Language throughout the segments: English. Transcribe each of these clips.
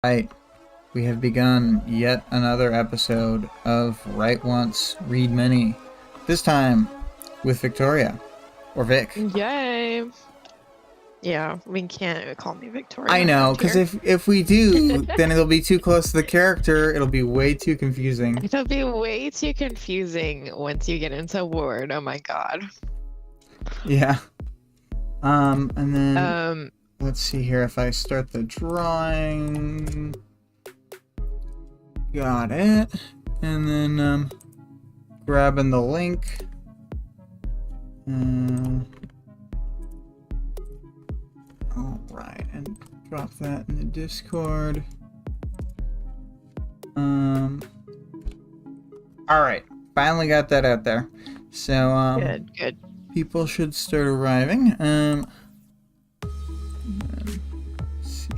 Right, we have begun yet another episode of Write Once, Read Many. This time with Victoria, or Vic. Yay! Yeah, we can't call me Victoria. I know, because if we do, then it'll be too close to the character. It'll be way too confusing. It'll be way too confusing once you get into Word. Oh my god. Yeah. And then let's see here if I start the drawing. Got it. And then grabbing the link. Alright, and drop that in the Discord. Alright, finally got that out there. So, good. People should start arriving. Let's see.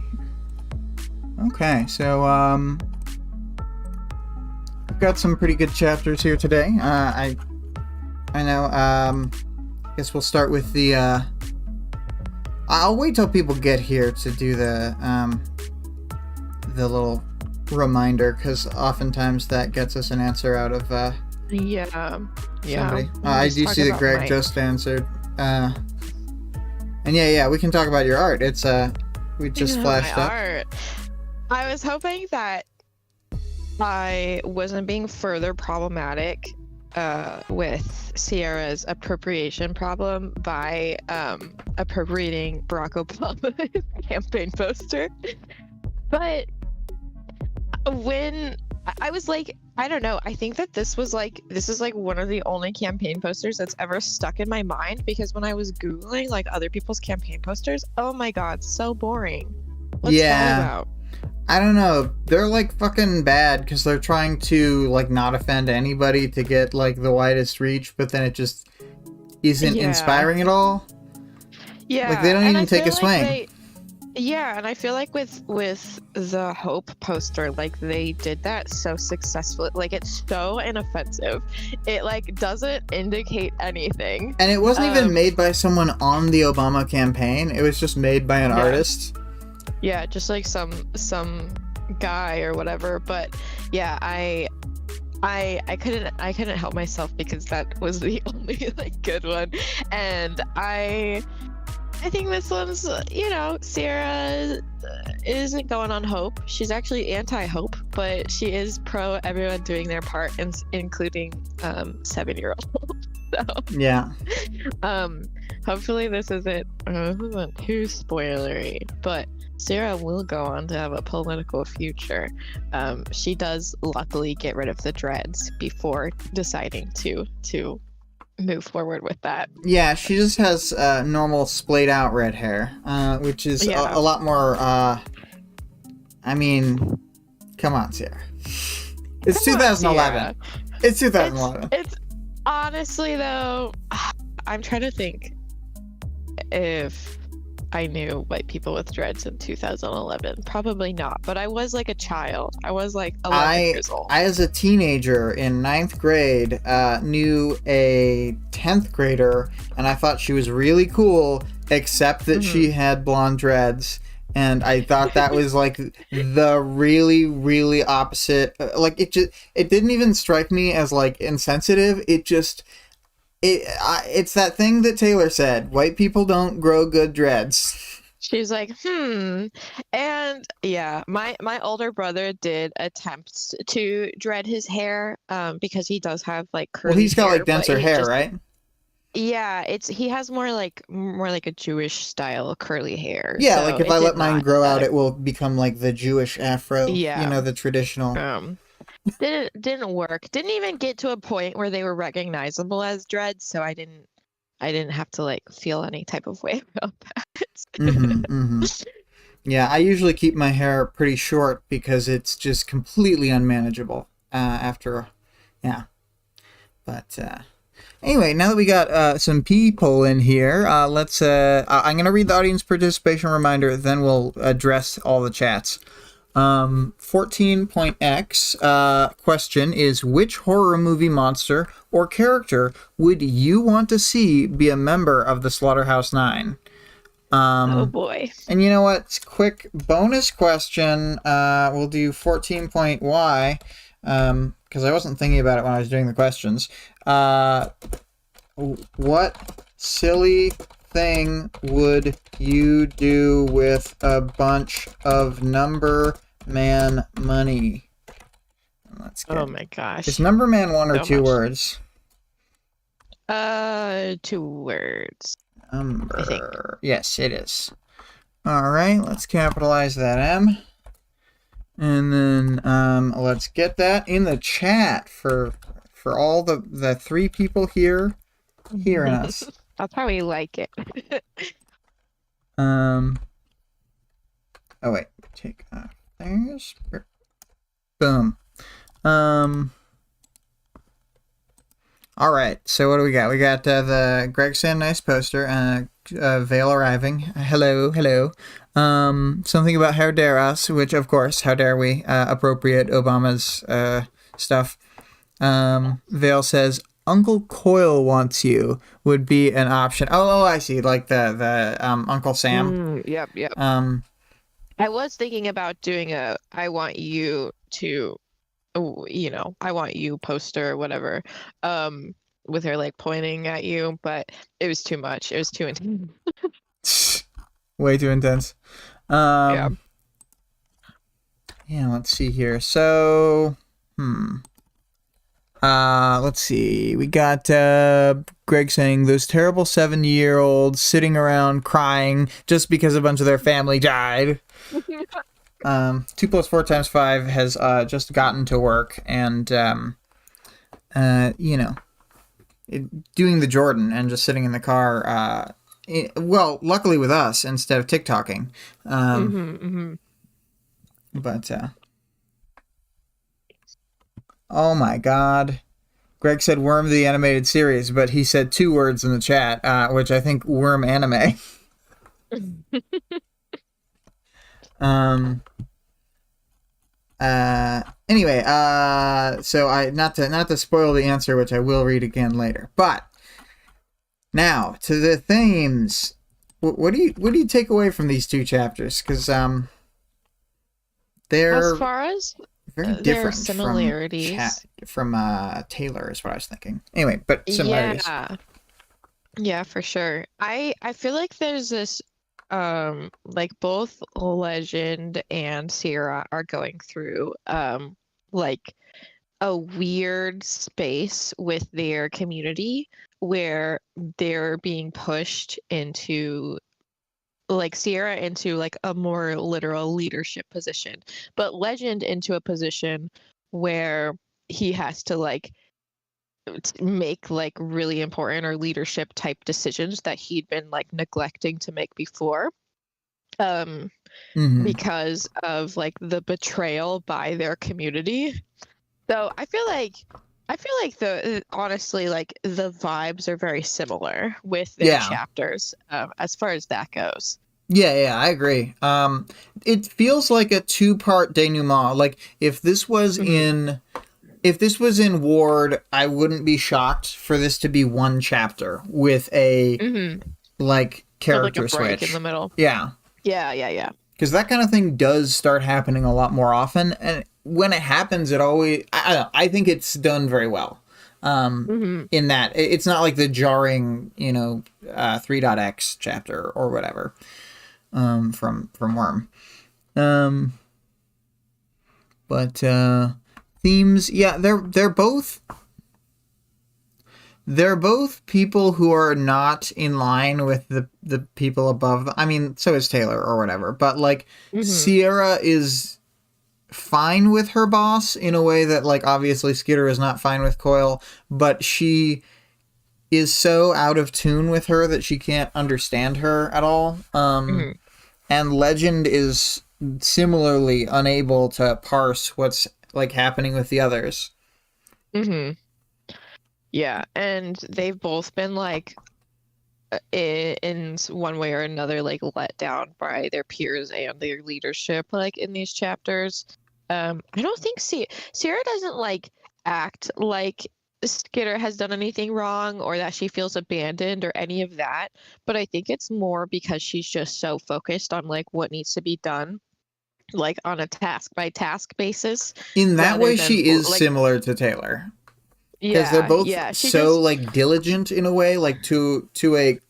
Okay, so, I've got some pretty good chapters here today. I know, I guess we'll start with the, I'll wait till people get here to do the little reminder, because oftentimes that gets us an answer out of, Yeah. somebody. I do see that Greg just answered. And yeah, we can talk about your art. It's, we just flashed up. Art. I was hoping that I wasn't being further problematic with Sierra's appropriation problem by appropriating Barack Obama's campaign poster. But when I was like, I don't know, I think that this is like one of the only campaign posters that's ever stuck in my mind, because when I was Googling like other people's campaign posters, oh my god, so boring. What's that about? I don't know. They're like fucking bad because they're trying to like not offend anybody to get like the widest reach, but then it just isn't inspiring at all. Yeah. Like they don't even take a swing. And I feel like with the Hope poster, like they did that so successfully. Like it's so inoffensive. It like doesn't indicate anything. And it wasn't even made by someone on the Obama campaign. It was just made by an artist. Yeah, just like some guy or whatever. But yeah, I couldn't help myself because that was the only like good one. And I think this one's, Sierra isn't going on Hope. She's actually anti-Hope, but she is pro everyone doing their part, including 7-year-old. So yeah. Hopefully this isn't too spoilery, but Sarah will go on to have a political future. She does luckily get rid of the dreads before deciding to move forward with that. Yeah, she just has normal splayed out red hair, which is a lot more, I mean, come on, Sarah. It's 2011. It's 2011. It's honestly, though, I'm trying to think if I knew white people with dreads in 2011. Probably not, but I was like a child. I was like 11 years old. I, as a teenager in 9th grade, knew a 10th grader, and I thought she was really cool, except that she had blonde dreads. And I thought that was like the really, really opposite. Like it didn't even strike me as like insensitive. It's that thing that Taylor said. White people don't grow good dreads. She's like, and yeah, my older brother did attempt to dread his hair, because he does have like curly hair. Well, he's got like denser hair, right? Yeah, he has more like a Jewish style curly hair. Yeah, so like if I let mine grow out, it will become like the Jewish afro. Yeah, the traditional. Didn't work. Didn't even get to a point where they were recognizable as dreads, so I didn't have to like feel any type of way about that. Yeah, I usually keep my hair pretty short because it's just completely unmanageable after. Yeah, but anyway, now that we got some people in here, let's. I'm gonna read the audience participation reminder, then we'll address all the chats. 14.x question is, which horror movie monster or character would you want to see be a member of the Slaughterhouse 9? Oh boy. And you know what? Quick bonus question. We'll do 14.y, because I wasn't thinking about it when I was doing the questions. What silly thing would you do with a bunch of number man money? Let's get. Oh my gosh. Is number man one or So two much. words? 2 words. Number. I think. Yes, it is. All right, let's capitalize that M. And then let's get that in the chat for all the 3 people here hearing us. I'll probably like it. Oh wait, take off things. Boom. All right, so what do we got? We got the Greg saying nice poster. Vale arriving. Hello. Something about how dare us, which of course, how dare we appropriate Obama's stuff. Vale says Uncle Coyle wants you would be an option. Oh, I see. Like the Uncle Sam. Yep. I was thinking about doing I want you to, I want you poster or whatever, with her like pointing at you, but it was too much. It was too intense. Way too intense. Yeah. Yeah, let's see here. So, let's see. We got Greg saying those terrible 7-year-olds sitting around crying just because a bunch of their family died. 2 + 4 × 5 has just gotten to work and doing the Jordan and just sitting in the car. Well, luckily with us instead of TikToking. But oh my God. Greg said Worm the animated series, but he said 2 words in the chat, which I think Worm anime. Anyway, so I not to spoil the answer, which I will read again later. But now to the themes. What do you take away from these 2 chapters? Because they're As far as very their different similarities from Taylor is what I was thinking. Anyway, but similarities. Yeah, for sure. I feel like there's this like both Legend and Sierra are going through like a weird space with their community where they're being pushed into, like, Sierra into like a more literal leadership position, but Legend into a position where he has to like make like really important or leadership type decisions that he'd been like neglecting to make before, because of like the betrayal by their community. So I feel like honestly, like the vibes are very similar with their chapters, as far as that goes. Yeah, I agree. It feels like a 2-part denouement. Like if this was in Ward, I wouldn't be shocked for this to be 1 chapter with a like character like a break switch in the middle. Yeah. Because that kind of thing does start happening a lot more often, and when it happens, it always I think it's done very well. In that it's not like the jarring 3.x chapter or whatever from Worm. But themes, yeah, they're both people who are not in line with the people above them. I mean, so is Taylor or whatever, but like Sierra is fine with her boss in a way that, like, obviously Skitter is not fine with Coyle, but she is so out of tune with her that she can't understand her at all. And Legend is similarly unable to parse what's like happening with the others. Yeah, and they've both been like in one way or another like let down by their peers and their leadership, like in these chapters. I don't think Sierra doesn't like act like Skitter has done anything wrong or that she feels abandoned or any of that, but I think it's more because she's just so focused on like what needs to be done, like on a task by task basis, In that rather way, than she is like, similar to Taylor because they're yeah, both yeah, she so just like diligent in a way, like to a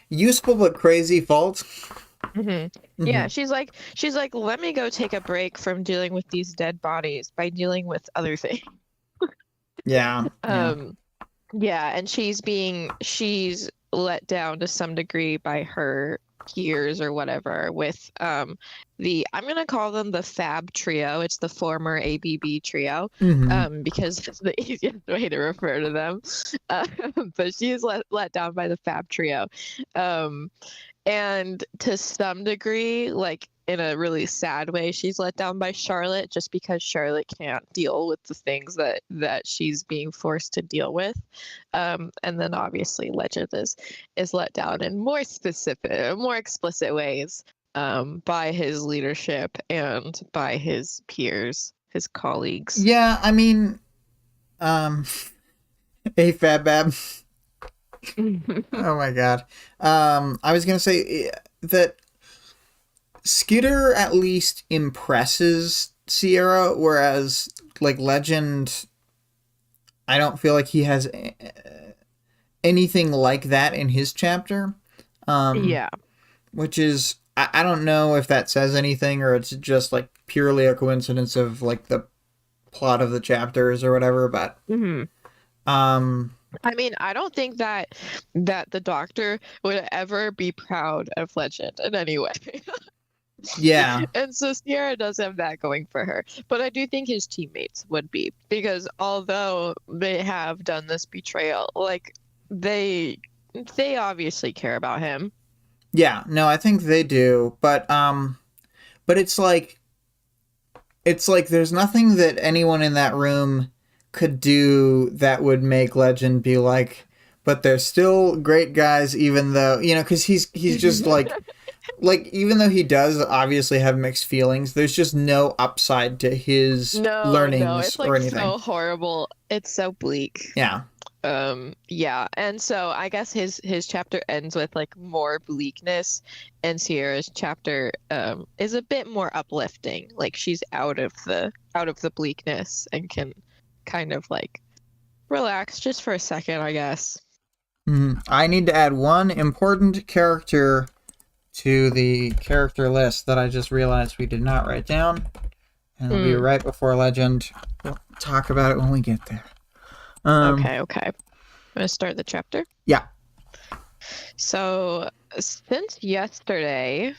useful but crazy fault. yeah, Hmm. she's like, let me go take a break from dealing with these dead bodies by dealing with other things. Yeah, yeah. Um, yeah, and she's let down to some degree by her peers or whatever with I'm gonna call them the Fab Trio. It's the former ABB trio, Hmm. because it's the easiest way to refer to them. But she's let down by the Fab Trio. Um, and to some degree, like in a really sad way, she's let down by Charlotte just because Charlotte can't deal with the things that she's being forced to deal with. And then obviously Legend is let down in more specific, more explicit ways, by his leadership and by his peers, his colleagues. Yeah, I mean, um, a Fab Bab. Oh my god. I was gonna say that Skitter at least impresses Sierra, whereas like Legend, I don't feel like he has anything like that in his chapter. Um, Yeah. which is I don't know if that says anything or it's just like purely a coincidence of like the plot of the chapters or whatever. But hmm um, I mean, I don't think that the Doctor would ever be proud of Legend in any way. yeah, And so Sierra does have that going for her. But I do think his teammates would be, because although they have done this betrayal, like they they obviously care about him. yeah. No, I think they do, but it's like there's nothing that anyone in that room could do that would make Legend be like, but they're still great guys, even though because he's just like even though he does obviously have mixed feelings, there's just no upside to his No, no, learnings it's or like anything. so horrible. It's so bleak. Yeah. Yeah, and so I guess his chapter ends with like more bleakness, and Sierra's chapter is a bit more uplifting. Like she's out of the bleakness and can kind of like relax just for a second, I guess. I need to add one important character to the character list that I just realized we did not write down, and it'll be Mm, right before Legend. We'll talk about it when we get there. Um, okay, okay. I'm gonna start the chapter. yeah. So since yesterday,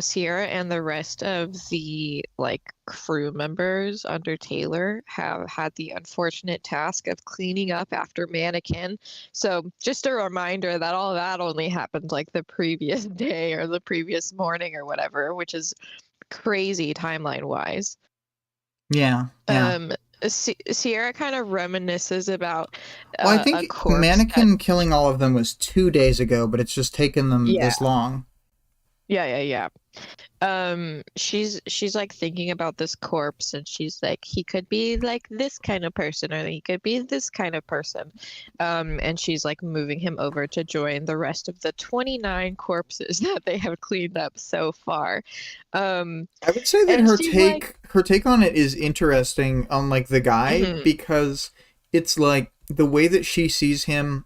Sierra and the rest of the like crew members under Taylor have had the unfortunate task of cleaning up after Mannequin. So just a reminder that all that only happened like the previous day or the previous morning or whatever, which is crazy timeline wise. Yeah, yeah. Sierra kind of reminisces about Well, I a think corpse that, Mannequin killing all of them was 2 days ago, but it's just taken them yeah, this long. yeah. She's like thinking about this corpse, and she's like, he could be like this kind of person, or he could be this kind of person. And she's like moving him over to join the rest of the 29 corpses that they have cleaned up so far. um I would say that and she's like, her take on it is interesting on like the guy mhm, because it's like the way that she sees him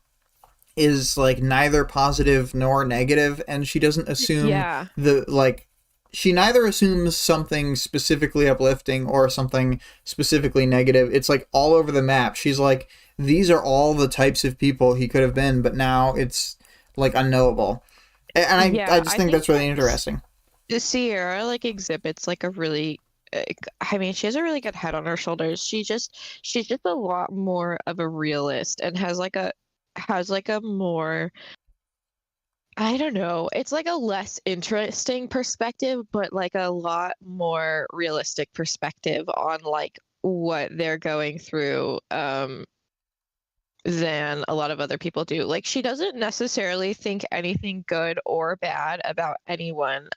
is like neither positive nor negative, and she doesn't assume yeah, the like she neither assumes something specifically uplifting or something specifically negative. It's like all over the map. She's like, these are all the types of people he could have been, but now it's like unknowable. And I yeah, just I think think that's really that's interesting. Sierra like exhibits like a really I mean, she has a really good head on her shoulders. She's just a lot more of a realist and has like a more, I don't know, it's like a less interesting perspective, but like a lot more realistic perspective on like what they're going through, than a lot of other people do. Like, she doesn't necessarily think anything good or bad about anyone,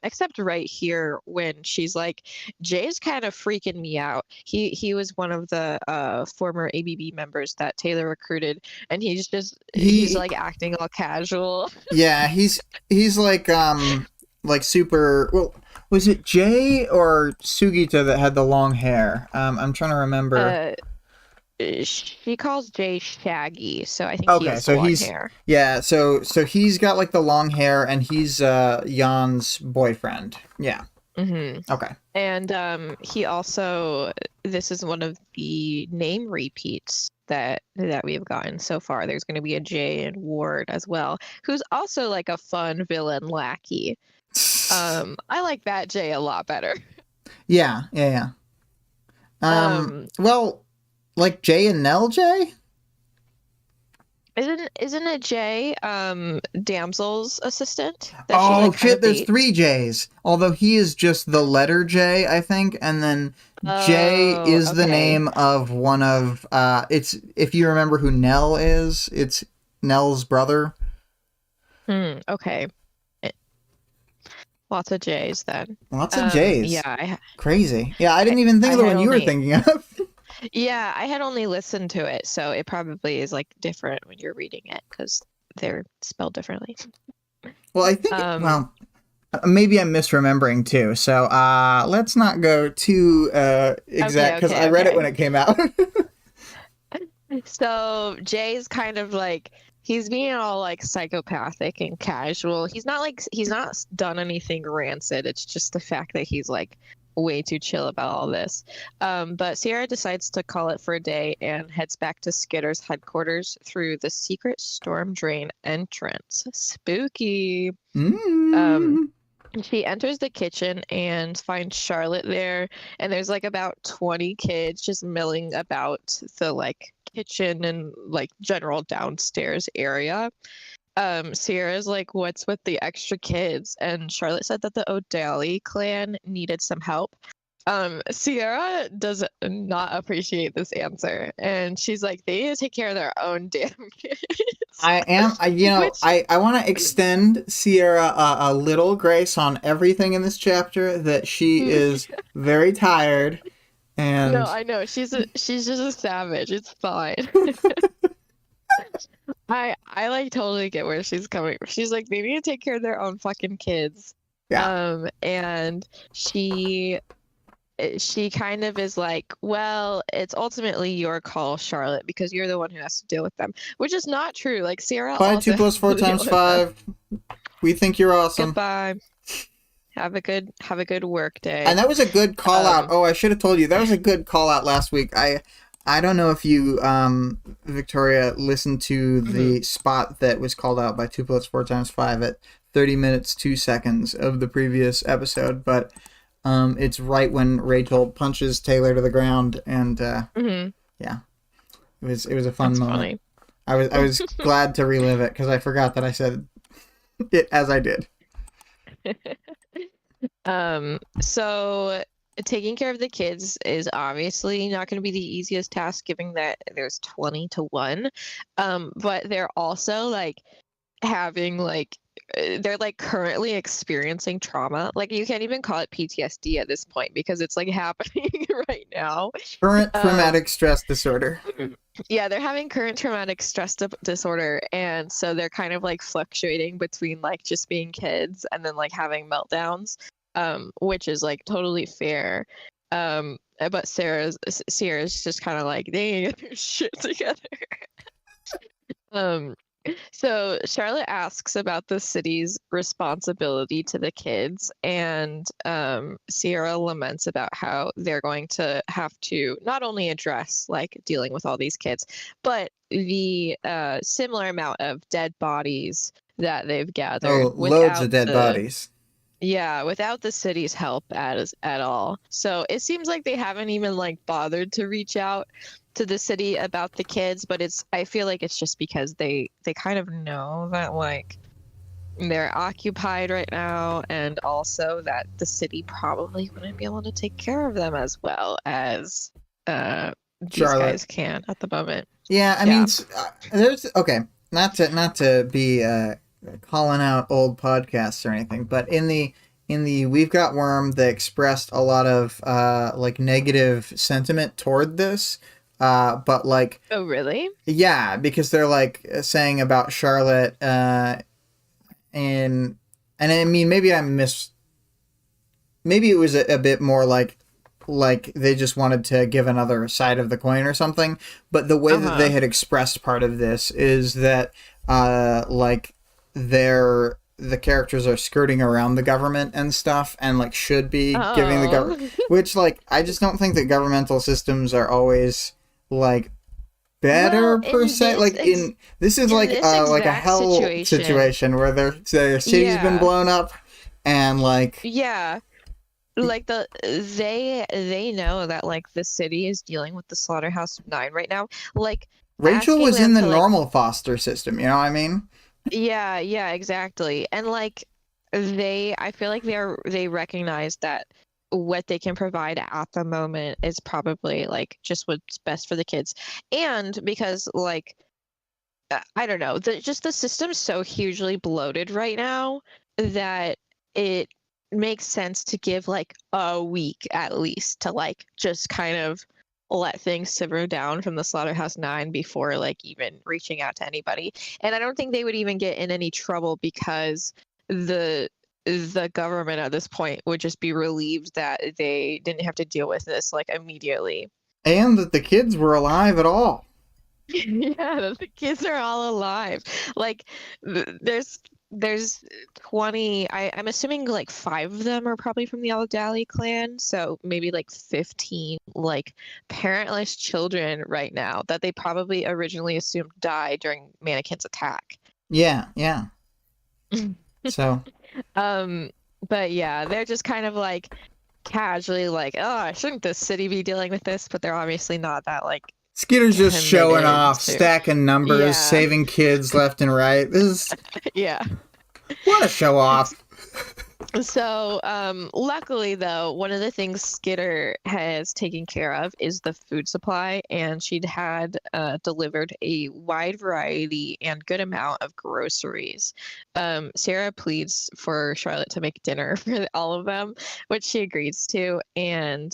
except right here when she's like, Jay's kind of freaking me out. He was one of the former ABB members that Taylor recruited, and he's like acting all casual. Yeah, he's like super. Well, was it Jay or Sugita that had the long hair? I'm trying to remember. She calls Jay Shaggy, so I think he Okay, has so long he's hair. yeah, so he's got like the long hair, and he's Jan's boyfriend. Yeah. Mm-hmm. Okay. And he also, this is one of the name repeats that we've gotten so far. There's going to be a Jay and Ward as well, who's also like a fun villain lackey. I like that Jay a lot better. Yeah. Well, like Jay and Nell Jay? Isn't it Jay, Damsel's assistant? Oh shit, there's 3 J's. Although he is just the letter J, I think, and then Jay is the name of one of it's, if you remember who Nell is, it's Nell's brother. Okay. Lots of J's then. Lots of J's. Yeah. Crazy. Yeah, I didn't even think of the one you were thinking of. Yeah, I had only listened to it, so it probably is like different when you're reading it because they're spelled differently. Well, I think well, maybe I'm misremembering too. So let's not go too exact because I read it when it came out. So Jay's kind of like, he's being all like psychopathic and casual. He's not done anything rancid. It's just the fact that he's like way too chill about all this. But Sierra decides to call it for a day and heads back to Skitter's headquarters through the secret storm drain entrance. Spooky. She enters the kitchen and finds Charlotte there, and there's like about 20 kids just milling about the like kitchen and like general downstairs area. Sierra's like, what's with the extra kids? And Charlotte said that the O'Daly clan needed some help. Sierra does not appreciate this answer, and she's like, they need to take care of their own damn kids. I want to extend Sierra a little grace on everything in this chapter, that she is very tired. And no, I know she's just a savage. It's fine. I like totally get where she's coming from. She's like, they need to take care of their own fucking kids. Yeah. And she kind of is like, well, it's ultimately your call, Charlotte, because you're the one who has to deal with them, which is not true. Like, Sierra 5 2 plus 4 times 5. We think you're awesome. Goodbye. Have a good work day. And that was a good call out. Oh, I should have told you, that was a good call out last week. I don't know if you, Victoria, listened to the spot that was called out by 2 plus 4 times 5 at 30 minutes 2 seconds of the previous episode, but it's right when Rachel punches Taylor to the ground, and yeah, it was a fun moment. Funny. I was glad to relive it because I forgot that I said it as I did. So taking care of the kids is obviously not going to be the easiest task, given that there's 20 to 1. But they're also like having like, they're like currently experiencing trauma. Like, you can't even call it PTSD at this point because it's like happening right now. Current traumatic stress disorder. Yeah, they're having current traumatic stress disorder, and so they're kind of like fluctuating between like just being kids and then like having meltdowns, which is like totally fair. But Sierra's just kind of like, they need to get their shit together. So Charlotte asks about the city's responsibility to the kids, and Sierra laments about how they're going to have to not only address like dealing with all these kids, but the similar amount of dead bodies that they've gathered. Oh, loads of dead bodies. Yeah, without the city's help at all. So it seems like they haven't even like bothered to reach out to the city about the kids, but I feel like it's just because they kind of know that like they're occupied right now, and also that the city probably wouldn't be able to take care of them as well as these Charlotte. guys can at the moment. Yeah, I mean, Yeah. there's okay. Not to be calling out old podcasts or anything, but in the We've Got Worm, they expressed a lot of like negative sentiment toward this. But like, Oh, really? yeah, because they're like saying about Charlotte, and I mean, maybe it was a bit more like they just wanted to give another side of the coin or something. But the way that they Uh-huh. had expressed part of this is that like the characters are skirting around the government and stuff, and like should be giving the government, Oh. which like I just don't think that governmental systems are always like Well, better per se. Like this is in this like a exact hell situation, situation where their city's been yeah. blown up, and like Yeah. Like they know that like the city is dealing with the Slaughterhouse 9 right now. Like Rachel asking was in them the to like normal foster system, you know what I mean? yeah, yeah, exactly. And like I feel like they recognize that what they can provide at the moment is probably like just what's best for the kids. And because like I don't know, just the system's so hugely bloated right now that it makes sense to give like a week at least to like just kind of let things simmer down from the Slaughterhouse 9 before like even reaching out to anybody. And I don't think they would even get in any trouble because the government at this point would just be relieved that they didn't have to deal with this like immediately. And that the kids were alive at all. Yeah, the kids are all alive. Like there's 20, I'm assuming like 5 of them are probably from the Aldali clan, so maybe like 15 like parentless children right now that they probably originally assumed died during Mannequin's attack. Yeah, yeah. So Um, but yeah, they're just kind of like casually like, oh, shouldn't the city be dealing with this? But they're obviously not that like Skeeter's just showing committed off, to. stacking numbers, Yeah, saving kids left and right. This is yeah. what a show off. So, luckily though, one of the things Skitter has taken care of is the food supply, and she'd had delivered a wide variety and good amount of groceries. Sarah pleads for Charlotte to make dinner for all of them, which she agrees to, and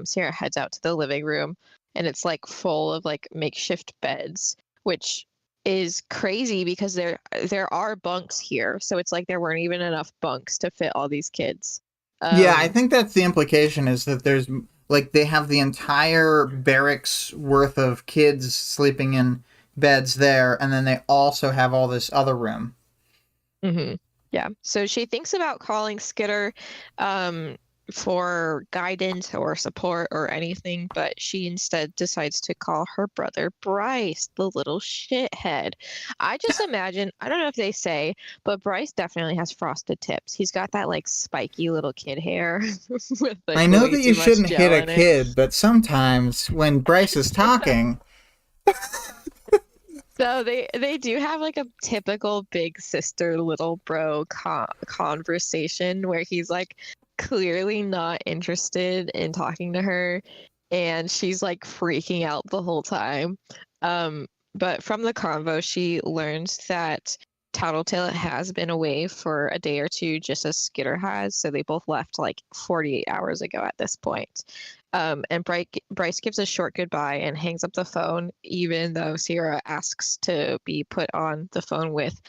Sarah heads out to the living room, and it's like full of like makeshift beds, which is crazy because there are bunks here, so it's like there weren't even enough bunks to fit all these kids. Yeah, I Um, think that's the implication is that there's like they have the entire barracks worth of kids sleeping in beds there, and then they also have all this other room. mhm. Yeah. So she thinks about calling Skitter for guidance or support or anything, but she instead decides to call her brother Bryce, the little shithead. I just imagine, I don't know if they say, but Bryce definitely has frosted tips. He's got that like spiky little kid hair with I like know way that you too much shouldn't hit gel a in it. kid, but sometimes when Bryce is talking, So they do have like a typical big sister little bro conversation where he's like clearly not interested in talking to her, and she's like freaking out the whole time. But from the convo, she learns that Tattletale has been away for a day or two, just as Skitter has. So they both left like 48 hours ago at this point. And Bryce gives a short goodbye and hangs up the phone, even though Sierra asks to be put on the phone with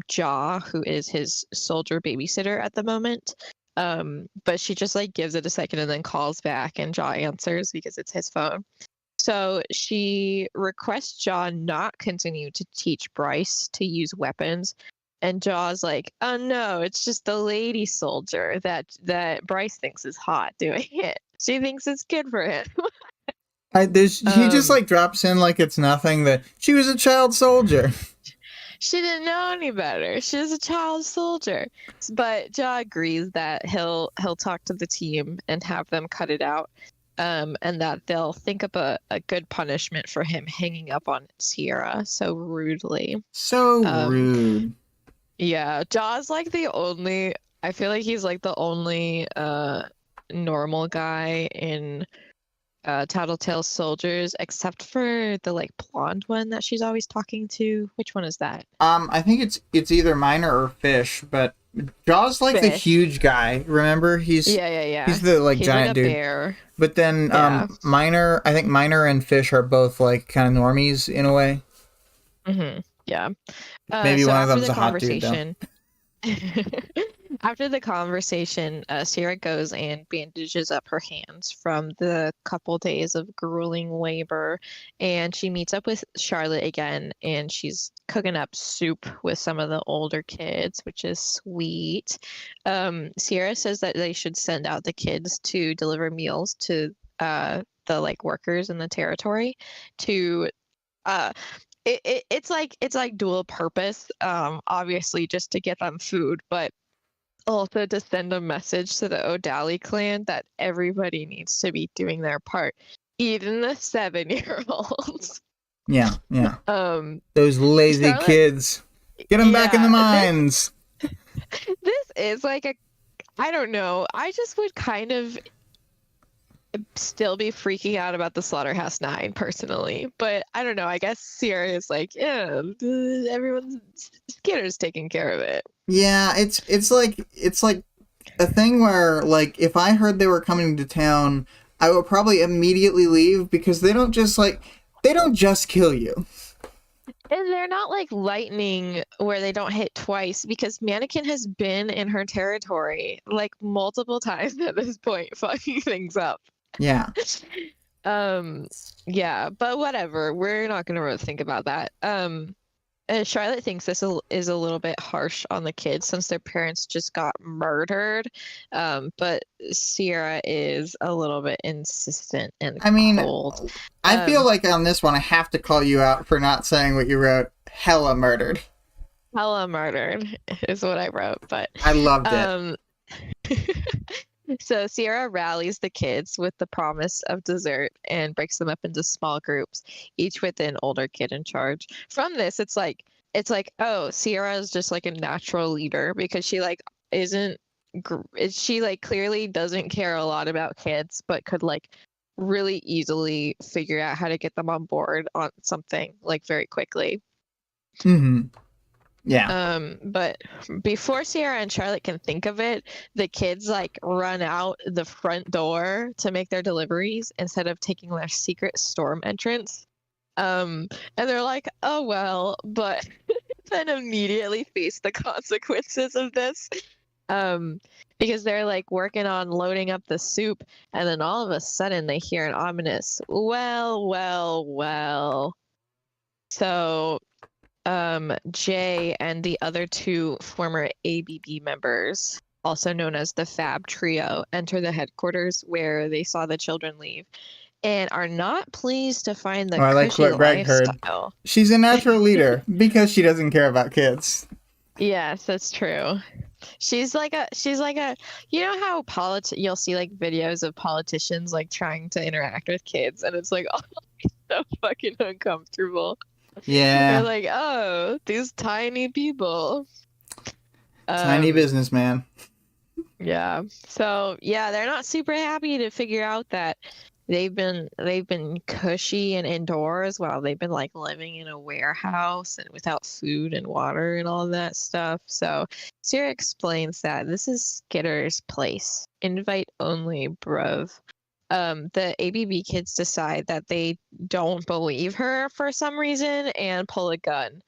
Jaw, who is his soldier babysitter at the moment. But she just like gives it a second and then calls back, and Jaw answers because it's his phone. So she requests Jaw not continue to teach Bryce to use weapons. And Jaw's like, oh no, it's just the lady soldier that Bryce thinks is hot doing it. She thinks it's good for him. he just um, like drops in like it's nothing that she was a child soldier. she didn't know any better. She was a child soldier. But Jaw agrees that he'll talk to the team and have them cut it out. And that they'll think up a good punishment for him hanging up on Sierra so rudely. So Um, rude. yeah, Jaw's like I feel like he's like the only normal guy in Tattletale soldiers, except for the like blonde one that she's always talking to. Which one is that? I think it's either Miner or Fish, but Jaw's like the Fish. huge guy. Remember, he's Yeah. he's the like He's giant like a dude. bear. But then Yeah. Miner, I think Miner and Fish are both like kind of normies in a way. Yeah. Maybe So one of after them's the a hot dude though. conversation, after the conversation, Sierra goes and bandages up her hands from the couple days of grueling labor, and she meets up with Charlotte again, and she's cooking up soup with some of the older kids, which is sweet. Sierra says that they should send out the kids to deliver meals to the like workers in the territory to it's like dual purpose, obviously just to get them food, but also to send a message to the O'Dally clan that everybody needs to be doing their part, even the 7-year-olds. Yeah. Those lazy Charlotte, kids. Get them back in the mines. This is like I don't know. I just would kind of still be freaking out about the Slaughterhouse-9 personally, but I don't know. I guess Sierra is like, yeah, Skinner's taking care of it. Yeah, it's like a thing where like if I heard they were coming to town, I would probably immediately leave because they don't just kill you. And they're not like lightning where they don't hit twice, because Mannequin has been in her territory like multiple times at this point, fucking things up. Yeah. Yeah, but whatever. We're not gonna really think about that. Charlotte thinks this is a little bit harsh on the kids since their parents just got murdered. But Sierra is a little bit insistent and cold. I feel like on this one I have to call you out for not saying what you wrote. Hella murdered. Hella murdered is what I wrote, but I loved it. So Sierra rallies the kids with the promise of dessert and breaks them up into small groups, each with an older kid in charge. From this, it's like, oh, Sierra is just like a natural leader because she like she like clearly doesn't care a lot about kids, but could like really easily figure out how to get them on board on something like very quickly. Yeah. But before Sierra and Charlotte can think of it, the kids like run out the front door to make their deliveries instead of taking their secret storm entrance. And they're like, oh well, but then immediately face the consequences of this. Because they're like working on loading up the soup, and then all of a sudden they hear an ominous well. So Jay and the other two former ABB members, also known as the Fab Trio, enter the headquarters where they saw the children leave and are not pleased to find the I like what Greg lifestyle. heard. She's a natural leader because she doesn't care about kids. Yes, that's true. She's like a you know how you'll see like videos of politicians like trying to interact with kids, and it's like, oh, it's so fucking uncomfortable. Yeah. They're like, oh, these tiny people. Tiny businessman. Yeah. So yeah, they're not super happy to figure out that they've been cushy and indoors while they've been like living in a warehouse and without food and water and all that stuff. So Sierra explains that this is Skitter's place. Invite only, bruv. The ABB kids decide that they don't believe her for some reason and pull a gun.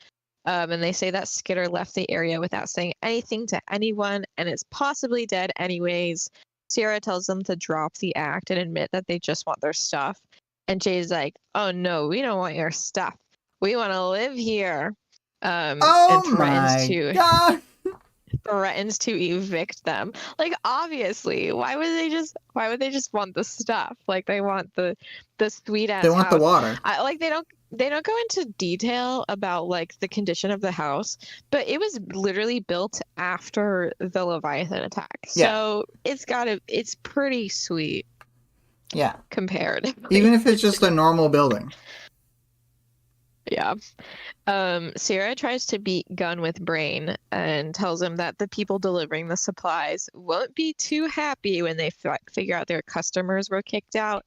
And they say that Skitter left the area without saying anything to anyone and is possibly dead anyways. Sierra tells them to drop the act and admit that they just want their stuff. And Jay's like, oh no, we don't want your stuff. We want to live here. And threatens to evict them. Like, obviously, why would they just want the stuff? Like, they want the sweet ass. They want house. the water. They don't go into detail about like the condition of the house, but it was literally built after the Leviathan attack. So it's pretty sweet. Yeah. Comparatively. Even if it's just a normal building. Yeah. Sierra tries to beat Gunn with Brain and tells him that the people delivering the supplies won't be too happy when they figure out their customers were kicked out.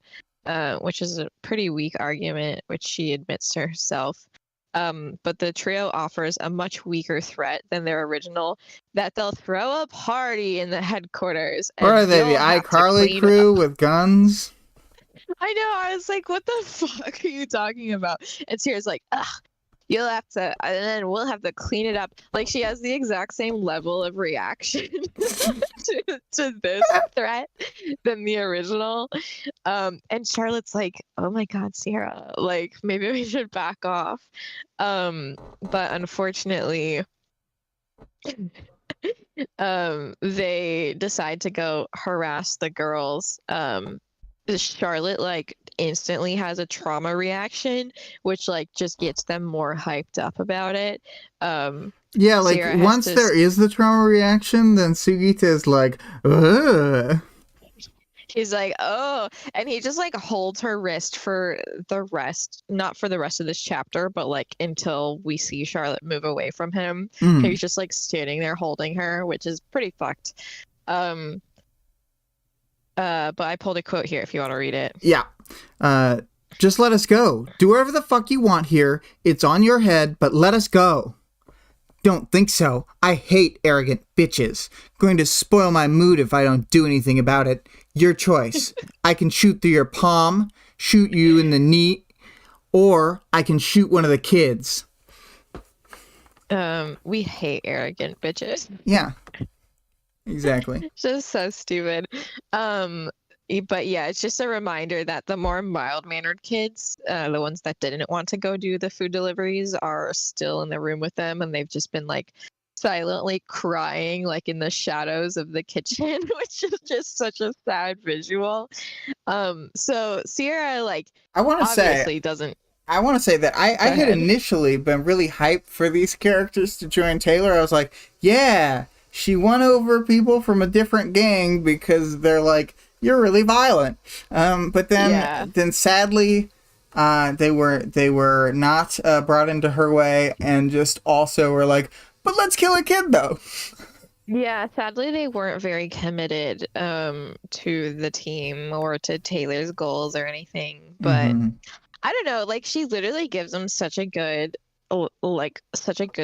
which is a pretty weak argument, which she admits to herself. But the trio offers a much weaker threat than their original, that they'll throw a party in the headquarters. Or And are they the you'll have to iCarly clean crew up. with guns? I know, I was like, what the fuck are you talking about? And Sierra's like, ugh, you'll have to, and then we'll have to clean it up. Like, she has the exact same level of reaction to this threat than the original. And Charlotte's like, oh my God, Sierra, like, maybe we should back off. But unfortunately, they decide to go harass the girls. Charlotte like instantly has a trauma reaction, which like just gets them more hyped up about it. Yeah, like Sierra once there is the trauma reaction, then Sugita is like, ugh. He's like, oh, and he just like holds her wrist for the rest, not for the rest of this chapter, but like until we see Charlotte move away from him. He's just like standing there holding her, which is pretty fucked. But I pulled a quote here if you want to read it. Yeah. Just let us go. Do whatever the fuck you want here. It's on your head, but let us go. Don't think so. I hate arrogant bitches. Going to spoil my mood if I don't do anything about it. Your choice. I can shoot through your palm, shoot you in the knee, or I can shoot one of the kids. We hate arrogant bitches. Yeah. Exactly. Just so stupid. But yeah, it's just a reminder that the more mild-mannered kids, the ones that didn't want to go do the food deliveries, are still in the room with them, and they've just been like silently crying like in the shadows of the kitchen, which is just such a sad visual. So Sierra like I want to say doesn't. I want to say that I had initially been really hyped for these characters to join Taylor. I was like, yeah, she won over people from a different gang because they're like, you're really violent. But then sadly, they were not brought into her way, and just also were like, but let's kill a kid though. Yeah, sadly they weren't very committed to the team or to Taylor's goals or anything. But I don't know, like she literally gives them such a good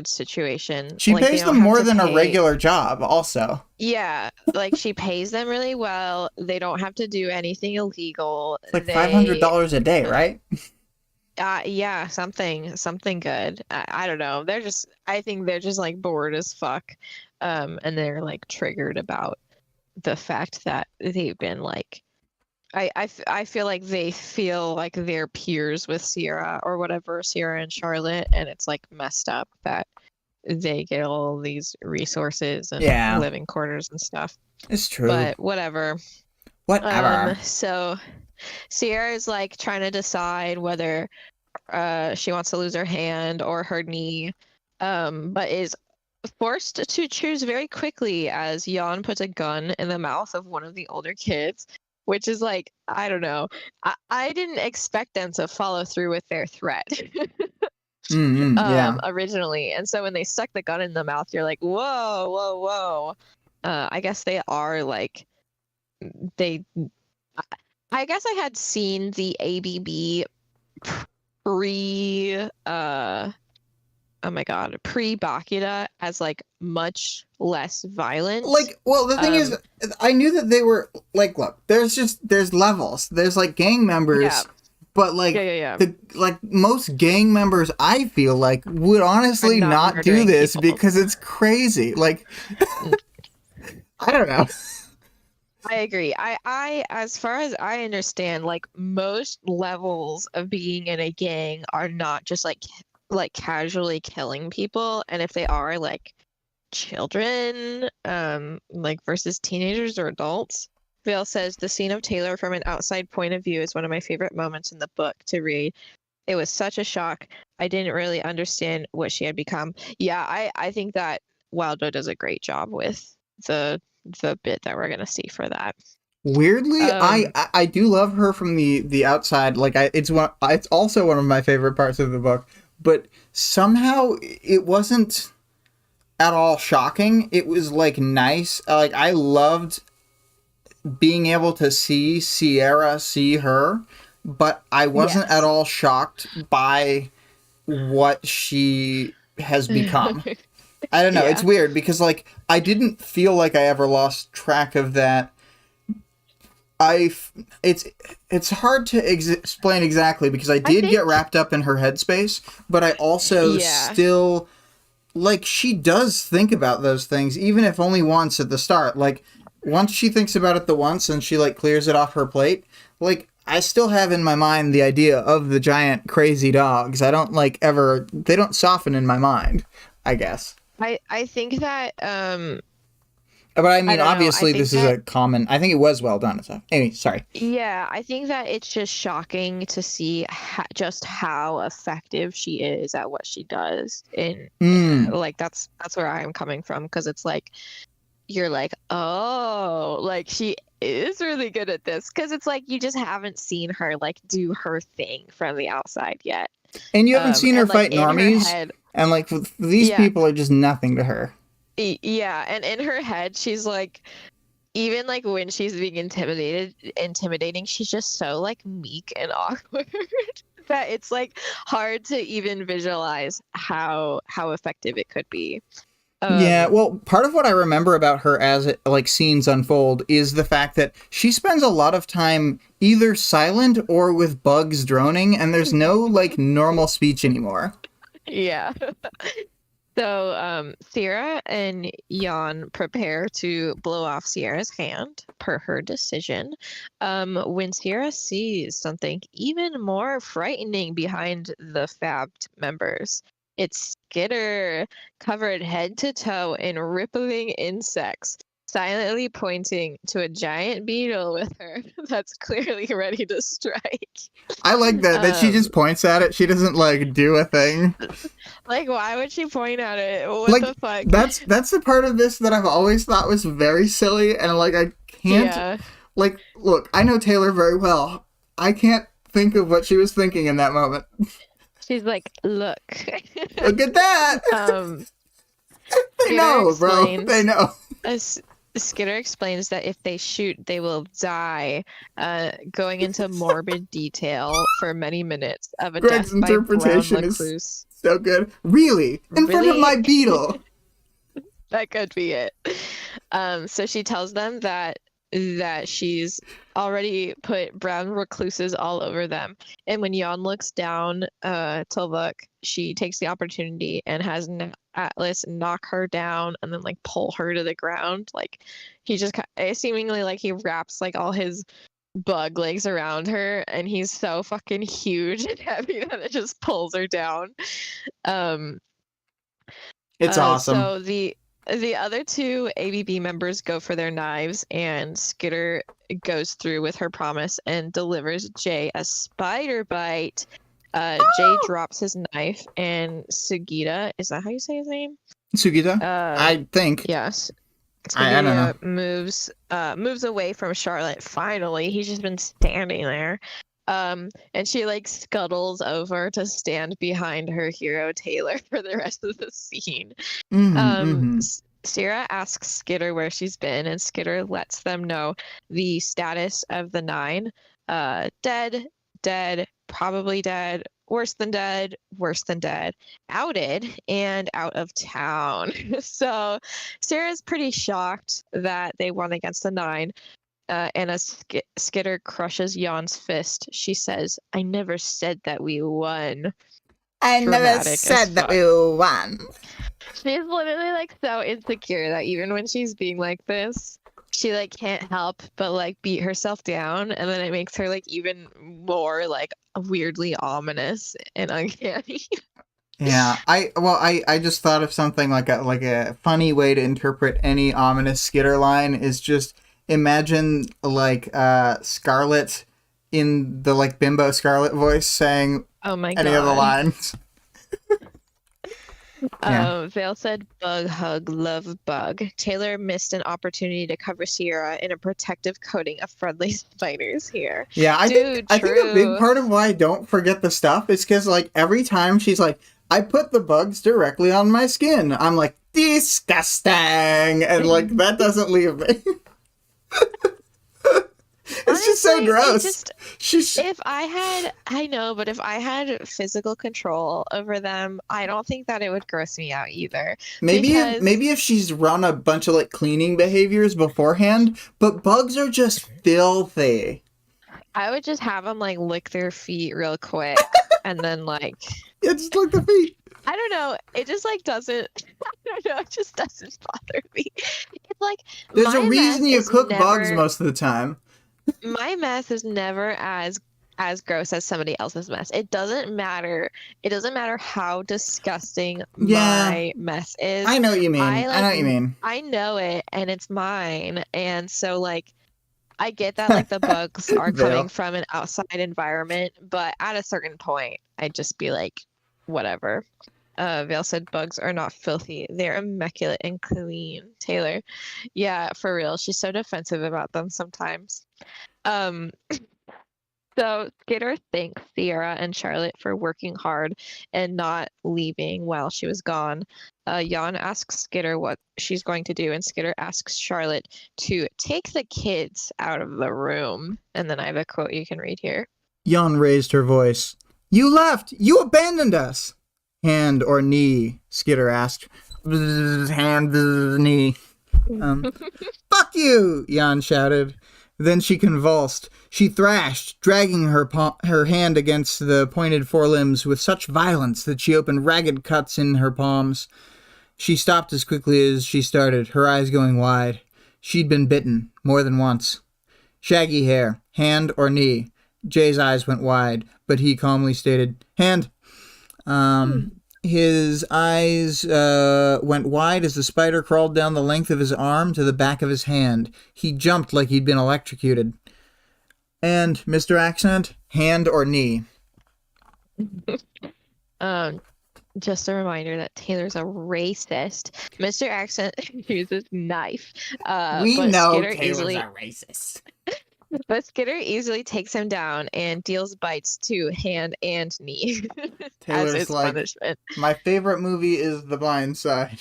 situation. She like, pays them more than a regular job also. Yeah, like she pays them really well. They don't have to do anything illegal. It's like $500 a day, right? Yeah, something good. I don't know. I think they're just like bored as fuck. And they're like triggered about the fact that they've been like, I feel like they feel like they're peers with Sierra or whatever, Sierra and Charlotte, and it's like messed up that they get all these resources and living quarters and stuff. It's true. But whatever. So Sierra is like trying to decide whether she wants to lose her hand or her knee, but is forced to choose very quickly as Jan puts a gun in the mouth of one of the older kids, which is like, I don't know. I didn't expect them to follow through with their threat originally. And so when they stuck the gun in the mouth, you're like, whoa. I guess they are like, I guess I had seen the ABB pre-Bakuda as like much less violent. Like, well, the thing is, I knew that they were like, look, there's levels. There's like gang members, but like like most gang members, I feel like would honestly not do this people. Because it's crazy. Like, I don't know. I agree. I as far as I understand, like most levels of being in a gang are not just like casually killing people, and if they are like children, like versus teenagers or adults. Vale says the scene of Taylor from an outside point of view is one of my favorite moments in the book to read. It was such a shock. I didn't really understand what she had become. Yeah, I think that Wildbow does a great job with the bit that we're gonna see for that. Weirdly, I do love her from the outside. Like it's also one of my favorite parts of the book. But somehow it wasn't at all shocking. It was like nice. Like I loved being able to see Sierra see her, but I wasn't Yes. at all shocked by what she has become. I don't know. Yeah. It's weird because, like, I didn't feel like I ever lost track of that. It's hard to explain exactly because I did get wrapped up in her headspace, but I also still, like, she does think about those things, even if only once at the start. Like, once she thinks about it the once and she, like, clears it off her plate, like, I still have in my mind the idea of the giant crazy dogs. I don't, like, ever, they don't soften in my mind, I guess. I think that But I mean, don't know. obviously, I think this is a common. I think it was well done. So, anyway, sorry. yeah, I think that it's just shocking to see just how effective she is at what she does. And like that's where I'm coming from, because it's like you're like, oh, like she is really good at this, because it's like you just haven't seen her like do her thing from the outside yet. And you haven't seen her like, fight normies, and like these people are just nothing to her. Yeah, and in her head, she's like, even like when she's being intimidating, she's just so like meek and awkward that it's like hard to even visualize how effective it could be. Yeah, well, part of what I remember about her as it, like, scenes unfold is the fact that she spends a lot of time either silent or with bugs droning, and there's no like normal speech anymore. Yeah. So, Sierra and Jan prepare to blow off Sierra's hand, per her decision, when Sierra sees something even more frightening behind the fabbed members. It's Skitter, covered head to toe in rippling insects, silently pointing to a giant beetle with her that's clearly ready to strike. I like that she just points at it. She doesn't like do a thing. Like, why would she point at it? What like, the fuck? That's the part of this that I've always thought was very silly, and like I can't like look. I know Taylor very well. I can't think of what she was thinking in that moment. She's like, look. Look at that. They know, bro. They know. Skitter explains that if they shoot, they will die, going into morbid detail for many minutes of a Greg's death interpretation by brown is so good. Really? In front of my beetle? That could be it. So she tells them that she's already put brown recluses all over them. And when Jan looks down to look, she takes the opportunity and has Atlas knock her down and then like pull her to the ground. Like he just seemingly like he wraps like all his bug legs around her, and he's so fucking huge and heavy that it just pulls her down. It's awesome. So the other two ABB members go for their knives, and Skitter goes through with her promise and delivers Jay a spider bite. Jay drops his knife, and Sugita, is that how you say his name? Sugita? I think. Yes. I don't know. Moves away from Charlotte. Finally, he's just been standing there. And she like scuttles over to stand behind her hero Taylor for the rest of the scene. Sierra asks Skitter where she's been, and Skitter lets them know the status of the 9. Dead, probably dead, worse than dead, outed, and out of town. So Sarah's pretty shocked that they won against the 9. And as Skitter crushes Jan's fist, she says, I never said that we won. I never said that we won. She's literally like so insecure that even when she's being like this, she like can't help but like beat herself down, and then it makes her like even more like weirdly ominous and uncanny. Yeah, I just thought of something like a funny way to interpret any ominous Skitter line is just imagine like Scarlett in the like bimbo Scarlett voice saying any of the lines. Vale said, bug hug, love bug. Taylor missed an opportunity to cover Sierra in a protective coating of friendly spiders here. Yeah, I think a big part of why I don't forget the stuff is because like every time she's like, I put the bugs directly on my skin, I'm like, disgusting, and like that doesn't leave me. It's just so Honestly, gross. She's if I know, but if I had physical control over them, I don't think that it would gross me out either. Because maybe if she's run a bunch of like cleaning behaviors beforehand, but bugs are just filthy. I would just have them like lick their feet real quick and then like Yeah, just like the feet. I don't know, it just like doesn't I don't know, it just doesn't bother me. It's like There's a my reason mess you is cook bugs never most of the time. my mess is never as gross as somebody else's mess. It doesn't matter. It doesn't matter how disgusting Yeah, my mess is. I know what you mean. I I know like what you mean. I know it and it's mine. And so like I get that like the bugs are coming Vale. from an outside environment, but at a certain point, I'd just be like, whatever. Vale said bugs are not filthy. They're immaculate and clean. Taylor. Yeah, for real. She's so defensive about them sometimes. Um, so Skitter thanks Sierra and Charlotte for working hard and not leaving while she was gone. Jan asks Skitter what she's going to do, and Skitter asks Charlotte to take the kids out of the room. And then I have a quote you can read here. Jan raised her voice. You left! You abandoned us! Hand or knee? Skitter asked. Hand, knee. Fuck you! Jan shouted. Then she convulsed. She thrashed, dragging her hand against the pointed forelimbs with such violence that she opened ragged cuts in her palms. She stopped as quickly as she started, her eyes going wide. She'd been bitten, more than once. Shaggy hair, hand or knee? Jay's eyes went wide, but he calmly stated, hand. His eyes went wide as the spider crawled down the length of his arm to the back of his hand. He jumped like he'd been electrocuted. And, Mr. Accent, hand or knee? Just a reminder that Taylor's a racist. Mr. Accent uses knife. We but know Skitter Taylor's easily, a racist. But Skitter easily takes him down and deals bites to hand and knee as Taylor's his like, punishment. my favorite movie is The Blind Side.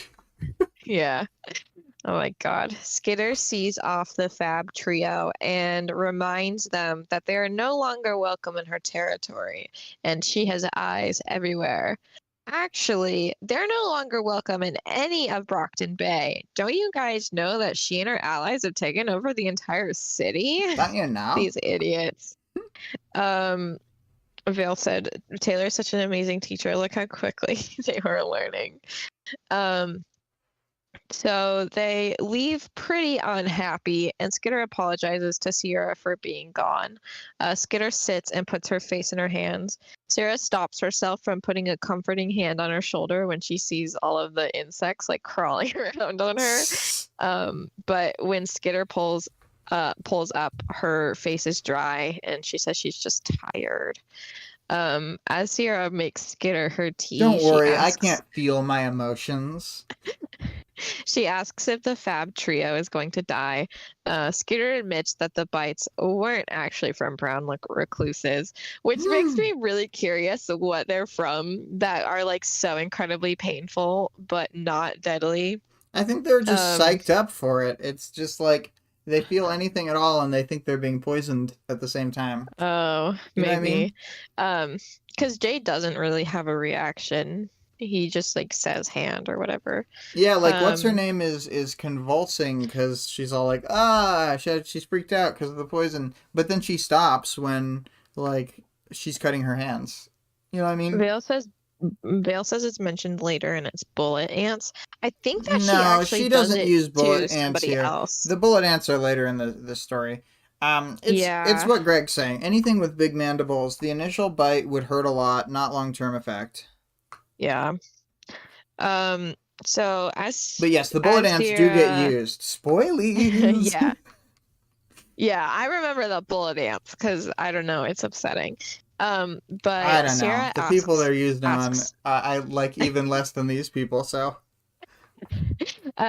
Yeah. Oh my God. Skitter sees off the Fab trio and reminds them that they are no longer welcome in her territory, and she has eyes everywhere. Actually, they're no longer welcome in any of Brockton Bay. Don't you guys know that she and her allies have taken over the entire city? Don't you know? These idiots. Vale said, Taylor's such an amazing teacher. Look how quickly they were learning. So they leave pretty unhappy, and Skitter apologizes to Sierra for being gone. Skitter sits and puts her face in her hands. Sarah stops herself from putting a comforting hand on her shoulder when she sees all of the insects like crawling around on her. But when Skitter pulls up, her face is dry, and she says she's just tired. As Sierra makes Skitter her tea, Don't worry, I can't feel my emotions. She asks if the Fab trio is going to die. Skitter admits that the bites weren't actually from brown recluses, which makes me really curious what they're from that are like so incredibly painful but not deadly. I think they're just psyched up for it. It's just like they feel anything at all and they think they're being poisoned at the same time. Oh, You know what I maybe. mean? Because Jay doesn't really have a reaction. He just like says hand or whatever. Yeah, like what's her name is convulsing because she's all like, she's freaked out because of the poison. But then she stops when like she's cutting her hands. You know what I mean? Vale says it's mentioned later and it's bullet ants. I think that she doesn't use bullet to ants somebody here. else. The bullet ants are later in the story. It's what Greg's saying. Anything with big mandibles, the initial bite would hurt a lot, not long-term effect. Yeah. But yes, the bullet ants do get used. Spoilies. Yeah, I remember the bullet ants because I don't know, it's upsetting. But I don't Sarah know. The people they're used on, I like even less than these people. So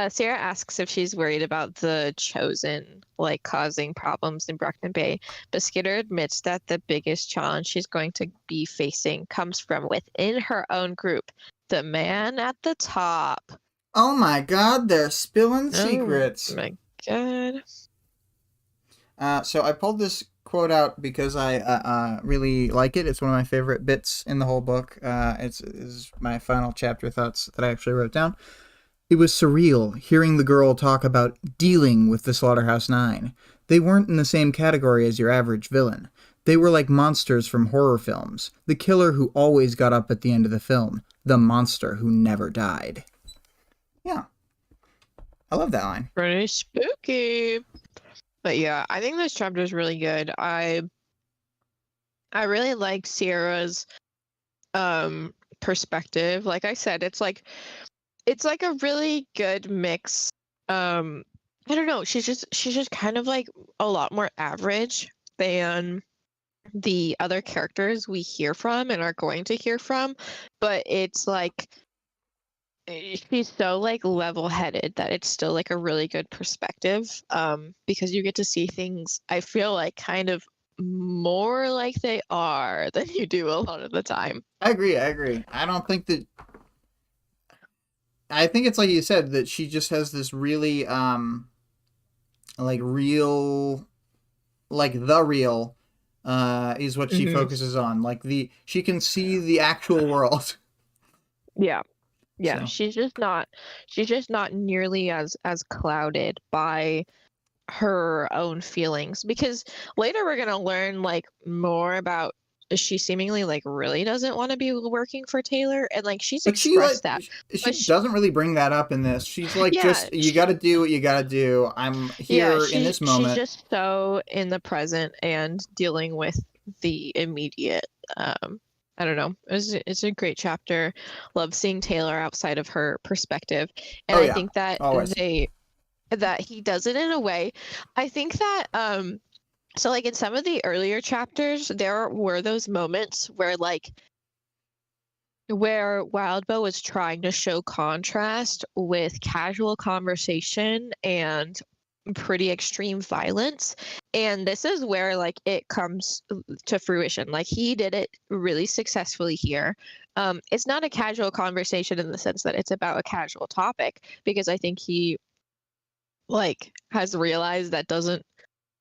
Sarah asks if she's worried about the Chosen like causing problems in Brockton Bay, but Skitter admits that the biggest challenge she's going to be facing comes from within her own group, the man at the top. Oh my God, they're spilling secrets. Oh my God. So I pulled this quote out because I really like it. It's one of my favorite bits in the whole book. It's my final chapter thoughts that I actually wrote down. It was surreal hearing the girl talk about dealing with the Slaughterhouse Nine. They weren't in the same category as your average villain. They were like monsters from horror films. The killer who always got up at the end of the film. The monster who never died. Yeah. I love that line. Pretty spooky. But yeah, I think this chapter is really good. I really like Sierra's perspective. Like I said, it's like a really good mix. I don't know, she's just kind of like a lot more average than the other characters we hear from and are going to hear from, but it's like she's so like level-headed that it's still like a really good perspective, because you get to see things, I feel like, kind of more like they are than you do a lot of the time. I agree. I don't think that. I think it's like you said, that she just has this really like real, like the real is what she focuses on. Like she can see the actual world. Yeah. So. She's just not nearly as clouded by her own feelings, because later we're gonna learn like more about, she seemingly like really doesn't want to be working for Taylor, and like she's expressed that. She doesn't really bring that up in this. She's like, just you got to do what you got to do. I'm here in this moment. She's just so in the present and dealing with the immediate. I don't know. It's a great chapter. Love seeing Taylor outside of her perspective, and I think that that he does it in a way. I think that so like in some of the earlier chapters, there were those moments where Wildbow was trying to show contrast with casual conversation and pretty extreme violence, and this is where like it comes to fruition. Like he did it really successfully here. It's not a casual conversation in the sense that it's about a casual topic, because I think he like has realized that doesn't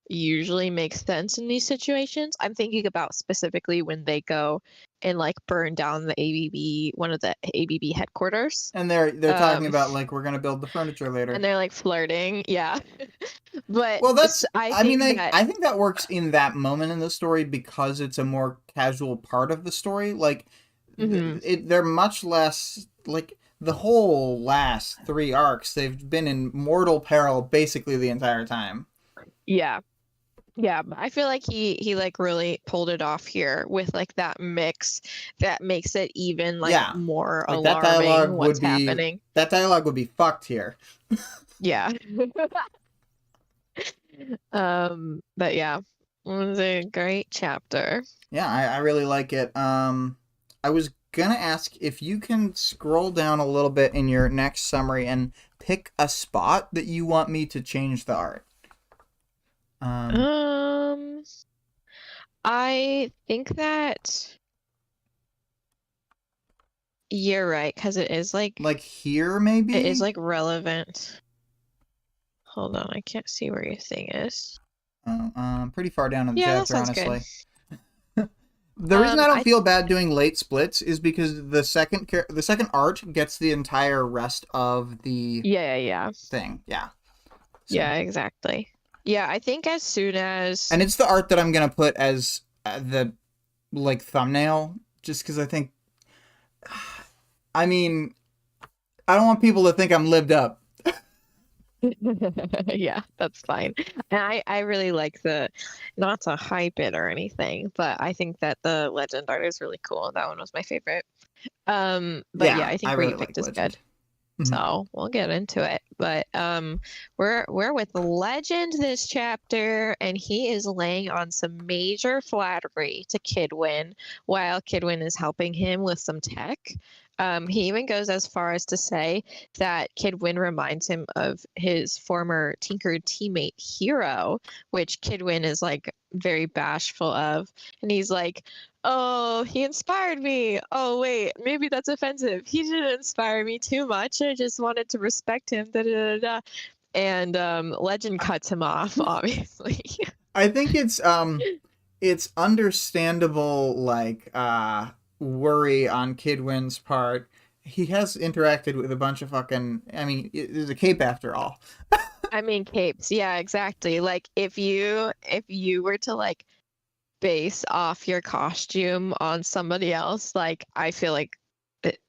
usually make sense in these situations. I'm thinking about specifically when they go and like burn down the ABB, one of the ABB headquarters, and they're talking about like, we're gonna build the furniture later, and they're like flirting. Yeah. But well, that's I think that works in that moment in the story because it's a more casual part of the story. Like they're much less like the whole last 3 arcs. They've been in mortal peril basically the entire time. Yeah, but I feel like he like really pulled it off here with like that mix that makes it even like more like alarming what's happening. That dialogue would be fucked here. Yeah. But yeah, it was a great chapter. Yeah, I really like it. I was gonna ask if you can scroll down a little bit in your next summary and pick a spot that you want me to change the art. I think that you're right, because it is like here, maybe it is like relevant. Hold on, I can't see where your thing is. Pretty far down in the chapter, honestly. Good. The reason I don't feel bad doing late splits is because the second art gets the entire rest of the thing. Yeah. So. Yeah, exactly. Yeah, I think as soon as... And it's the art that I'm going to put as the, like, thumbnail, just because I think... I mean, I don't want people to think I'm lived up. Yeah, that's fine. And I really like not to hype it or anything, but I think that the legend art is really cool. That one was my favorite. But yeah, I think where you picked is good. So we'll get into it. But we're with Legend this chapter, and he is laying on some major flattery to Kidwin while Kidwin is helping him with some tech. He even goes as far as to say that Kidwin reminds him of his former Tinker teammate Hero, which Kidwin is like very bashful of. And he's like, oh, he inspired me. Oh, wait, maybe that's offensive. He didn't inspire me too much. I just wanted to respect him. Da, da, da, da. And Legend cuts him off, obviously. I think it's understandable, like, worry on Kidwin's part. He has interacted with a bunch of fucking. I mean, there's a cape after all. I mean, capes. Yeah, exactly. Like if you were to like base off your costume on somebody else, like I feel like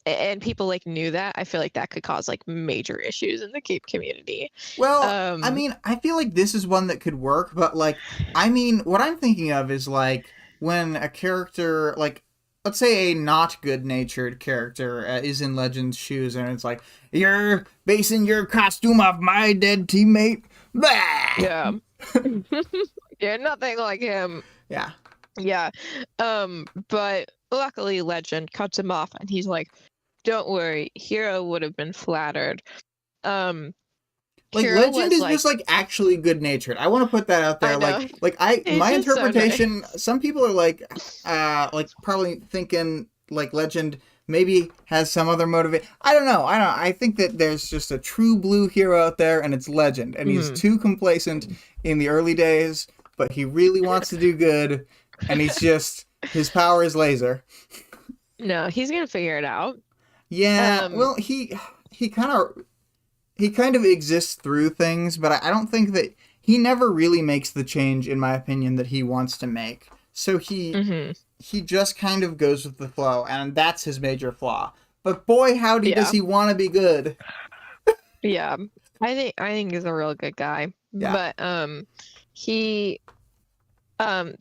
and people like knew that, I feel like that could cause like major issues in the cape community. Well, I Um, mean, I feel like this is one that could work, but like, I mean, what I'm thinking of is like when a character, like, let's say a not good-natured character is in Legend's shoes, and it's like, you're basing your costume off my dead teammate. Blah! yeah. Yeah, nothing like him. Yeah. Yeah. But luckily Legend cuts him off and he's like, "Don't worry, Hero would have been flattered." Um, Like Hero Legend was is like, just like actually good natured. I want to put that out I there. know. Like I He's my just so interpretation. nice. Some people are like probably thinking like Legend maybe has some other motivation. I don't know. I think that there's just a true blue hero out there, and it's Legend, and he's Mhm. too complacent in the early days, but he really wants to do good, and he's just his power is laser. No, he's gonna figure it out. Yeah. Um, Well, he kind of he kind of exists through things, but I don't think that he never really makes the change, in my opinion, that he wants to make. So mhm. he just kind of goes with the flow, and that's his major flaw. But boy, howdy, does Yeah. he want to be good? Yeah. I think he's a real good guy. Yeah. But he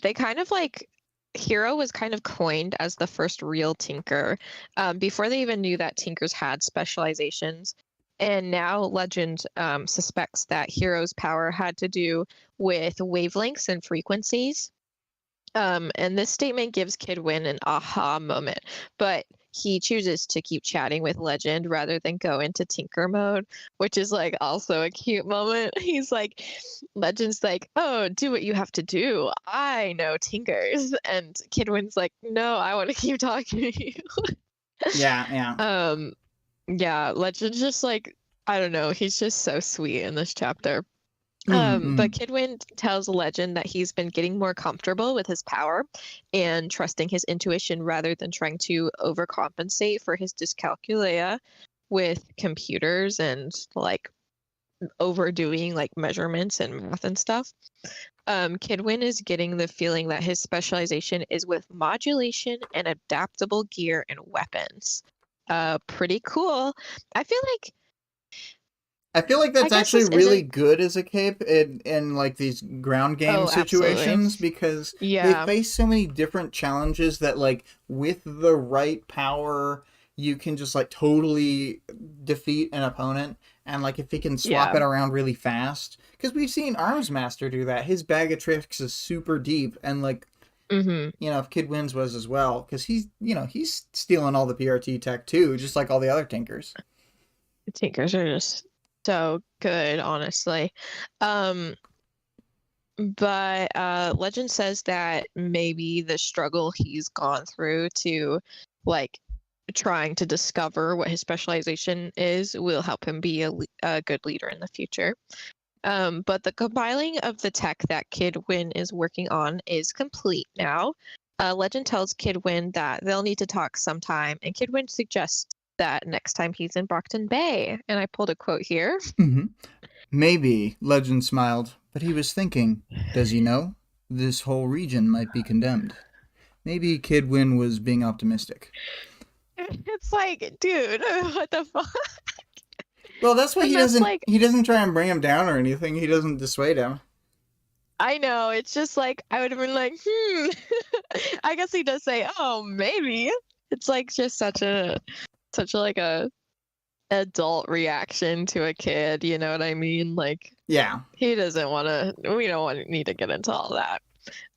they kind of like Hero was kind of coined as the first real tinker before they even knew that tinkers had specializations. And now Legend suspects that Hero's power had to do with wavelengths and frequencies. And this statement gives Kidwin an aha moment, but he chooses to keep chatting with Legend rather than go into Tinker mode, which is like also a cute moment. He's like, Legend's like, "Oh, do what you have to do. I know Tinkers," and Kidwin's like, "No, I want to keep talking to you." Yeah, yeah. um, yeah, Legend's just like, I don't know, he's just so sweet in this chapter. Mm-hmm. But Kidwin tells Legend that he's been getting more comfortable with his power and trusting his intuition rather than trying to overcompensate for his dyscalculia with computers and like overdoing like measurements and math and stuff. Kidwin is getting the feeling that his specialization is with modulation and adaptable gear and weapons. Pretty cool. I feel like I feel like I that's guess actually this really isn't. good as a cape in like these ground game Oh, absolutely. situations because they Yeah. face so many different challenges that like with the right power you can just like totally defeat an opponent, and like if he can swap Yeah. it around really fast, because we've seen Arms Master do that. His bag of tricks is super deep, and like, Mm-hmm. you know, if Kid Wins was as well, because he's, you know, he's stealing all the PRT tech too, just like all the other Tinkers. Tinkers are just so good, honestly. Um, but Legend says that maybe the struggle he's gone through to like trying to discover what his specialization is will help him be a good leader in the future. But the compiling of the tech that Kidwin is working on is complete now. Legend tells Kidwin that they'll need to talk sometime, and Kidwin suggests that next time he's in Brockton Bay. And I pulled a quote here. Mm-hmm. Maybe, Legend smiled, but he was thinking, does he know? This whole region might be condemned. Maybe Kid Win was being optimistic. It's like, dude, what the fuck? Well, that's why And that's like, he doesn't try and bring him down or anything. He doesn't dissuade him. I know, it's just like, I would have been like, I guess he does say, oh, maybe. It's like just such a like a adult reaction to a kid, you know what I mean? Like, Yeah. he doesn't want to, we don't need to get into all that.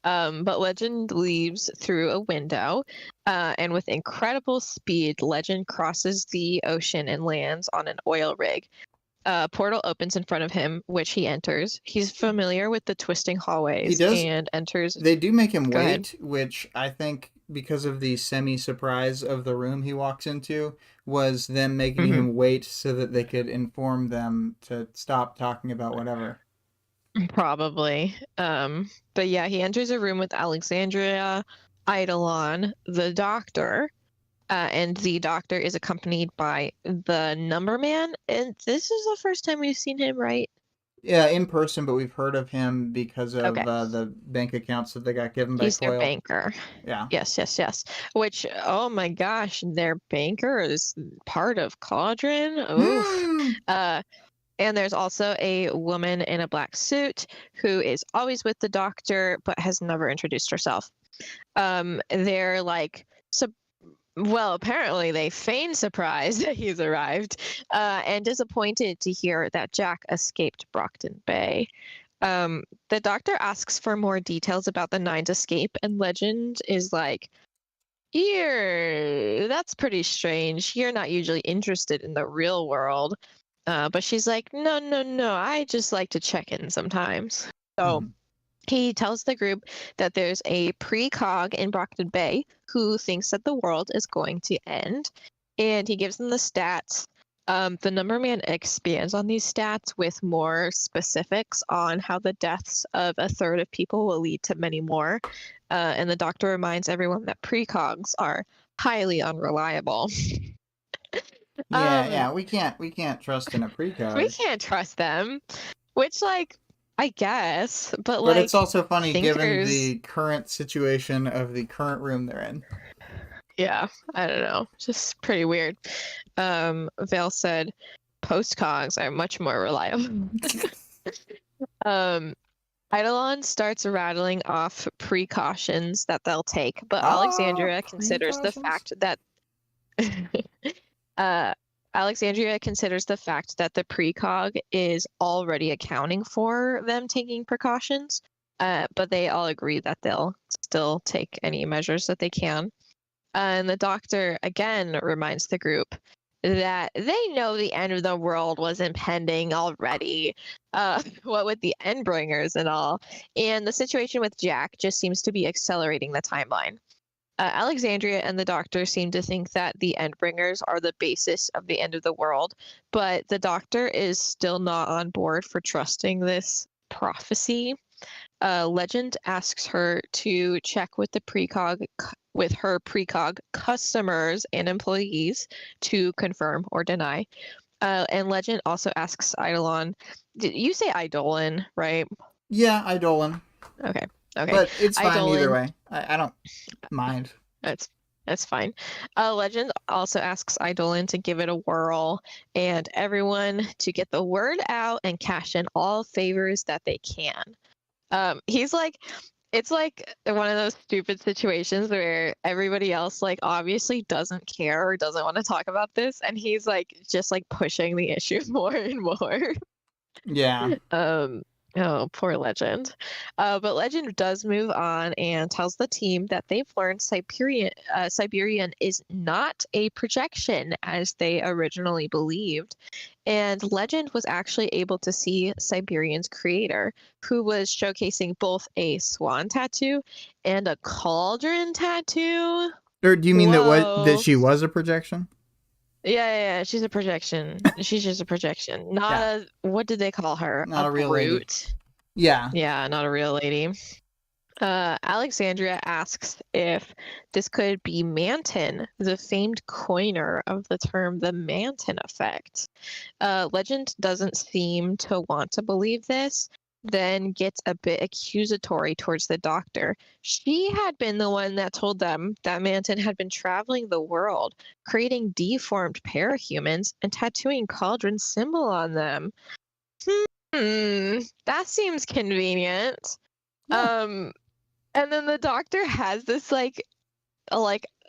But Legend leaves through a window, and with incredible speed, Legend crosses the ocean and lands on an oil rig. A portal opens in front of him, which he enters. He's familiar with the twisting He hallways does. and enters. They do make him Go ahead. wait, which I think because of the semi-surprise of the room he walks into was them making Hmm. him wait so that they could inform them to stop talking about whatever. Probably. But yeah, he enters a room with Alexandria, Eidolon, the doctor, and the doctor is accompanied by the number man. And this is the first time we've seen him, right? Yeah, in person, but we've heard of him because of Okay. the bank accounts that they got given by He's their Coil. banker. Yeah. Yes, yes, yes. Which, oh my gosh, their banker is part of Cauldron. Oof. Hmm. And there's also a woman in a black suit who is always with the doctor but has never introduced herself. They're like, well, apparently they feign surprise that he's arrived, and disappointed to hear that Jack escaped Brockton Bay. The doctor asks for more details about the Nine's escape, and Legend is like, that's pretty strange. You're not usually interested in the real world. But she's like, no, no, no. I just like to check in sometimes. So he tells the group that there's a precog in Brockton Bay who thinks that the world is going to end. And he gives them the stats. The number man expands on these stats with more specifics on how the deaths of a third of people will lead to many more. And the doctor reminds everyone that precogs are highly unreliable. Yeah, we can't trust in a We precog. can't trust them, which, like, I guess, but But it's like, also funny given thinkers, the current situation of the current room they're in. yeah, I don't know, just pretty weird. Vale said postcogs are much more reliable. um, Eidolon starts rattling off precautions that they'll take, but Alexandria considers the Precautions? fact that uh, Alexandria considers the fact that the precog is already accounting for them taking precautions, but they all agree that they'll still take any measures that they can. And the doctor again reminds the group that they know the end of the world was impending already. What with the Endbringers and all. And the situation with Jack just seems to be accelerating the timeline. Alexandria and the doctor seem to think that the Endbringers are the basis of the end of the world, but the doctor is still not on board for trusting this prophecy. Legend asks her to check with her precog customers and employees to confirm or deny. And Legend also asks Eidolon, did you say Eidolon, right? Yeah, Eidolon. Okay. Okay. But it's fine either Eidolon, way. I don't mind. that's fine. Legend also asks Eidolon to give it a whirl and everyone to get the word out and cash in all favors that they can. He's like, it's like one of those stupid situations where everybody else like obviously doesn't care or doesn't want to talk about this, and he's like just like pushing the issue more and more. Yeah. Oh, poor Legend. But Legend does move on and tells the team that they've learned Siberian is not a projection as they originally believed. And Legend was actually able to see Siberian's creator, who was showcasing both a swan tattoo and a cauldron tattoo. Or do you mean that Whoa. she was a projection? Yeah, she's a projection. She's just a projection. Not Yeah. what did they call her? Not a real lady. Brute. Yeah. Yeah, not a real lady. Alexandria asks if this could be Manton, the famed coiner of the term the Manton effect. Legend doesn't seem to want to believe this, then gets a bit accusatory towards the doctor. She had been the one that told them that Manton had been traveling the world, creating deformed parahumans and tattooing Cauldron's symbol on them. That seems convenient. Yeah. And then the doctor has this like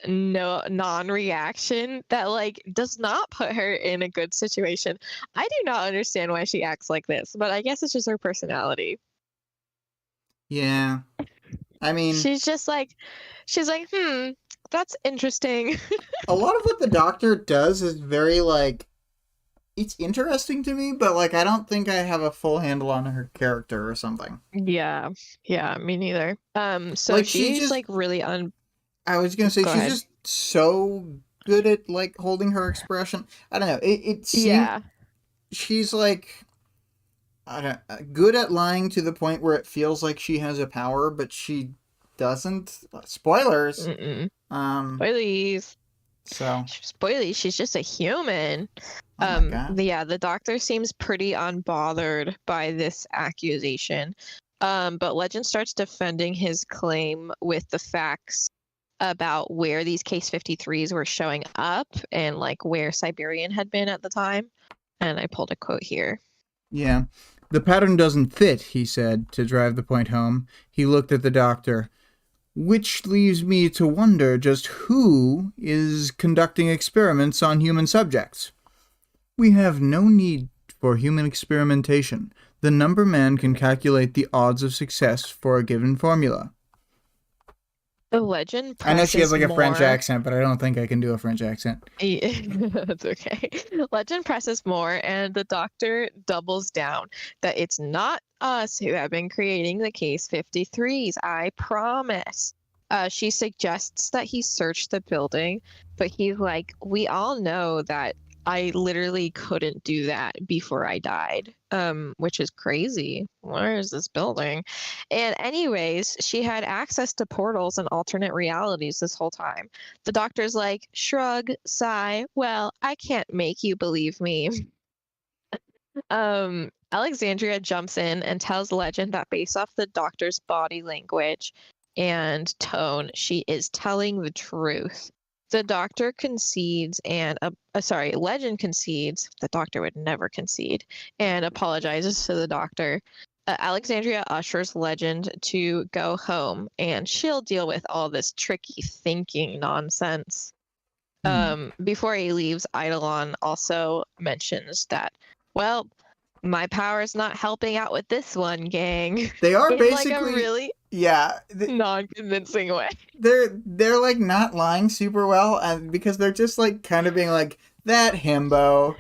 no non-reaction that like does not put her in a good situation. I do not understand why she acts like this, but I guess it's just her personality. Yeah. I mean, She's like, that's interesting. a lot of what the doctor does is very like it's interesting to me, but like I don't think I have a full handle on her character or something. Yeah, me neither. So Like she's just like really I was gonna say Go she's ahead. just so good at like holding her expression. I don't know. It seems Yeah. she's like I don't, good at lying to the point where it feels like she has a power, but she doesn't. Spoilers. Mm-mm. Um. Spoilies. So. Spoilies. She's just a human. Oh my god. Yeah, the doctor seems pretty unbothered by this accusation. But Legend starts defending his claim with the facts about where these case 53s were showing up and like where Siberian had been at the time. And I pulled a quote here. Yeah. The pattern doesn't fit, he said, to drive the point home. He looked at the doctor. Which leaves me to wonder just who is conducting experiments on human subjects. We have no need for human experimentation. The number man can calculate the odds of success for a given formula. The Legend I know she has like a more... French accent, but I don't think I can do a French accent. That's okay. Legend presses more, and the doctor doubles down that it's not us who have been creating the case 53s, I promise. She suggests that he search the building, but he's like, we all know that I literally couldn't do that before I died, which is crazy. Where is this building? And anyways, she had access to portals and alternate realities this whole time. The doctor's like, shrug, sigh, well, I can't make you believe me. Alexandria jumps in and tells Legend that based off the doctor's body language and tone, she is telling the truth. The doctor concedes and Legend concedes. The doctor would never concede and apologizes to the doctor. Alexandria ushers Legend to go home, and she'll deal with all this tricky thinking nonsense. Before he leaves, Eidolon also mentions that, well, my power's not helping out with this one, gang. They are in basically like a really non-convincing way. They're like not lying super well, and because they're just like kind of being like that himbo.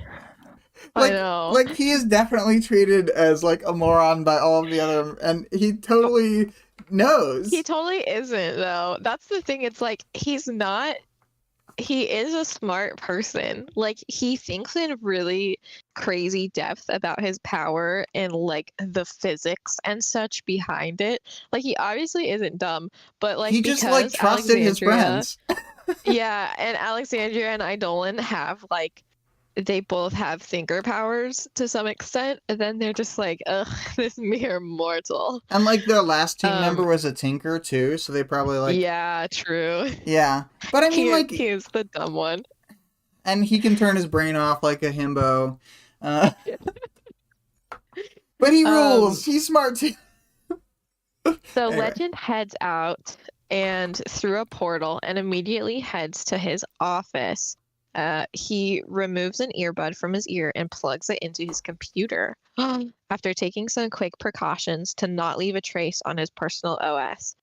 Like, I know. Like he is definitely treated as like a moron by all of the other, and he totally knows. He totally isn't though. That's the thing. It's like he's not. He is a smart person. Like he thinks in really crazy depth about his power and like the physics and such behind it. Like he obviously isn't dumb, but like he just like trusted his friends. Yeah, and Alexandria and Eidolon have like they both have thinker powers to some extent, and then they're just like, ugh, this mere mortal. And like their last team member was a tinker too, so they probably like. Yeah, true. Yeah, but I mean, like he's the dumb one, and he can turn his brain off like a himbo. But he rules. He's smart too. So anyway. Legend heads out and through a portal and immediately heads to his office. He removes an earbud from his ear and plugs it into his computer after taking some quick precautions to not leave a trace on his personal OS.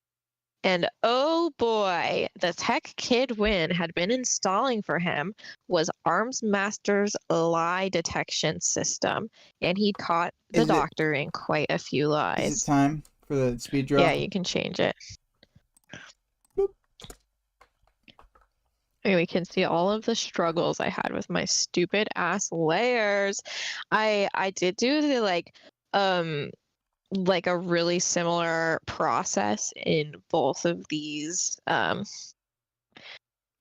And oh boy, the tech Kid Win had been installing for him was Armsmaster's lie detection system, and he caught the doctor in quite a few lies. Is it time for the speed drop? Yeah, you can change it. And we can see all of the struggles I had with my stupid ass layers. I did do the like a really similar process in both of these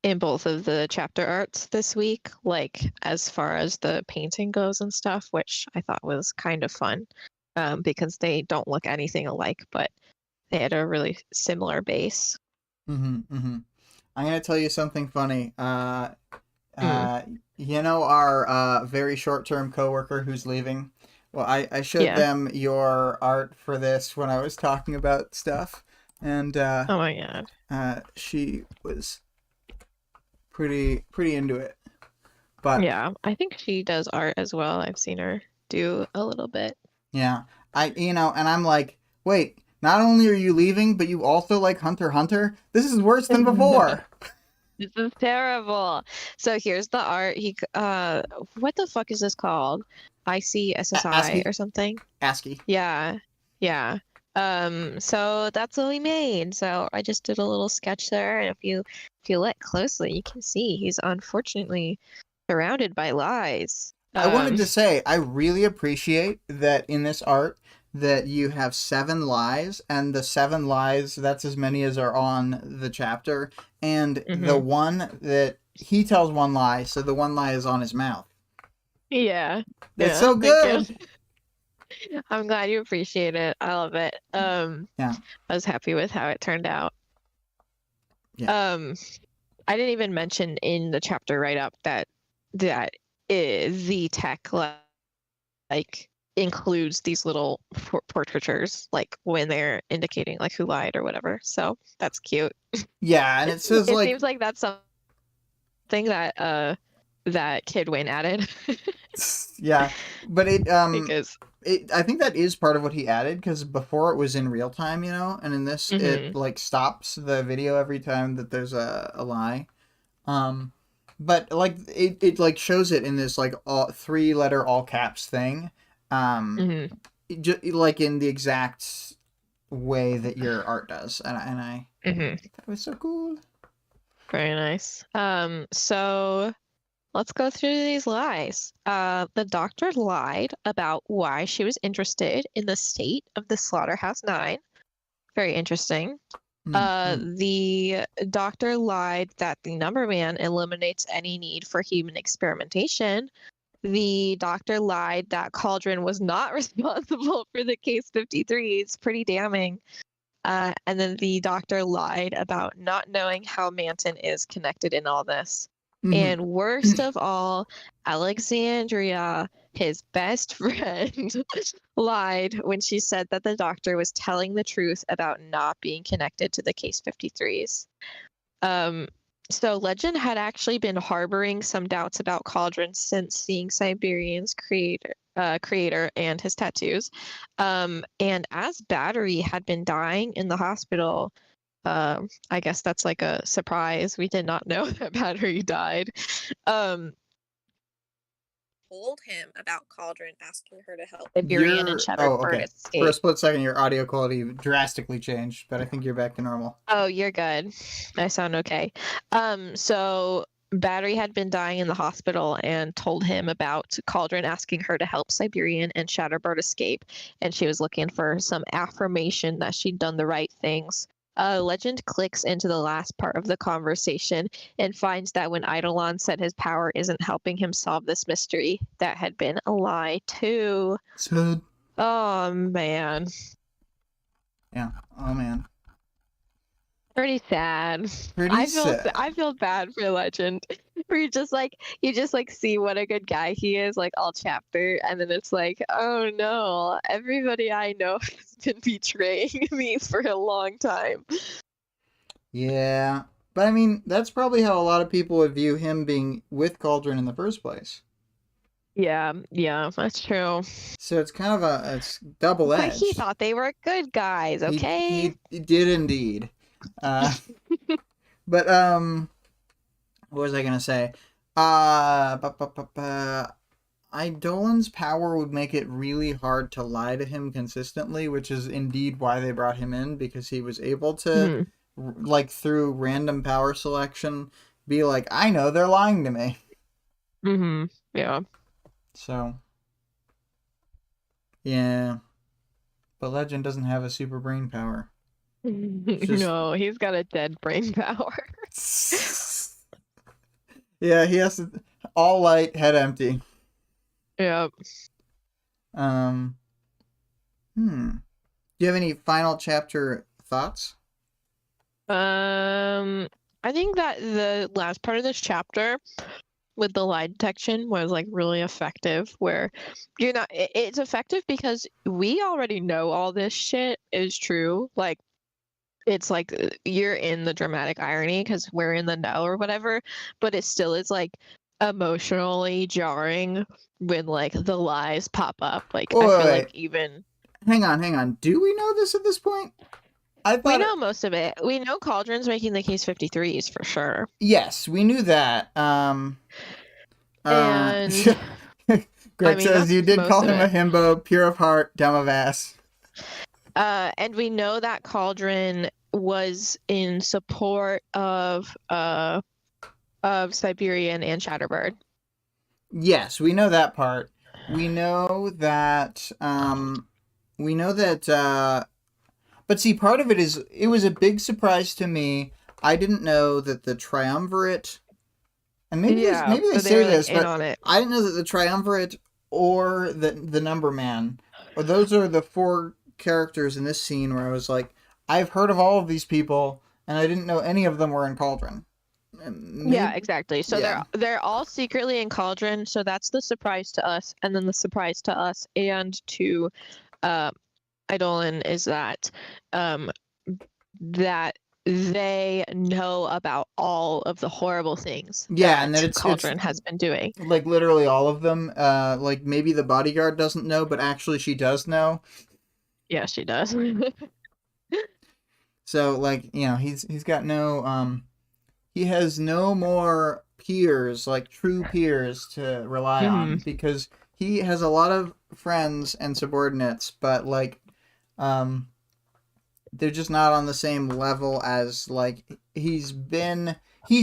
in both of the chapter arts this week, like as far as the painting goes and stuff, which I thought was kind of fun because they don't look anything alike, but they had a really similar base. I'm going to tell you something funny. You know our very short-term coworker who's leaving? Well, I showed them your art for this when I was talking about stuff. And oh my god. She was pretty into it. But yeah, I think she does art as well. I've seen her do a little bit. Yeah. And I'm like, wait, not only are you leaving, but you also like Hunter x Hunter? This is worse than before. This is terrible. So here's the art. What the fuck is this called? ICSSI or something? ASCII. Yeah. So that's what we made. So I just did a little sketch there, and if you look closely, you can see he's unfortunately surrounded by lies. I wanted to say, I really appreciate that in this art that you have 7 lies, and the 7 lies, that's as many as are on the chapter, and the one that he tells one lie, so the one lie is on his mouth. Yeah. It's Yeah. so Thank good. you. I'm glad you appreciate it. I love it. Yeah. I was happy with how it turned out. Yeah. I didn't even mention in the chapter write up that is the tech like includes these little portraitures like when they're indicating like who lied or whatever. So that's cute. Yeah, and it says It like seems like that's something that Kid Wayne added. yeah, but Because I think that is part of what he added because before it was in real time, and in this it like stops the video every time that there's a lie. But like it like shows it in this like all 3-letter all caps thing. Like in the exact way that your art does, and I that was so cool. Very nice. So let's go through these lies. The doctor lied about why she was interested in the state of the Slaughterhouse 9. Very interesting. The doctor lied that the number man eliminates any need for human experimentation. The doctor lied that Cauldron was not responsible for the case 53. It's pretty damning. And then the doctor lied about not knowing how Manton is connected in all this. And worst of all, Alexandria, his best friend, lied when she said that the doctor was telling the truth about not being connected to the case 53s. So Legend had actually been harboring some doubts about Cauldron since seeing Siberian's creator and his tattoos. And as Battery had been dying in the hospital, I guess that's like a surprise. We did not know that Battery died. Told him about Cauldron, asking her to help Siberian and Shattered Bird escape. For a split second, your audio quality drastically changed, but I think you're back to normal. Oh, you're good. I sound okay. So Battery had been dying in the hospital and told him about Cauldron asking her to help Siberian and Shatterbird escape, and she was looking for some affirmation that she'd done the right things. Legend clicks into the last part of the conversation and finds that when Eidolon said his power isn't helping him solve this mystery, that had been a lie too. Sad. Oh man. Yeah. Oh man. Pretty sad. I feel bad for Legend. Where you just like see what a good guy he is, like all chapter, and then it's like, oh no, everybody I know has been betraying me for a long time. Yeah. But I mean, that's probably how a lot of people would view him being with Cauldron in the first place. Yeah, that's true. So it's kind of it's double-edged. But he thought they were good guys, okay? He did indeed. But what was I gonna say? Eidolon's power would make it really hard to lie to him consistently, which is indeed why they brought him in, because he was able to, like through random power selection, be like, I know they're lying to me. Yeah. So. Yeah. But Legend doesn't have a super brain power. No, he's got a dead brain power. Yeah, he has to, all light, head empty. Yep. Do you have any final chapter thoughts? I think that the last part of this chapter with the lie detection was like really effective, where it's effective because we already know all this shit is true. Like, it's like you're in the dramatic irony because we're in the know or whatever, but it still is like emotionally jarring when like the lies pop up. Like, I feel like even hang on, do we know this at this point? We know most of it. We know Cauldron's making the case 53s for sure. Yes, we knew that. And Greg says you did call him a himbo, pure of heart, dumb of ass. And we know that Cauldron was in support of Siberian and Shatterbird. Yes, we know that part. We know that. We know that. But see, part of it is it was a big surprise to me. I didn't know that the triumvirate, and Yeah, maybe they but they say were like this, in but on it. I didn't know that the triumvirate or the number man, or those are the four characters in this scene where I was like, I've heard of all of these people, and I didn't know any of them were in Cauldron. Yeah, Maybe, exactly. So yeah, they're all secretly in Cauldron, so that's the surprise to us, and then the surprise to us and to uh, Eidolon is um that they know about all of the horrible things yeah, and that that it's Cauldron has been doing. like literally all of them. Like maybe the bodyguard doesn't know, but actually she does know. Yeah, she does. So like he's got no he has no more peers, like true peers to rely Hmm. on because he has a lot of friends and subordinates, but like um they're just not on the same level as like he's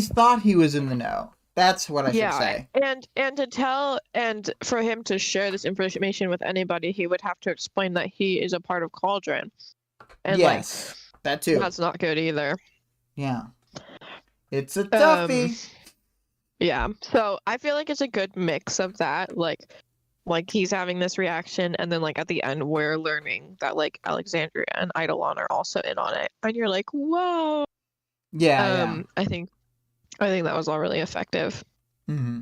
thought he was in the know. That's what I should Yeah, say. and to tell and for him to share this information with anybody, he would have to explain that he is a part of Cauldron, and like Yes, that too. that's not good either. Yeah. It's a Um, toughie. yeah. So I feel like it's a good mix of that, like he's having this reaction, and then like at the end we're learning that like Alexandria and Eidolon are also in on it, and you're like, whoa. Yeah, yeah. I think that was all really effective. Mm-hmm.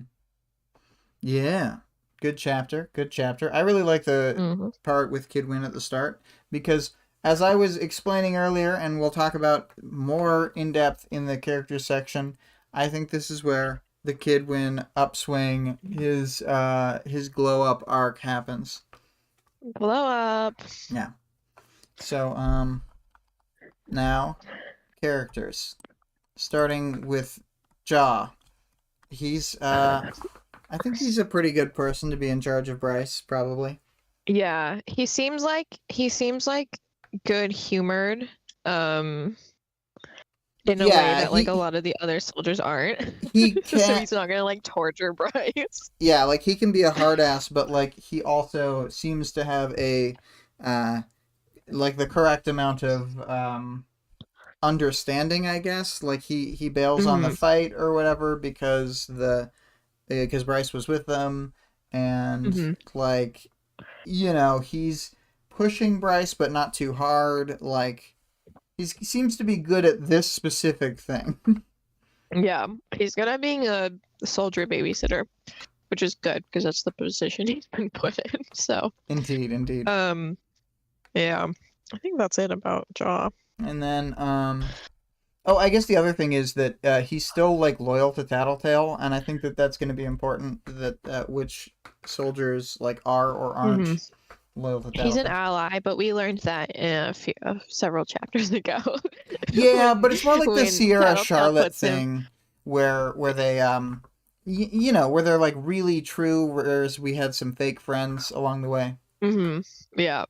Yeah. Good chapter. Good chapter. I really like the Hmm. part with Kidwin at the start because as I was explaining earlier, and we'll talk about more in depth in the character section, I think this is where the Kidwin upswing, his glow up arc happens. Blow up. Yeah. So now characters. Starting with Jaw. He's I think he's a pretty good person to be in charge of Bryce, probably. Yeah, he seems like good humored, in a way Yeah, that like a lot of the other soldiers aren't. he So can't. he's not gonna like torture Bryce. Yeah, like he can be a hard ass, but like he also seems to have a uh like the correct amount of understanding, I guess. Like he bails on the Hmm. fight or whatever because Bryce was with them, and Hmm. like he's pushing Bryce but not too hard. Like he seems to be good at this specific thing. Yeah, he's gonna being a soldier babysitter, which is good because that's the position he's been put in. So, Indeed, indeed. um, yeah, I think that's it about Jaw. And then oh, I guess the other thing is that he's still like loyal to Tattletale, and I think that that's going to be important. That which soldiers like are or Hmm. aren't loyal to He's an Tattletale. ally, but we learned that several chapters ago Yeah, when but it's more like the when Sierra Tattletale Charlotte puts him. thing, where they where they're like really true, whereas we had some fake friends along the way. Hmm. Yeah.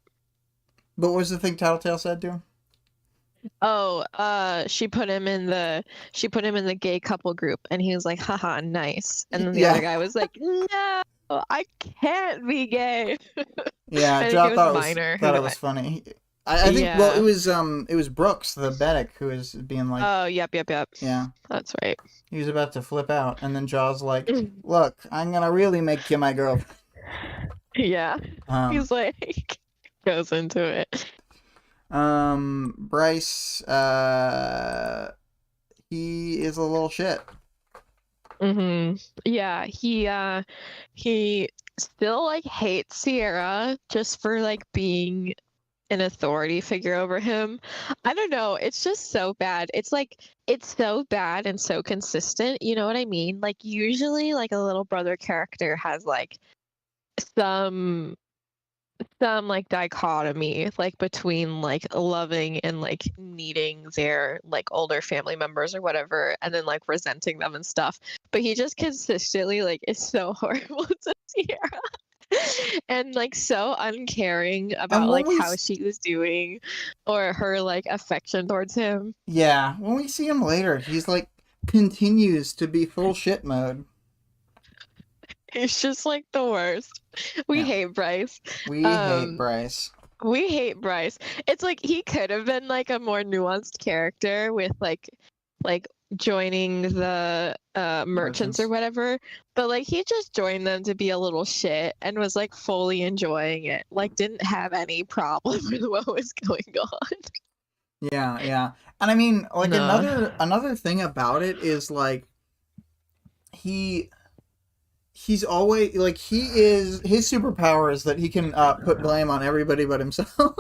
But what was the thing Tattletale said to him? Oh, she put him in the gay couple group, and he was like, haha, nice. And then the other Yeah, guy was like, no, I can't be gay. yeah. I think Jaw it was Minor who thought it got. was funny. I think well Yeah. it was Brooks the medic who was being like Oh, yep, yep, yep. yeah. That's right. He was about to flip out, and then Jaw's like, "Look, I'm gonna really make you my girlfriend." Yeah. Um, He's like goes into it. Bryce, he is a little shit. Hmm. Yeah, he still like hates Sierra just for like being an authority figure over him. I don't know, it's just so bad. It's like it's so bad and so consistent, you know what I mean? Like usually like a little brother character has like some like dichotomy like between like loving and like needing their like older family members or whatever, and then like resenting them and stuff, but he just consistently like is so horrible to Sierra and like so uncaring And about like how she was doing or her like affection towards him. when we see him later, he's like continues to be full shit mode. He's just like the worst. We Yeah. hate Bryce. We hate Um, Bryce. we hate Bryce. It's like he could have been like a more nuanced character with like joining the merchants or whatever, but like he just joined them to be a little shit and was like fully enjoying it. Like didn't have any problem with what was going on. Yeah, yeah. And I mean, like No. another thing about it is like he he's always like his superpower is that he can put blame on everybody but himself.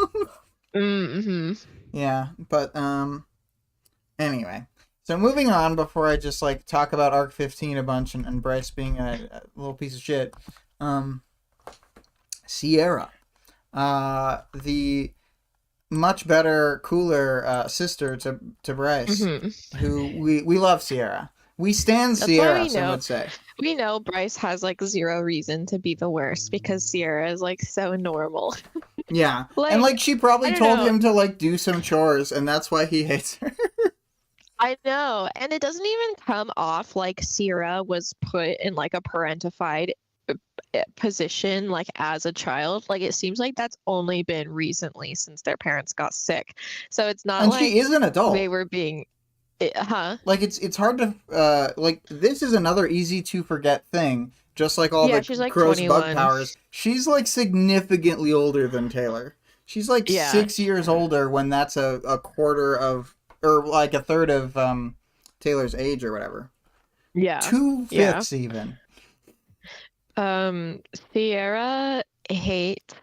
Mm-hmm. Yeah, but anyway. So moving on before I just like talk about Arc 15 a bunch and Bryce being a little piece of shit. Sierra. The much better, cooler sister to Bryce, who we love Sierra. We stand Sierra, some would say. We know Bryce has like zero reason to be the worst because Sierra is like so normal. Yeah. Like, and like she probably I don't told know. him to like do some chores and that's why he hates her. I know. And it doesn't even come off like Sierra was put in like a parentified position like as a child. Like it seems like that's only been recently since their parents got sick. So it's not And like she is an adult. they were being like it's hard to like this is another easy to forget thing, just like all the she's like crow's 21. bug powers. She's like significantly older than Taylor. She's like 6 years older when that's a quarter of or like a third of Taylor's age or whatever. Yeah. 2/5 even. Sierra hates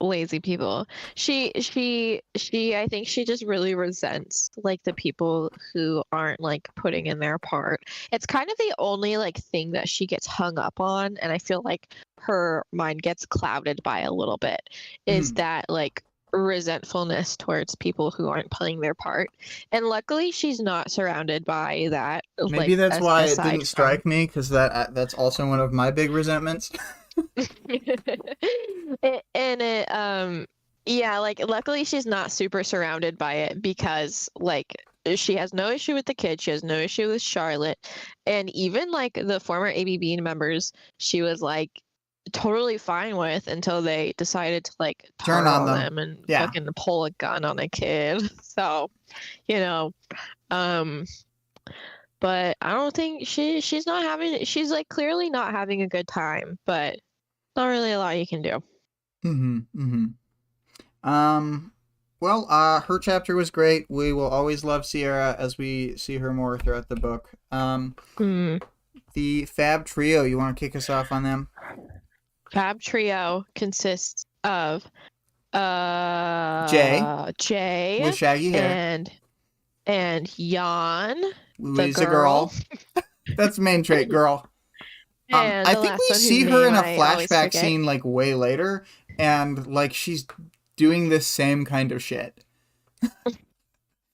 lazy people. She I think she just really resents like the people who aren't like putting in their part. It's kind of the only like thing that she gets hung up on, and I feel like her mind gets clouded by a little bit, is that like resentfulness towards people who aren't playing their part. And luckily she's not surrounded by that. Maybe like, that's why it didn't strike me, because that's also one of my big resentments. Yeah, like luckily she's not super surrounded by it because like she has no issue with the kid, she has no issue with Charlotte, and even like the former ABB members she was like totally fine with until they decided to like turn on them and fucking pull a gun on a kid. So, you know, but I don't think she's like clearly not having a good time, but not really a lot you can do. Well, her chapter was great. We will always love Sierra as we see her more throughout the book. The Fab Trio, you want to kick us off on them? Fab Trio consists of Jay with shaggy hair and Jan, Louise the girl. That's main trait, girl. I think we see her in a flashback scene like way later, and like she's doing this same kind of shit.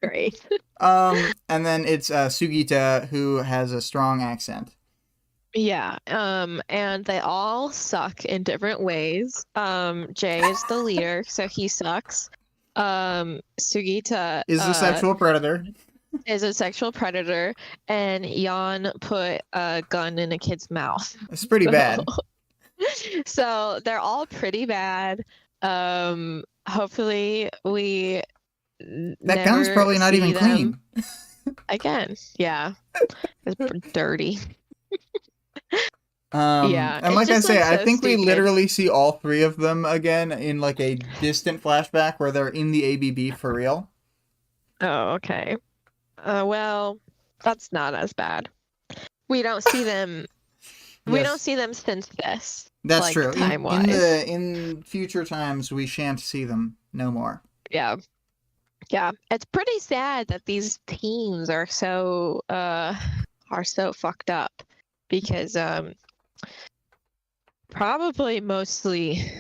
Great. And then it's Sugita, who has a strong accent. Yeah, and they all suck in different ways. Jay is the leader, so he sucks. Sugita is a sexual predator. Is a sexual predator, and Jan put a gun in a kid's mouth. It's pretty bad. So they're all pretty bad. Hopefully we that gun's probably not even clean. Again, yeah. It's dirty. Yeah, and like I say, so I think stupid. We literally see all three of them again in like a distant flashback where they're in the ABB for real. Oh, okay. Well, that's not as bad. We don't see them. Yes. We don't see them since this. That's like, true. Time-wise. In future times, we shan't see them no more. Yeah. Yeah, it's pretty sad that these teens are so fucked up because probably mostly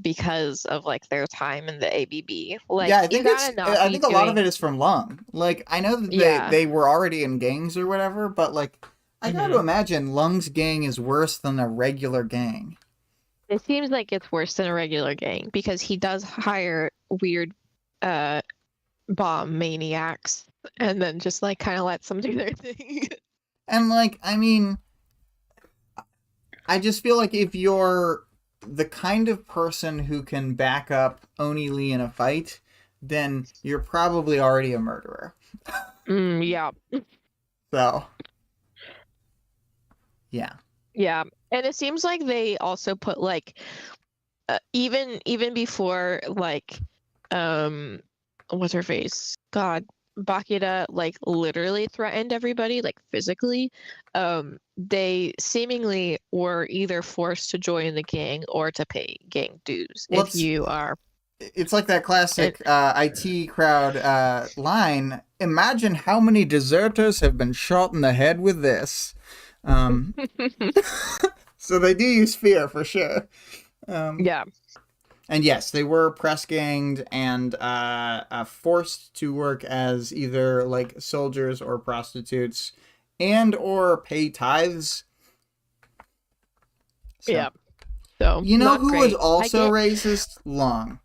because of like their time in the ABB. Like, yeah, I think a lot of it is from Lung. Like, I know that they were already in gangs or whatever, but like, I gotta imagine Lung's gang is worse than a regular gang. It seems like it's worse than a regular gang because he does hire weird bomb maniacs and then just like kind of lets them do their thing. And like, I mean, I just feel like if you're the kind of person who can back up Oni Lee in a fight, then you're probably already a murderer. Yeah. So, yeah. Yeah. And it seems like they also put like even before like what's her face? God, Bakira like literally threatened everybody like physically. They seemingly were either forced to join the gang or to pay gang dues Well, if you are. it's like that classic IT crowd line. Imagine how many deserters have been shot in the head with this. So they do use fear for sure. Yeah. And yes, they were press ganged and forced to work as either like soldiers or prostitutes, and or pay tithes. So, Yeah. So you know not who great. was also racist? Long.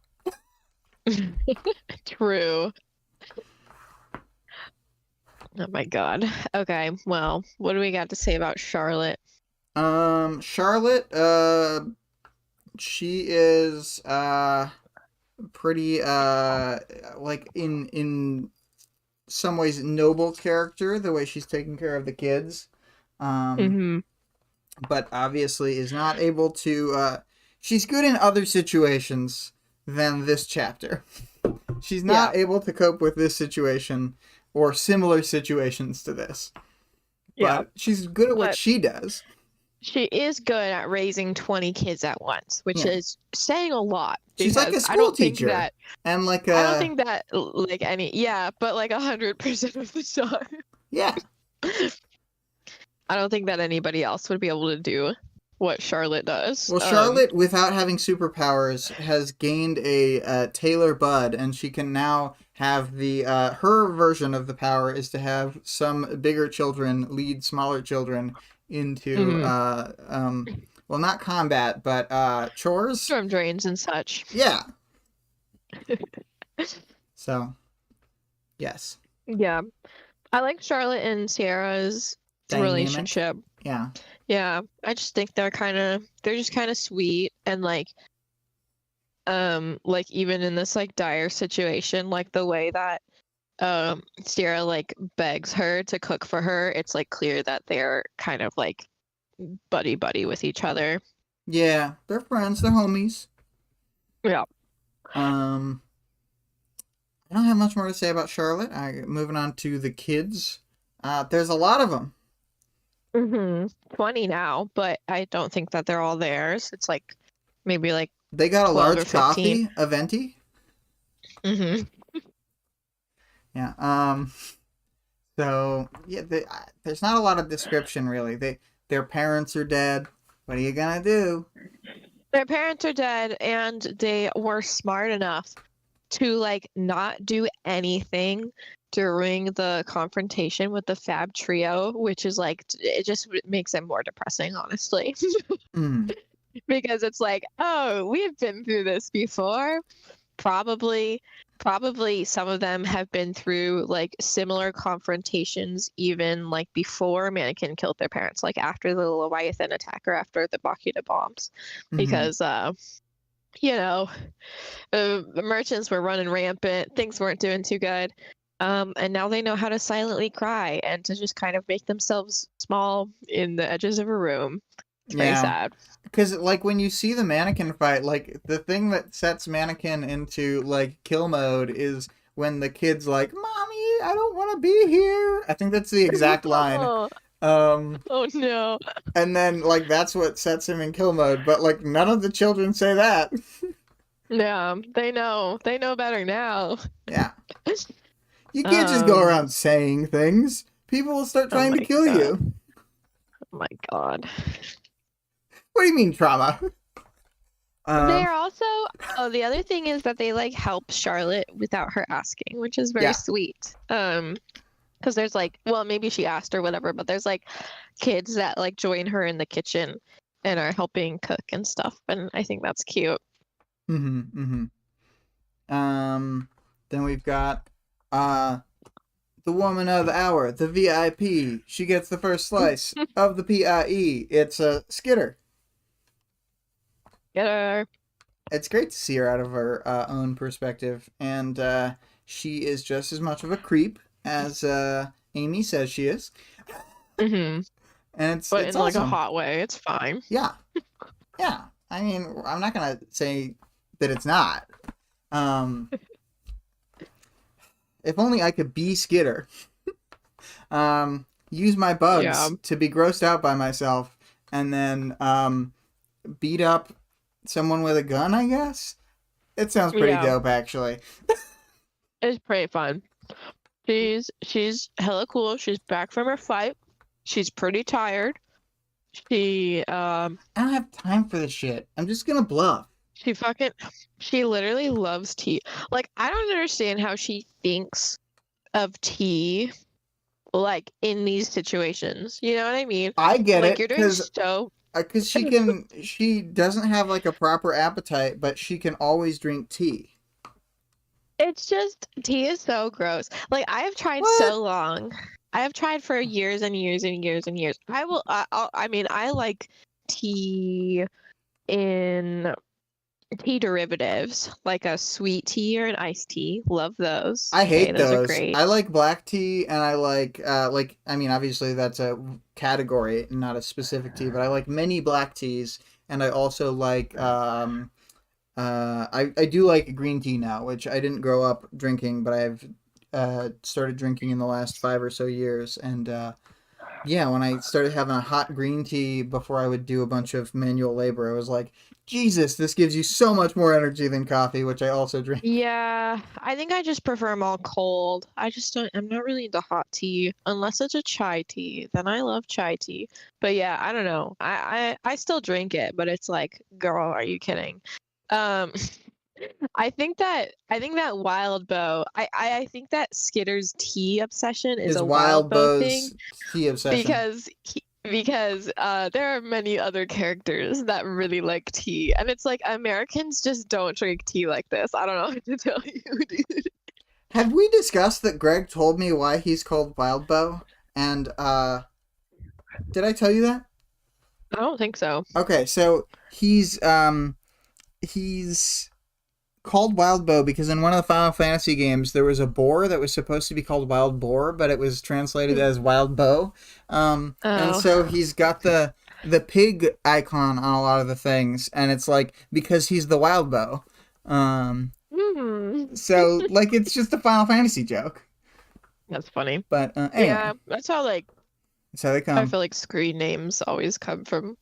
True. Oh my God. Okay. Well, what do we got to say about Charlotte? Charlotte, she is pretty like in some ways noble character, the way she's taking care of the kids. Mm-hmm. But obviously is not able to she's good in other situations than this chapter. She's not able to cope with this situation or similar situations to this. Yeah. But she's good at what she does. She is good at raising 20 kids at once, which is saying a lot. She's like a school teacher. And like I don't think that like any but like 100% of the time. Yeah. I don't think that anybody else would be able to do what Charlotte does. Well, Charlotte, without having superpowers, has gained a Taylor Bud, and she can now have the her version of the power is to have some bigger children lead smaller children into well, not combat, but chores, storm drains and such. Yeah. So, yes. Yeah, I like Charlotte and Sierra's relationship. Yeah. Yeah, I just think they're just kind of sweet, and like even in this like dire situation, like the way that Sierra like begs her to cook for her, it's like clear that they're kind of like buddy with each other. Yeah, they're friends, they're homies. Yeah. I don't have much more to say about Charlotte. Moving on to the kids. There's a lot of them. 20 now, but I don't think that they're all theirs. It's like maybe like they got a large coffee, a venti. Yeah. So yeah, there's not a lot of description really. Their parents are dead. What are you gonna do? Their parents are dead, and they were smart enough to like not do anything during the confrontation with the Fab Trio, which is like it just makes it more depressing, honestly. Because it's like, oh, we've been through this before. Probably some of them have been through like similar confrontations even like before Mannequin killed their parents, like after the Leviathan attack or after the Bakita bombs. Because the merchants were running rampant, things weren't doing too good. And now they know how to silently cry and to just kind of make themselves small in the edges of a room. It's very sad. Because, like, when you see the Mannequin fight, like, the thing that sets Mannequin into, like, kill mode is when the kid's like, Mommy, I don't want to be here. I think that's the exact line. Oh, no. And then, like, that's what sets him in kill mode. But, like, none of the children say that. Yeah, they know. They know better now. Yeah. You can't just go around saying things. People will start trying to kill you. Oh, my God. What do you mean trauma? They're also the other thing is that they like help Charlotte without her asking, which is very sweet. Because there's like, well, maybe she asked or whatever, but there's like kids that like join her in the kitchen and are helping cook and stuff, and I think that's cute. Then we've got the woman of the hour, the VIP. She gets the first slice of the PIE. It's a Skitter. Skitter. It's great to see her out of her own perspective, and she is just as much of a creep as Amy says she is, Mm-hmm. and But it's in like a awesome. hot way. It's fine. Yeah, yeah. I mean, I'm not gonna say that it's not. Um, if only I could be Skitter. Use my Yeah. bugs to be grossed out by myself, and then beat up someone with a gun. I guess it sounds pretty Yeah. dope, actually. It's pretty fun. She's hella cool. She's back from her fight. She's pretty tired. She I don't have time for this shit. I'm just gonna bluff. she fucking she literally loves tea. Like I don't understand how she thinks of tea like in these situations. You know what I mean? I get Like it, you're doing because so she doesn't have like a proper appetite, but she can always drink tea. it's just tea is so gross. Like I have tried What? so long. I have tried for years and years and years and years. I mean I like tea in tea derivatives, like a sweet tea or an iced tea. Love those. I Okay, hate those are those. great. I like black tea, and I like I mean, obviously that's a category, not a specific tea, but I like many black teas, and I also like I do like green tea now, which I didn't grow up drinking, but I've started drinking in the last 5 or so years, and yeah, when I started having a hot green tea before I would do a bunch of manual labor, I was like, Jesus, this gives you so much more energy than coffee, which I also drink. Yeah, I think I just prefer them all cold. I just don't, I'm not really into hot tea unless it's a chai tea. Then I love chai tea. But yeah, I don't know. I still drink it, but it's like, girl, are you kidding? Um, I think that Wildbow, I think that Skitter's tea obsession is His a wild Wildbow thing bow's tea obsession. because there are many other characters that really like tea, and it's like Americans just don't drink tea like this. I don't know what to tell you, dude. Have we discussed that Greg told me why he's called Wildbow? And did I tell you that? I don't think so. Okay, so he's called Wildbow because in one of the Final Fantasy games there was a boar that was supposed to be called Wild Boar, but it was translated as Wild Bow. And Oh. so he's got the pig icon on a lot of the things, and it's like because he's the Wild Bow. Hmm. So like it's just a Final Fantasy joke. That's funny. But Yeah, anyway, that's how like that's how they I come. feel like screen names always come from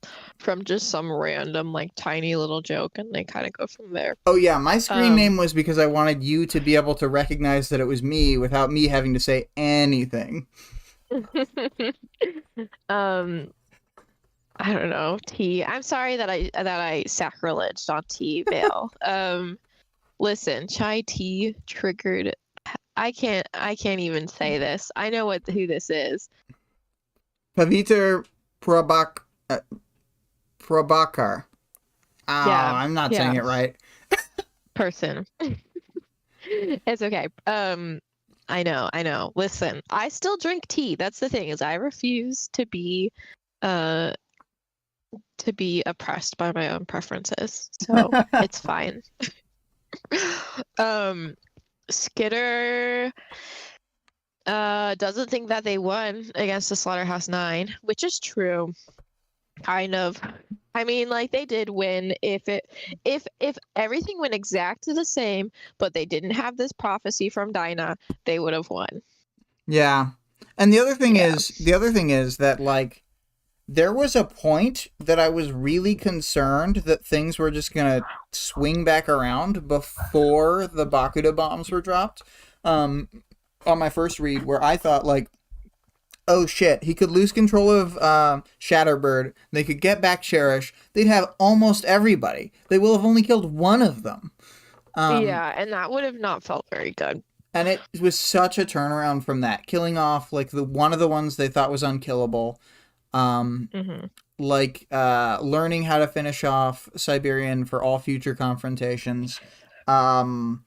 just some random like tiny little joke, and they kind of go from there. Oh yeah, my screen Um, name was because I wanted you to be able to recognize that it was me without me having to say anything. um, I don't know. T. I'm sorry that I sacrileged on T Vale. Listen, chai tea triggered. I can't even say this. I know who this is. Paviter Prabak uh, Prabhakar. Oh, Yeah, I'm not yeah, saying it right. person. It's okay. I know. Listen, I still drink tea. That's the thing, is I refuse uh to be oppressed by my own preferences. So it's fine. Um, Skitter doesn't think that they won against the Slaughterhouse Nine, which is true. Kind of. I mean, like they did win if everything went exactly the same, but they didn't have this prophecy from Dinah, they would have won. Yeah. And Yeah. the other thing is that like there was a point that I was really concerned that things were just gonna swing back around before the Bakuda bombs were dropped. On my first read, where I thought like, oh shit, he could lose control of Shatterbird. They could get back Cherish. They'd have almost everybody. They will have only killed one of them. Um, Yeah, and that would have not felt very good. and it was such a turnaround from that, killing off like the one of the ones they thought was unkillable. Um, Hmm. like learning how to finish off Siberian for all future confrontations. Um,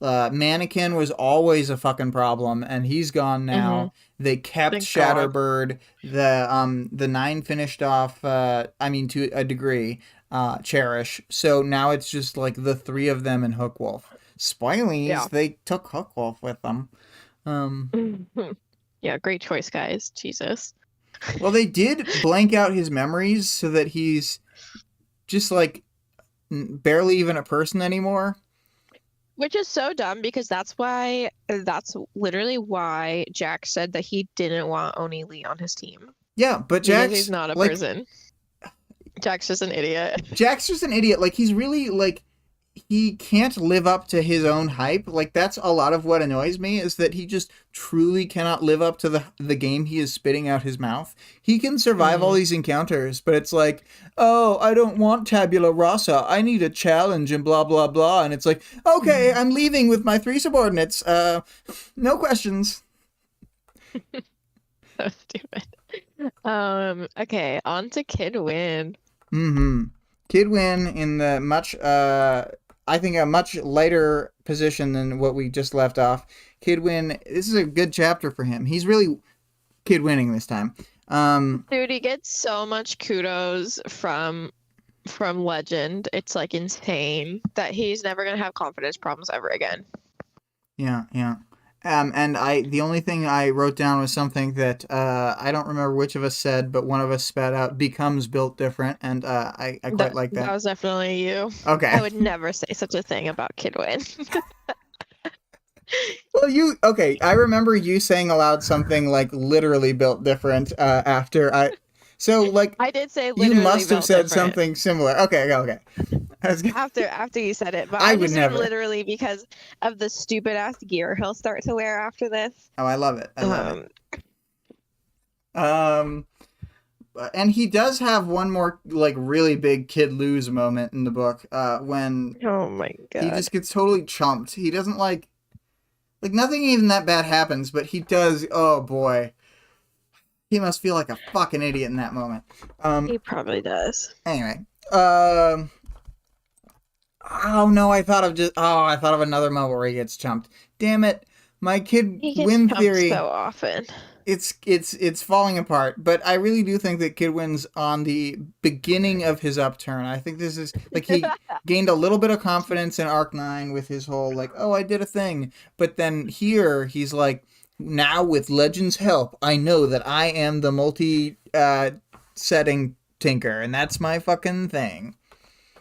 Mannequin was always a fucking problem, and he's gone now. They kept Thank God. Shatterbird. The 9 finished off. I mean, to a degree, Cherish. So now it's just like the 3 of them and Hookwolf. Spoilies, Yeah. they took Hookwolf with them. Yeah, great choice, guys. Jesus. Well, they did blank out his memories so that he's just like barely even a person anymore. Which is so dumb because that's literally why Jack said that he didn't want Oni Lee on his team. Yeah, but Because Jack's he's not a like, person. Jack's just an idiot. Jack's just an idiot. Like, he's really like, he can't live up to his own hype. Like, that's a lot of what annoys me, is that he just truly cannot live up to the game he is spitting out his mouth. He can survive all these encounters, but it's like, oh, I don't want tabula rasa, I need a challenge and blah blah blah. And it's like, okay, I'm leaving with my 3 subordinates, no questions. So stupid. Okay, on to Kid Win. Kid Win in the much I think a much lighter position than what we just left off. Kid Win, this is a good chapter for him. He's really Kid winning this time. Dude, he gets so much kudos from Legend. It's like insane that he's never gonna have confidence problems ever again. Yeah. And the only thing I wrote down was something that I don't remember which of us said, but one of us spat out, becomes built different, and I quite like that. That was definitely you. Okay. I would never say such a thing about Kid Win. Well, okay, I remember you saying aloud something like literally built different after I... So, like, I did say literally you must have built said different. something similar. Okay. After you said it, but I I would just never. Literally because of the stupid ass gear he'll start to wear after this. Oh, I love it. And he does have one more like really big Kid Lose moment in the book when oh my god, he just gets totally chumped. He doesn't like nothing even that bad happens, but he does. Oh boy, he must feel like a fucking idiot in that moment. He probably does. Anyway, oh no, I thought of another moment where he gets chumped. Damn it, my Kid Win theory. So often. It's falling apart, but I really do think that Kid Win's on the beginning of his upturn. I think this is like he gained a little bit of confidence in Arc 9 with his whole like, oh, I did a thing, but then here he's like, now with Legend's help, I know that I am the multi-setting tinker, and that's my fucking thing.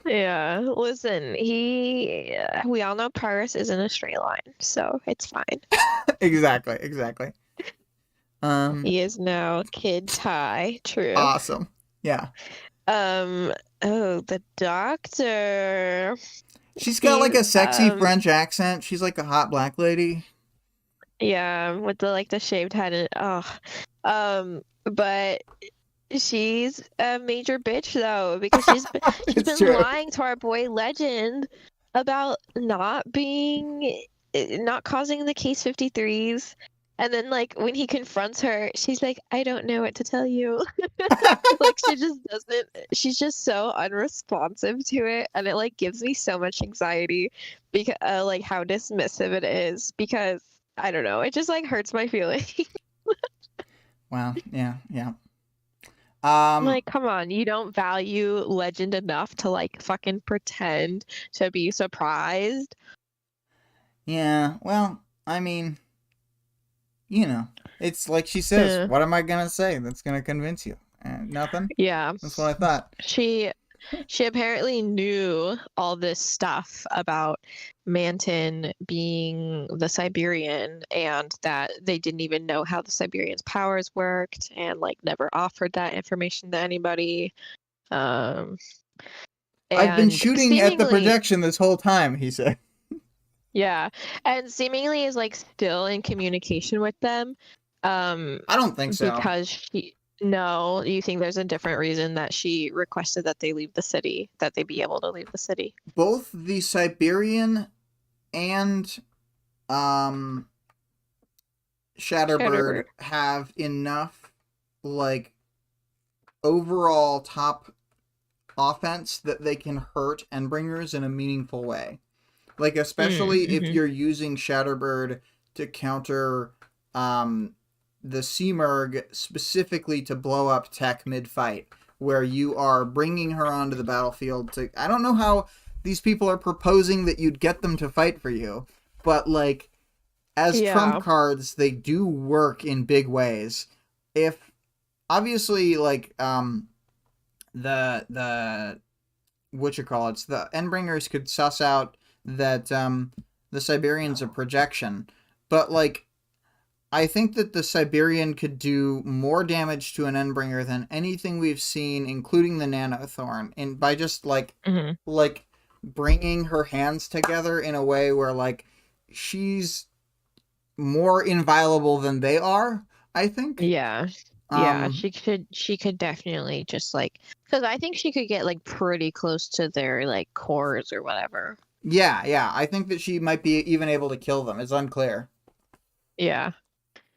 Yeah, listen, we all know progress isn't a straight line, so it's fine. Exactly. He is now Kid Ty. True. Awesome. Yeah. Oh, the doctor. She's got like a sexy French accent. She's like a hot black lady. Yeah, with the shaved head and but she's a major bitch though, because she's been true. lying to our boy Legend about not causing the case 53s. And then, like, when he confronts her, she's like, I don't know what to tell you. Like, she just doesn't, she's just so unresponsive to it. And it, like, gives me so much anxiety because, like, how dismissive it is. Because, I don't know, it just, like, hurts my feelings. Wow, yeah. Like, come on, you don't value Legend enough to, like, fucking pretend to be surprised? Yeah, well, I mean... You know, it's like she says, what am I going to say that's going to convince you? Nothing? Yeah. That's what I thought. She apparently knew all this stuff about Manton being the Siberian, and that they didn't even know how the Siberian's powers worked, and, like, never offered that information to anybody. I've been shooting at the projection this whole time, he said. Yeah, and seemingly is like still in communication with them. I don't think so. Because you think there's a different reason that she requested that they leave the city, that they be able to leave the city. Both the Siberian and Shatterbird have enough like overall top offense that they can hurt Endbringers in a meaningful way. Like, especially if Mm-hmm. you're using Shatterbird to counter the Seamerg specifically to blow up tech mid-fight, where you are bringing her onto the battlefield to... I don't know how these people are proposing that you'd get them to fight for you, but, like, as trump Yeah. cards, they do work in big ways. If, obviously, like, the what you call it, the Endbringers could suss out that the Siberian's a projection, but, like, I think that the Siberian could do more damage to an Endbringer than anything we've seen, including the Nanothorn, and by just Mm-hmm. like bringing her hands together in a way where, like, she's more inviolable than they are. I think. Yeah. Yeah, Um. she could definitely just like, because I think she could get like pretty close to their like cores or whatever. Yeah. Yeah. I think that she might be even able to kill them. It's unclear. Yeah.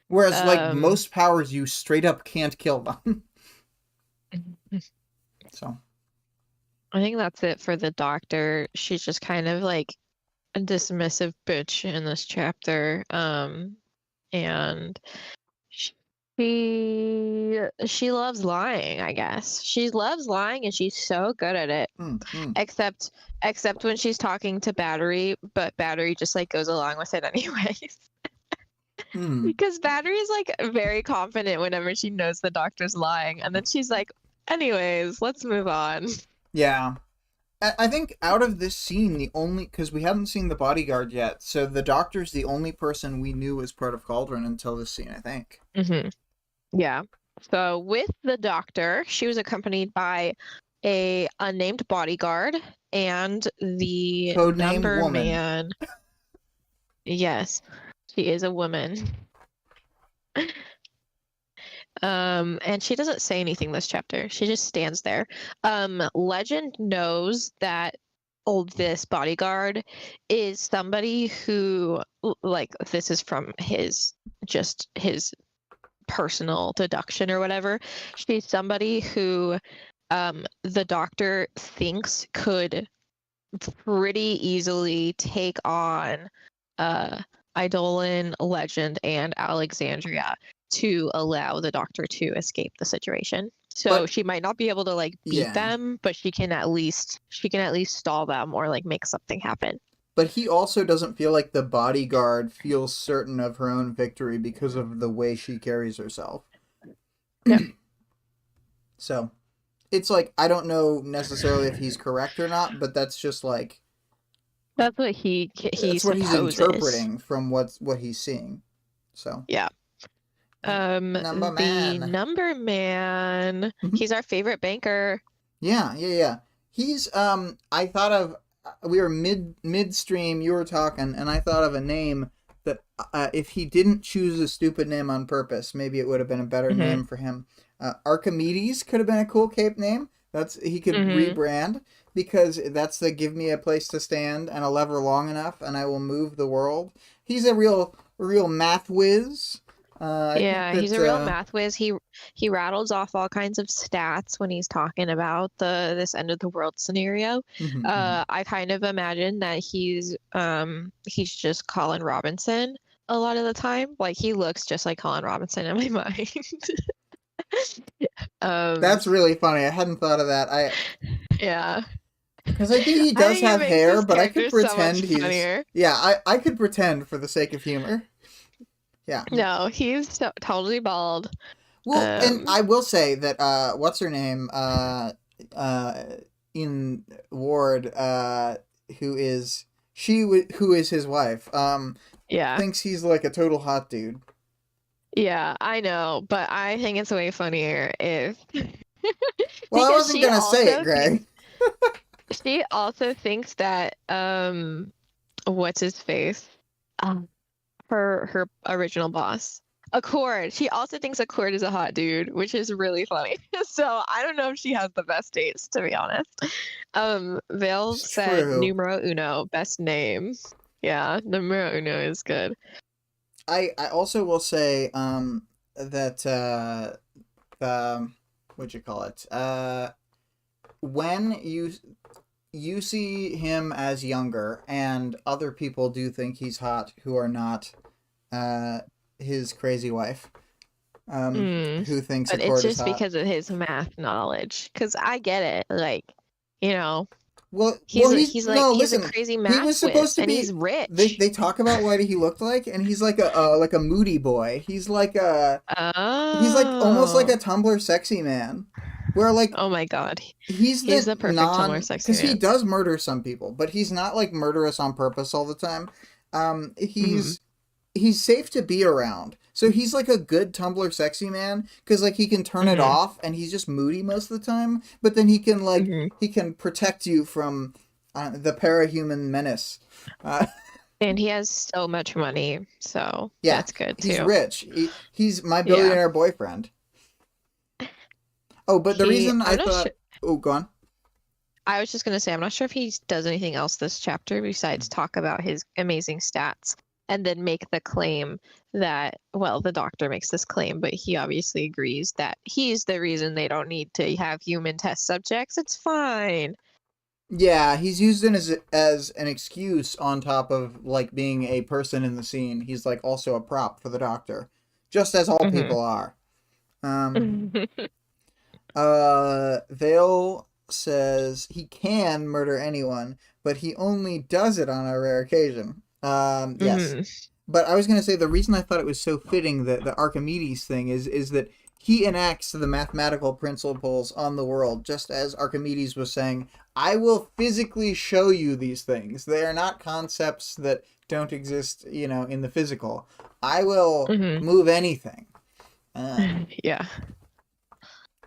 Whereas, like, Um most powers, you straight up can't kill them. So. I think that's it for the doctor. She's just kind of like a dismissive bitch in this chapter. And she loves lying, I guess. She loves lying and she's so good at it. Mm. Except when she's talking to Battery, but Battery just like goes along with it anyways. Mm. Because Battery is like very confident whenever she knows the doctor's lying, and then she's like, anyways, let's move on. Yeah. I think out of this scene, the only... Because we haven't seen the bodyguard yet, so the doctor's the only person we knew was part of Cauldron until this scene, I think. Mm-hmm. Yeah. So with the doctor, she was accompanied by a unnamed bodyguard and the Codename number Woman. man. Yes, she is a woman. And she doesn't say anything this chapter. She just stands there. Legend knows that this bodyguard is somebody who, like, this is from his personal deduction or whatever. She's somebody who the doctor thinks could pretty easily take on Eidolon, Legend, and Alexandria to allow the doctor to escape the situation. So But she might not be able to like beat yeah. them, but she can at least stall them or like make something happen. But he also doesn't feel like the bodyguard feels certain of her own victory because of the way she carries herself. Yeah. So, it's like, I don't know necessarily if he's correct or not, but that's just like... That's what he That's what he's supposes. interpreting from what he's seeing. So. Yeah. Number The man. number man, Mhm. he's our favorite banker. Yeah. He's I thought of... We were midstream, you were talking, and I thought of a name that if he didn't choose a stupid name on purpose, maybe it would have been a better name for him. Archimedes could have been a cool cape name. He could rebrand, because that's the give me a place to stand and a lever long enough and I will move the world. He's a real math whiz. He's a real math whiz. He rattles off all kinds of stats when he's talking about this end of the world scenario. I kind of imagine that he's just Colin Robinson a lot of the time. Like, he looks just like Colin Robinson in my mind. That's really funny. I hadn't thought of that. Yeah. Because I think he does have hair, but I could pretend so he's... Yeah, I could pretend for the sake of humor. Yeah. No, he's totally bald. Well, and I will say that what's her name in Ward who is his wife thinks he's like a total hot dude. Yeah, I know, but I think it's way funnier if... Well, I wasn't gonna say it, Greg. She also thinks that what's his face? Her original boss, Accord. She also thinks Accord is a hot dude, which is really funny. So I don't know if she has the best taste, to be honest. Vale said numero uno, best name. Yeah, numero uno is good. I also will say that what'd you call it? When you you see him as younger, and other people do think he's hot who are not his crazy wife, who thinks But Accord it's is just hot. because of his math knowledge. Because I get it. Like, you know, Well, he's he's like no. he's a Listen, crazy he math was whiz, supposed to and he's be. They rich. they talk about what he looked like, and he's like a moody boy. He's like almost like Oh, a Tumblr sexy man, where like oh my God, he's he's the the perfect Tumblr non sexy because he man. does murder some people, but he's not like murderous on purpose all the time. Hmm. He's safe to be around. So he's like a good Tumblr sexy man because like he can turn it Hmm. off and he's just moody most of the time, but then Hmm. he can protect you from the parahuman menace. Uh, And he has so much money, so yeah, that's good he's too. rich. He's my Yeah, billionaire boyfriend. Oh, but the reason I'm I not sure. thought, oh, go on. I was just gonna say, I'm not sure if he does anything else this chapter besides talk about his amazing stats and then make the claim that, well, the doctor makes this claim, but he obviously agrees that he's the reason they don't need to have human test subjects. It's fine. Yeah, he's used it as an excuse on top of like being a person in the scene. He's like also a prop for the doctor, just as all Hmm. people are. Um, Vale says he can murder anyone, but he only does it on a rare occasion. Yes. Hmm. But I was gonna say the reason I thought it was so fitting that the Archimedes thing is that he enacts the mathematical principles on the world, just as Archimedes was saying, I will physically show you these things. They are not concepts that don't exist, in the physical. I will Hmm. move anything. Um, Yeah.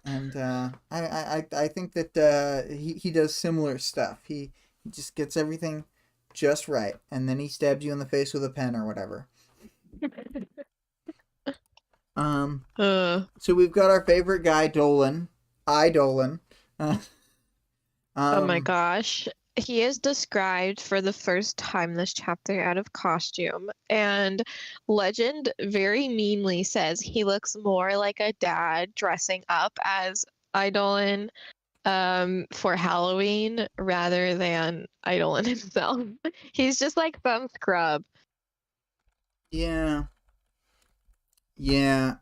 and I think that he does similar stuff. He just gets everything just right, and then he stabs you in the face with a pen or whatever. Um, Uh, so we've got our favorite guy, Dolan. Dolan. Uh, oh my um, gosh. He is described for the first time this chapter out of costume, and Legend very meanly says he looks more like a dad dressing up as Eidolon for Halloween rather than Eidolon himself. He's just like some scrub. yeah, yeah.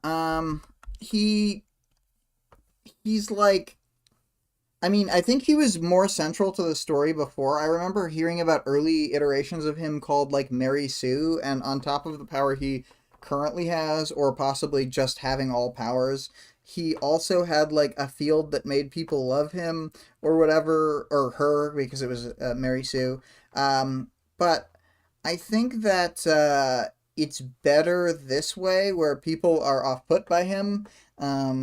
He he's like I mean, I think he was more central to the story before. I remember hearing about early iterations of him called like Mary Sue, and on top of the power he currently has, or possibly just having all powers, he also had like a field that made people love him or whatever, or her because it was Mary Sue. But I think that it's better this way where people are off put by him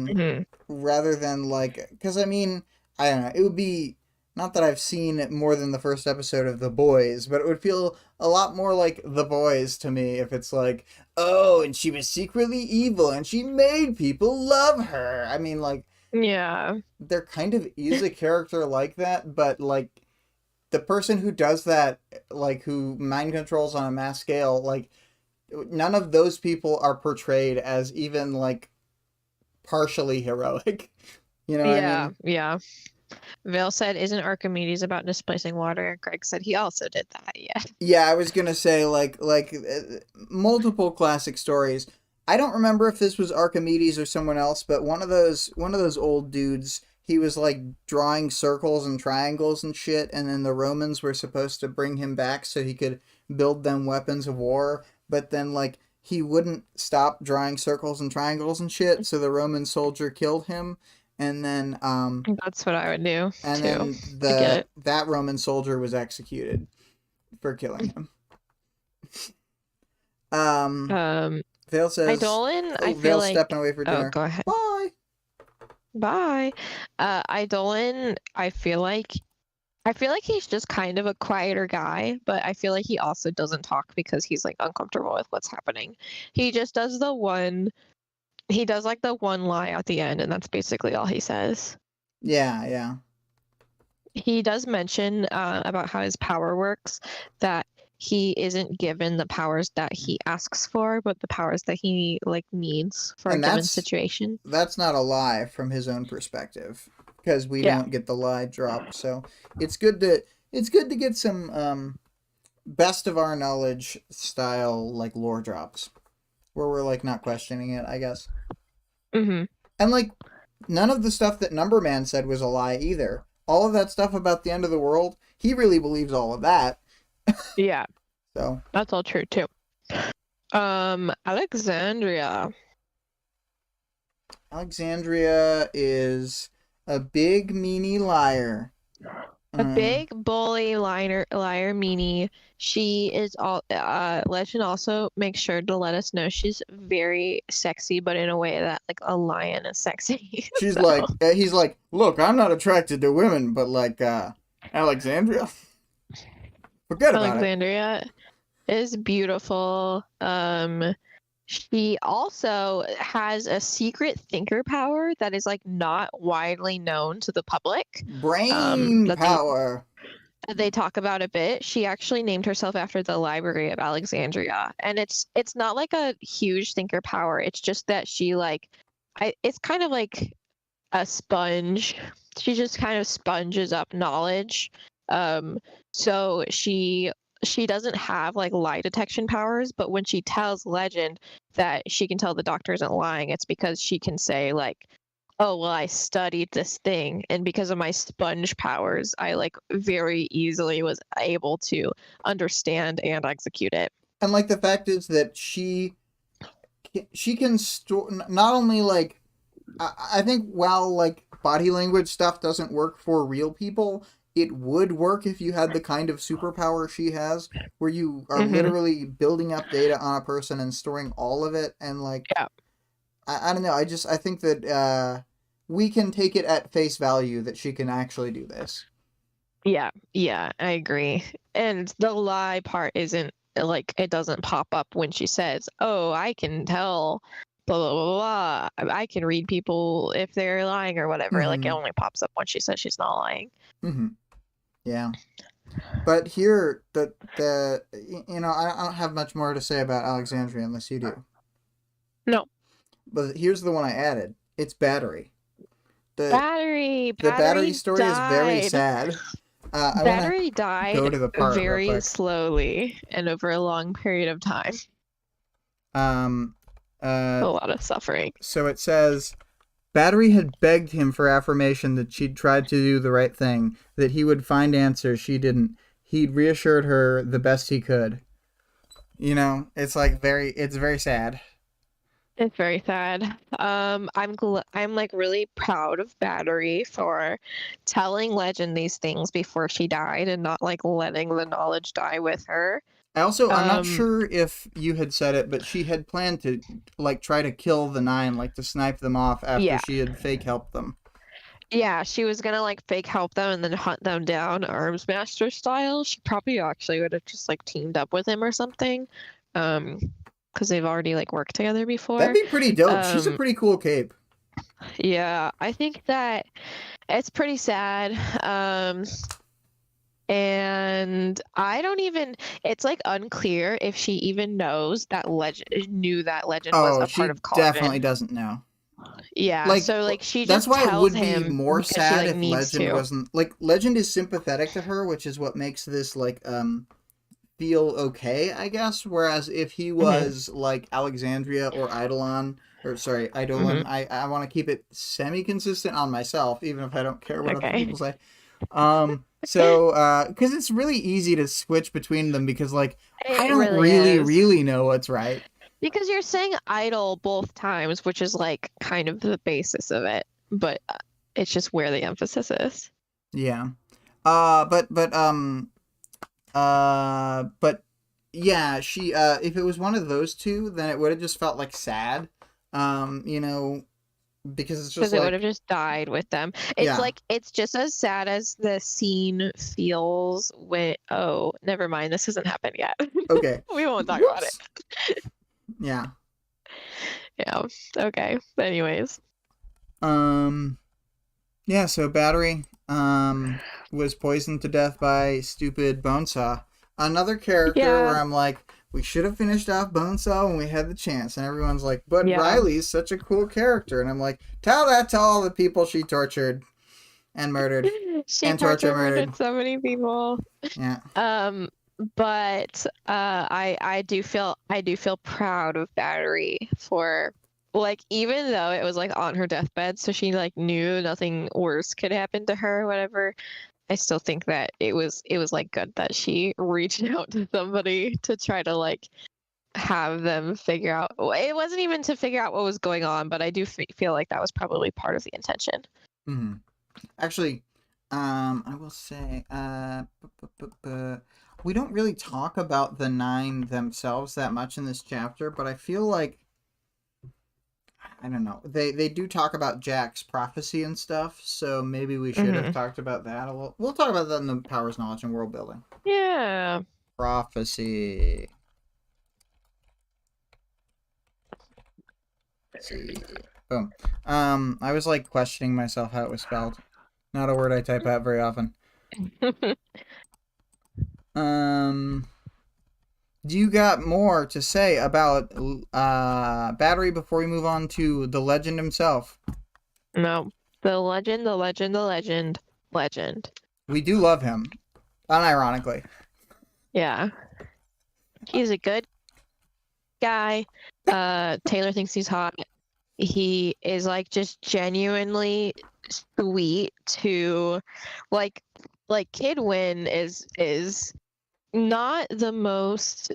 Mhm. rather than like, because I mean, I don't know. It would be not that I've seen more than the first episode of The Boys, but it would feel a lot more like The Boys to me if it's like, oh, and she was secretly evil and she made people love her. I mean, like, Yeah. there kind of is a character like that, but like the person who does that, like who mind controls on a mass scale, like none of those people are portrayed as even like partially heroic. You know what I Yeah. mean? Yeah. Vale said, "Isn't Archimedes about displacing water?" Greg said he also did that. Yeah. Yeah, I was gonna say multiple classic stories. I don't remember if this was Archimedes or someone else, but one of those old dudes. He was like drawing circles and triangles and shit, and then the Romans were supposed to bring him back so he could build them weapons of war. But then like he wouldn't stop drawing circles and triangles and shit, so the Roman soldier killed him, and then That's what I would do too. I get it. that Roman soldier was executed for killing him. Um, Um, Vale says, Eidolon, I "Oh, feel Vale's like. stepping away for Oh, dinner. go ahead. Bye." Bye. Eidolon, I feel like he's just kind of a quieter guy, but I feel like he also doesn't talk because he's like uncomfortable with what's happening. He just does he does like the one lie at the end, and that's basically all he says. Yeah, yeah. He does mention about how his power works, that he isn't given the powers that he asks for, but the powers that he like needs for And a given situation. that's not a lie from his own perspective, because we Yeah. don't get the lie drop. So it's good to get some best of our knowledge style like lore drops where we're like not questioning it, I guess. Mm-hmm. And like none of the stuff that Numberman said was a lie either. All of that stuff about the end of the world, he really believes all of that. Yeah. So that's all true too. Alexandria. Alexandria is a big meanie liar. A big bully liar meanie. She is all Legend also makes sure to let us know she's very sexy, but in a way that like a lion is sexy. She's So, like, he's like, look, I'm not attracted to women, but like Alexandria, forget about it. Alexandria is beautiful. She also has a secret thinker power that is like not widely known to the public. Brain that power. they talk about a bit. She actually named herself after the Library of Alexandria, and it's not like a huge thinker power. It's just that she like, it's kind of like a sponge. She just kind of sponges up knowledge. So she doesn't have like lie detection powers, but when she tells Legend that she can tell the doctor isn't lying, it's because she can say like, oh, well, I studied this thing, and because of my sponge powers, I like very easily was able to understand and execute it. And like the fact is that she can store not only like I think while like body language stuff doesn't work for real people, it would work if you had the kind of superpower she has, where you are literally building up data on a person and storing all of it. And like, yeah. I don't know. I think that we can take it at face value that she can actually do this. Yeah, I agree. And the lie part isn't like, it doesn't pop up when she says, oh, I can tell blah blah blah blah. I can read people if they're lying or whatever. Like it only pops up when she says she's not lying. Yeah. But here the I don't have much more to say about Alexandria unless you do. No. But here's the one I added. It's Battery. The battery story died. is very sad. Battery died go to the part very slowly and over a long period of time. A lot of suffering. So it says, Battery had begged him for affirmation that she'd tried to do the right thing, that he would find answers she didn't. He'd reassured her the best he could. You know, it's like it's very sad. It's very sad. I'm like really proud of Battery for telling Legend these things before she died and not like letting the knowledge die with her. I'm not sure if you had said it, but she had planned to like try to kill the 9, like to snipe them off after she had fake helped them. Yeah, she was gonna like fake help them and then hunt them down Arms Master style. She probably actually would have just like teamed up with him or something. Because they've already like worked together before. That'd be pretty dope. She's a pretty cool cape. Yeah, I think that it's pretty sad. And I don't even, it's like unclear if she even knows that Legend was a part of Coven. Definitely doesn't know. Yeah, like, so like she just that's why it would be more sad if Legend wasn't like Legend is sympathetic to her, which is what makes this like feel okay, I guess. Whereas if he was like Alexandria or Eidolon, I want to keep it semi-consistent on myself, even if I don't care what other people say. So, because it's really easy to switch between them because, like, I don't really know what's right. Because you're saying idol both times, which is, like, kind of the basis of it. But it's just where the emphasis is. Yeah. But yeah, she, if it was one of those two, then it would have just felt, like, sad. You know, because it's just it would have just died with them. It's like it's just as sad as the scene feels when never mind, this hasn't happened yet. Okay. We won't talk about it. Yeah. Okay. Anyways. Yeah, so Battery was poisoned to death by stupid Bonesaw. another character where Yeah. I'm like, we should have finished off Bonesaw when we had the chance, and everyone's like, but Yeah. Riley's such a cool character, and I'm like, tell that to all the people she tortured and murdered She and tortured murdered. murdered so many people. Yeah. But I do feel proud of Battery for, like, even though it was like on her deathbed, so she like knew nothing worse could happen to her or whatever. I still think that it was like good that she reached out to somebody to try to like have them figure out. It wasn't even to figure out what was going on, but I do feel like that was probably part of the intention. Mm-hmm. Actually, I will say, we don't really talk about the 9 themselves that much in this chapter, but I feel like, I don't know, they do talk about Jack's prophecy and stuff, so maybe we should have talked about that a little. We'll talk about that in the Powers, Knowledge, and World Building. Yeah. Prophecy. Let's see. Boom. I was like questioning myself how it was spelled. Not a word I type out very often. Do you got more to say about Battery before we move on to the legend himself? No. The legend. We do love him. Unironically. Yeah. He's a good guy. Taylor thinks he's hot. He is like just genuinely sweet to like Kid Win is not the most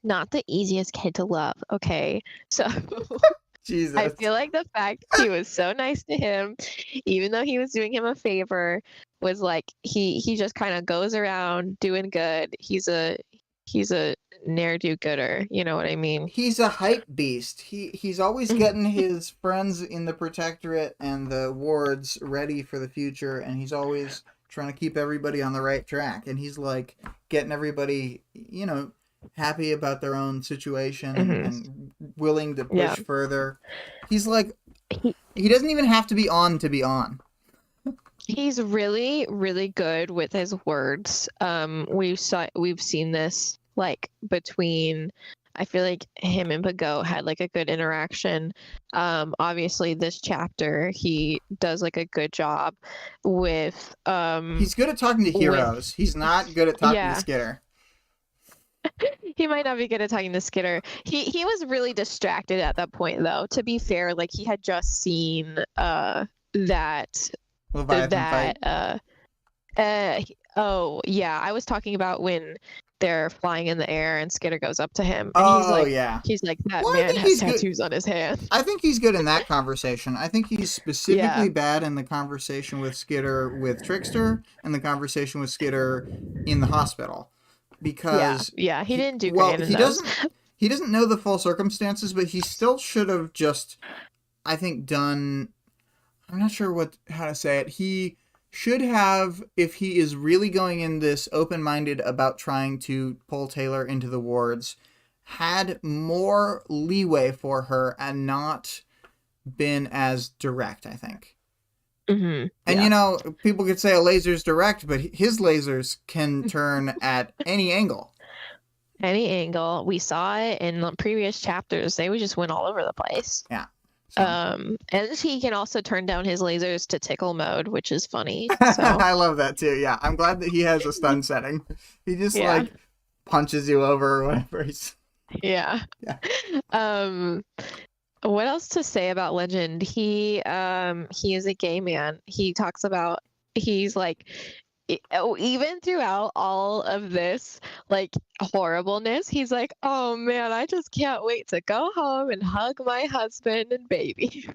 not the easiest kid to love, okay? So Jesus. I feel like the fact he was so nice to him, even though he was doing him a favor, was like he just kind of goes around doing good. He's a ne'er-do-gooder, you know what I mean? He's a hype beast. He's always getting his friends in the Protectorate and the wards ready for the future, and he's always trying to keep everybody on the right track. And he's like getting everybody, happy about their own situation and willing to push further. He's like, he doesn't even have to be on to be on. He's really, really good with his words. We've seen this like between, I feel like him and Bago had like a good interaction. Obviously this chapter he does like a good job with he's good at talking to heroes. He's not good at talking to Skitter. He might not be good at talking to Skitter. He was really distracted at that point though. To be fair, like he had just seen that Leviathan fight. Oh yeah, I was talking about when they're flying in the air and Skitter goes up to him and he's like that man has tattoos on his hand. I think he's good in that conversation. I think he's specifically bad in the conversation with Skitter with Trickster and the conversation with Skitter in the hospital, because he didn't do great in those. He doesn't know the full circumstances, but he still should have just, I think, done, I'm not sure how to say it. He should have, if he is really going in this open-minded about trying to pull Taylor into the wards, had more leeway for her and not been as direct, I think. And, people could say a laser's direct, but his lasers can turn at any angle. Any angle. We saw it in the previous chapters. They would just went all over the place. Yeah. So. And he can also turn down his lasers to tickle mode, which is funny. So. I love that too. Yeah, I'm glad that he has a stun setting. He just like punches you over or whatever. Yeah. What else to say about Legend? He is a gay man. He talks about he's like. Even throughout all of this like horribleness, he's like, oh man, I just can't wait to go home and hug my husband and baby.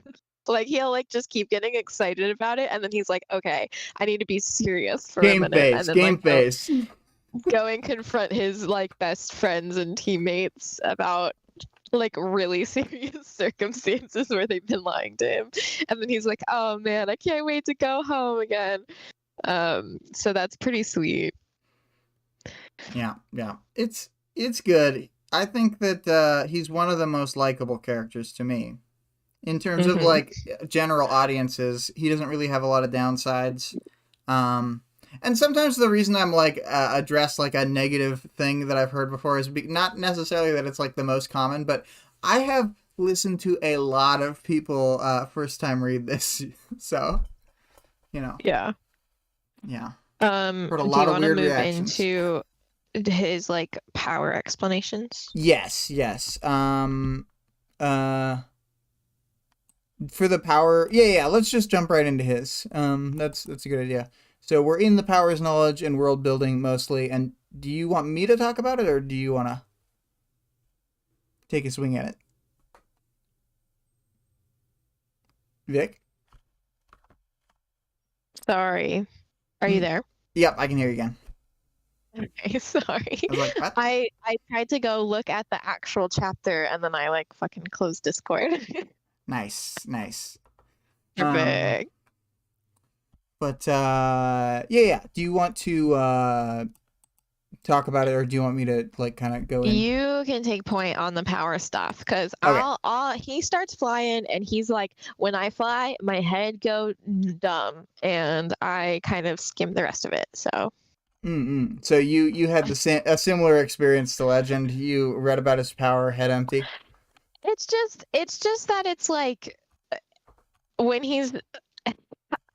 Like he'll like just keep getting excited about it, and then he's like, okay, I need to be serious for a minute. And then go and confront his like best friends and teammates about like really serious circumstances where they've been lying to him, and then he's like, oh man, I can't wait to go home again. So that's pretty sweet. Yeah. It's good. I think that he's one of the most likable characters to me. In terms of like general audiences, he doesn't really have a lot of downsides. And sometimes the reason I'm like address like a negative thing that I've heard before is not necessarily that it's like the most common, but I have listened to a lot of people first time read this, so you know, Yeah. yeah, heard a Do lot you of want to weird move reactions. into his like power explanations? Yes, yes. Uh, for the power, yeah. Let's just jump right into his. That's a good idea. So we're in the powers knowledge and world building mostly. And do you want me to talk about it, or do you want to take a swing at it, Vic? Sorry. Are you Hmm. there? Yep, I can hear you again. Okay, sorry. I was like, what? I tried to go look at the actual chapter and then I like fucking closed Discord. Nice, nice. Um, Perfect. but yeah. Do you want to talk about it, or do you want me to like kind of go in? You can take point on the power stuff because Okay. I'll he starts flying and he's like, when I fly, my head go dumb and I kind of skim the rest of it. So Mm-mm. So you had a similar experience to Legend. You read about his power, head empty. it's just that it's like when he's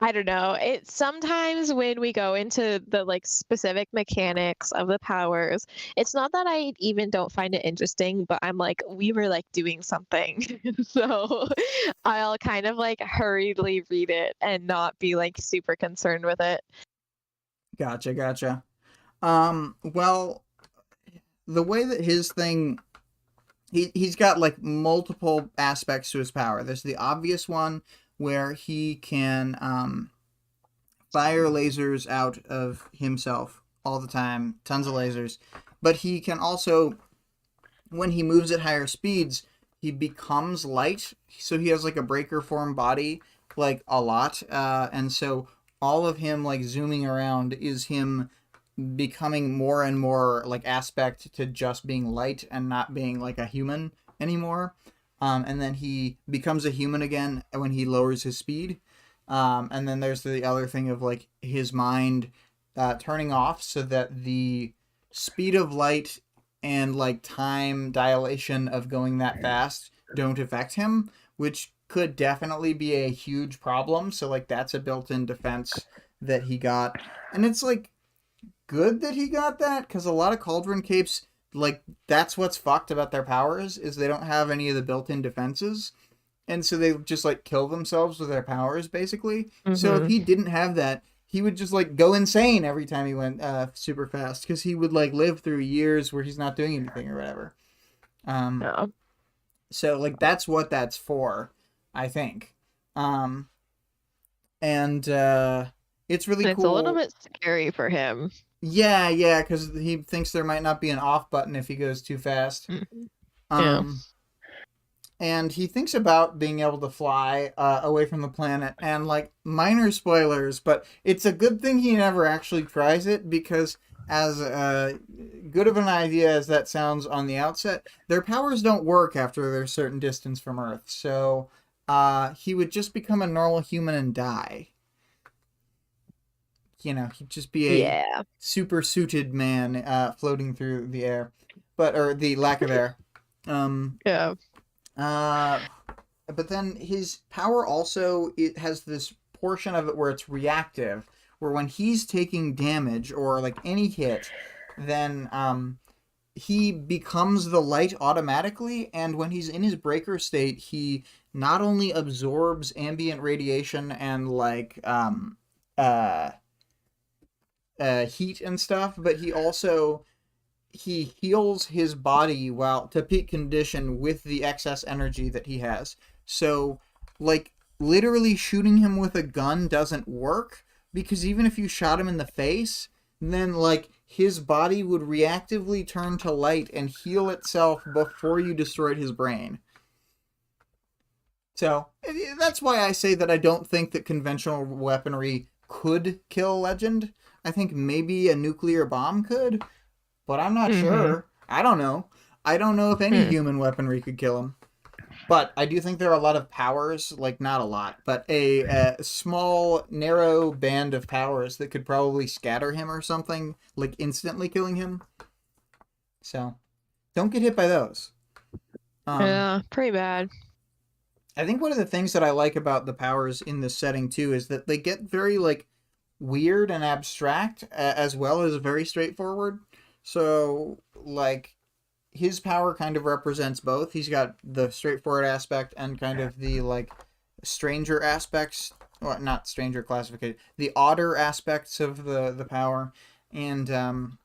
I don't know. It sometimes when we go into the like specific mechanics of the powers, it's not that I even don't find it interesting, but I'm like, we were like doing something. So I'll kind of like hurriedly read it and not be like super concerned with it. Gotcha, gotcha. Well, the way that his thing, he's got like multiple aspects to his power. There's the obvious one where he can fire lasers out of himself all the time, tons of lasers. But he can also, when he moves at higher speeds, he becomes light. So he has like a breaker form body, like a lot. And so all of him like zooming around is him becoming more and more like aspect to just being light and not being like a human anymore. And then he becomes a human again when he lowers his speed. And then there's the other thing of like his mind turning off so that the speed of light and like time dilation of going that fast don't affect him, which could definitely be a huge problem. So like that's a built-in defense that he got. And it's like good that he got that because a lot of Cauldron Capes, like that's what's fucked about their powers is they don't have any of the built-in defenses, and so they just like kill themselves with their powers basically. So if Mm-hmm. he didn't have that, he would just like go insane every time he went super fast because he would like live through years where he's not doing anything or whatever. Um, Yeah. so like that's what that's for, I think. Um, and it's really And it's a little cool. bit scary for him. Yeah, because he thinks there might not be an off button if he goes too fast. Mhm. Yeah. Um, and he thinks about being able to fly away from the planet. And like minor spoilers, but it's a good thing he never actually tries it because, as good of an idea as that sounds on the outset, their powers don't work after they're a certain distance from Earth. So he would just become a normal human and die. You know, he'd just be a Yeah. super suited man floating through the air, or the lack of air. Um, Yeah. uh, but then his power also it has this portion of it where it's reactive, where when he's taking damage or like any hit, then he becomes the light automatically, and when he's in his breaker state, he not only absorbs ambient radiation and like uh heat and stuff, but he heals his body while to peak condition with the excess energy that he has. So, like literally shooting him with a gun doesn't work because even if you shot him in the face, then like his body would reactively turn to light and heal itself before you destroyed his brain. So that's why I say that I don't think that conventional weaponry could kill Legend. I think maybe a nuclear bomb could, but I'm not Mm-hmm. sure. I don't know. I don't know if any human weaponry could kill him. But I do think there are a lot of powers, like not a lot, but a small, narrow band of powers that could probably scatter him or something, like instantly killing him. So don't get hit by those. Yeah, pretty bad. I think one of the things that I like about the powers in this setting too is that they get very like weird and abstract as well as very straightforward. So like his power kind of represents both. He's got the straightforward aspect and kind of the like stranger aspects, well, not stranger classification, the odder aspects of the power, and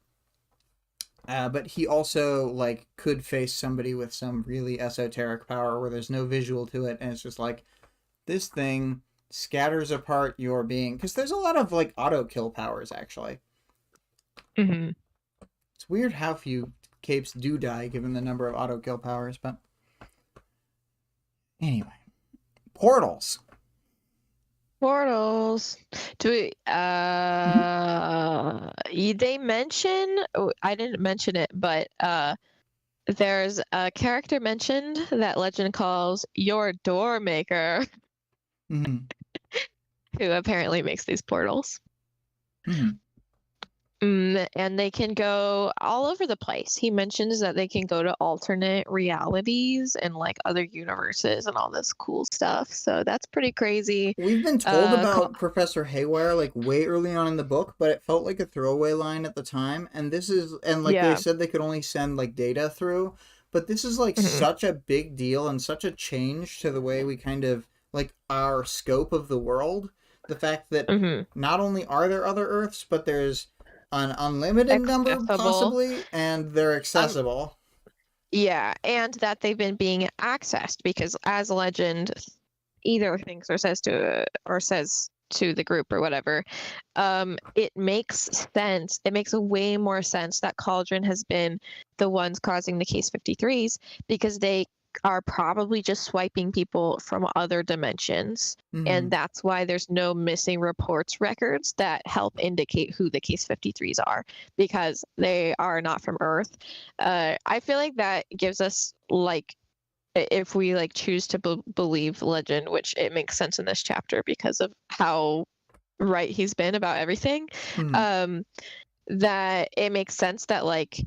but he also like could face somebody with some really esoteric power where there's no visual to it, and it's just like this thing scatters apart your being, because there's a lot of like auto kill powers actually. Mm-hmm. It's weird how few capes do die given the number of auto kill powers, but anyway, portals. Portals. Do we, they mention, oh, I didn't mention it, but there's a character mentioned that Legend calls your door maker, Mm-hmm. who apparently makes these portals. Mm-hmm. And they can go all over the place. He mentions that they can go to alternate realities and like other universes and all this cool stuff. So that's pretty crazy. We've been told about Professor Haywire like way early on in the book, but it felt like a throwaway line at the time. And this is, and like they said they could only send like data through, but this is like such a big deal and such a change to the way we kind of like our scope of the world. The fact that not only are there other Earths, but there's an unlimited number possibly, and they're accessible. Yeah, and that they've been being accessed because as Legend either thinks or says to the group or whatever, it makes sense. It makes way more sense that Cauldron has been the ones causing the Case 53s because they are probably just swiping people from other dimensions. And that's why there's no missing reports records that help indicate who the Case 53s are, because they are not from Earth. I feel like that gives us, like, if we like choose to believe Legend, which it makes sense in this chapter because of how right he's been about everything, that it makes sense that like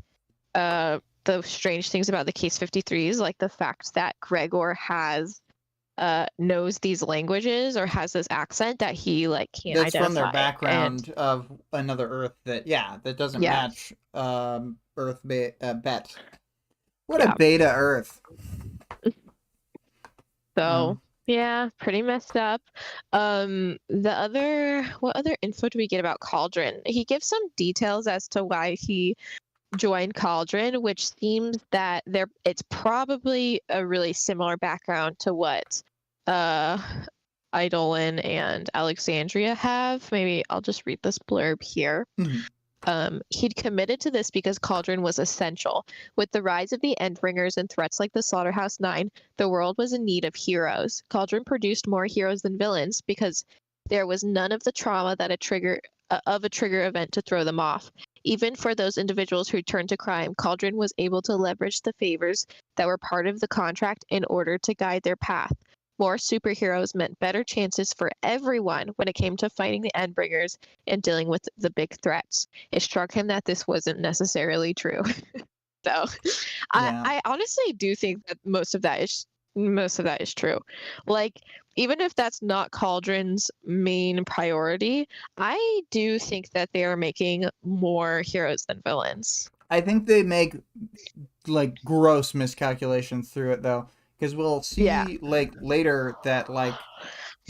the strange things about the Case 53s, like the fact that Gregor has knows these languages or has this accent that he like can't That's identify. From their background of another Earth that doesn't match Earth Bet. What a beta Earth. So yeah, pretty messed up. What other info do we get about Cauldron? He gives some details as to why he joined Cauldron, which seems that it's probably a really similar background to what Eidolon and Alexandria have. Maybe I'll just read this blurb here. He'd committed to this because Cauldron was essential. With the rise of the Endbringers and threats like the Slaughterhouse 9, the world was in need of heroes. Cauldron produced more heroes than villains because there was none of the trauma that a trigger event to throw them off. Even for those individuals who turned to crime, Cauldron was able to leverage the favors that were part of the contract in order to guide their path. More superheroes meant better chances for everyone when it came to fighting the Endbringers and dealing with the big threats. It struck him that this wasn't necessarily true. So, I honestly do think that most of that is true. Like, even if that's not Cauldron's main priority, I do think that they are making more heroes than villains. I think they make like gross miscalculations through it though, because we'll see like later that like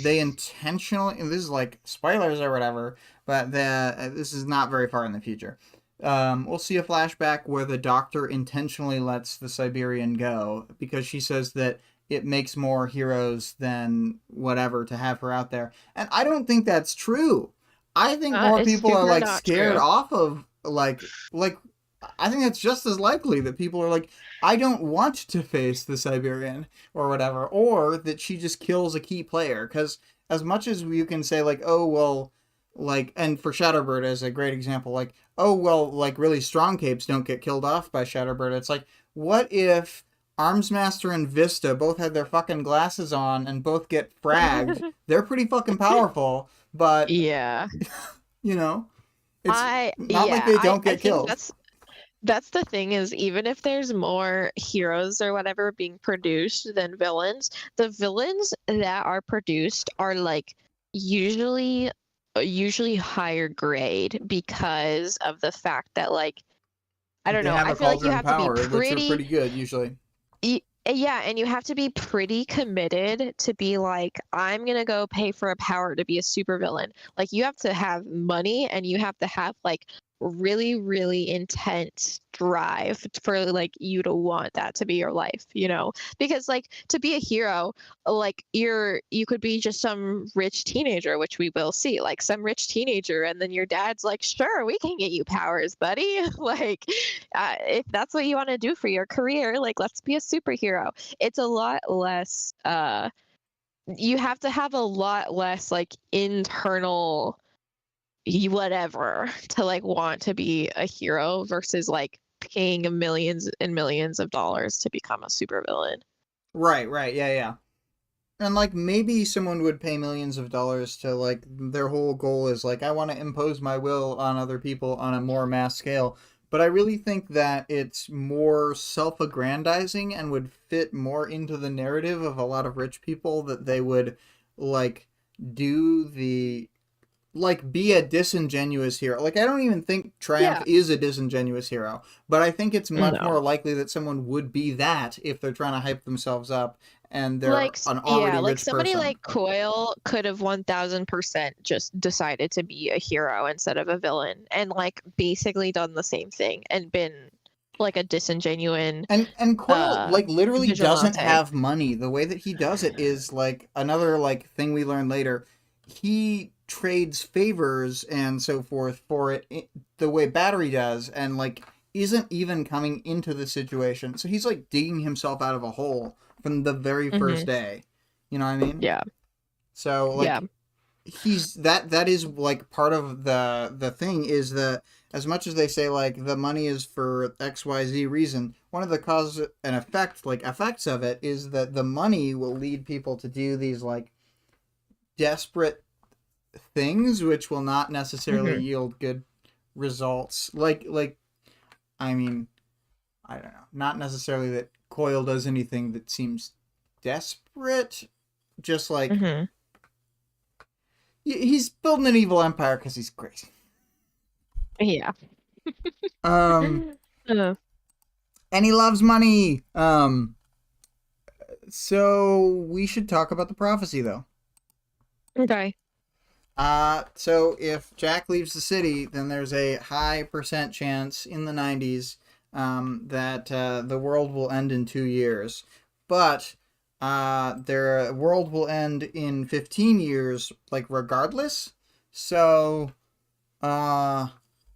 they intentionally, and this is like spoilers or whatever, but this is not very far in the future. We'll see a flashback where the doctor intentionally lets the Siberian go because she says that it makes more heroes than whatever to have her out there. And I don't think that's true. I think more people are like scared off of like I think it's just as likely that people are like, I don't want to face the Siberian or whatever, or that she just kills a key player. Because as much as you can say like, oh, well, like, and for Shadowbird as a great example, like, oh, well, like really strong capes don't get killed off by Shadowbird. It's like, what if Armsmaster and Vista both had their fucking glasses on and both get fragged. They're pretty fucking powerful, but Yeah. you know, it's not like they don't I get think killed. that's the thing is even if there's more heroes or whatever being produced than villains, the villains that are produced are like usually usually higher grade because of the fact that like I don't They know, have I a feel like you cauldron have to be power, which are pretty good usually. yeah, and you have to be pretty committed to be like, I'm gonna go pay for a power to be a supervillain. Like you have to have money and you have to have like really, really intense drive for like you to want that to be your life, you know? Because like to be a hero, like you could be just some rich teenager, which we will see, like some rich teenager, and then your dad's like, sure, we can get you powers, buddy. Like if that's what you want to do for your career, like let's be a superhero. It's a lot less you have to have a lot less like internal whatever to like want to be a hero versus like paying millions and millions of dollars to become a supervillain. Right, yeah, yeah. And like maybe someone would pay millions of dollars to like their whole goal is like I want to impose my will on other people on a more mass scale. But I really think that it's more self-aggrandizing and would fit more into the narrative of a lot of rich people that they would like do the like be a disingenuous hero. Like I don't even think Triumph Yeah. is a disingenuous hero, but I think it's much No. more likely that someone would be that if they're trying to hype themselves up and they're an already Like rich somebody person. like Coil could have 1000% just decided to be a hero instead of a villain and like basically done the same thing and been like a disingenuine And Coil like literally doesn't vigilante. have money. The way that he does it is like another like thing we learn later. He trades favors and so forth for it the way Battery does and like isn't even coming into the situation. So he's like digging himself out of a hole from the very first Hmm. day. You know what I mean? Yeah. So Yeah. like he's that is like part of the thing is that as much as they say like the money is for XYZ reason, one of the cause and effect like effects of it is that the money will lead people to do these like desperate things which will not necessarily Hmm. yield good results. Like I mean, I don't know. Not necessarily that Coil does anything that seems desperate, just like Hmm. he's building an evil empire cuz he's crazy. Yeah. Um Uh, and he loves money. So we should talk about the prophecy though. okay. So if Jack leaves the city, then there's a high percent chance in the 90s that the world will end in 2 years. But their world will end in 15 years, like regardless. So, uh,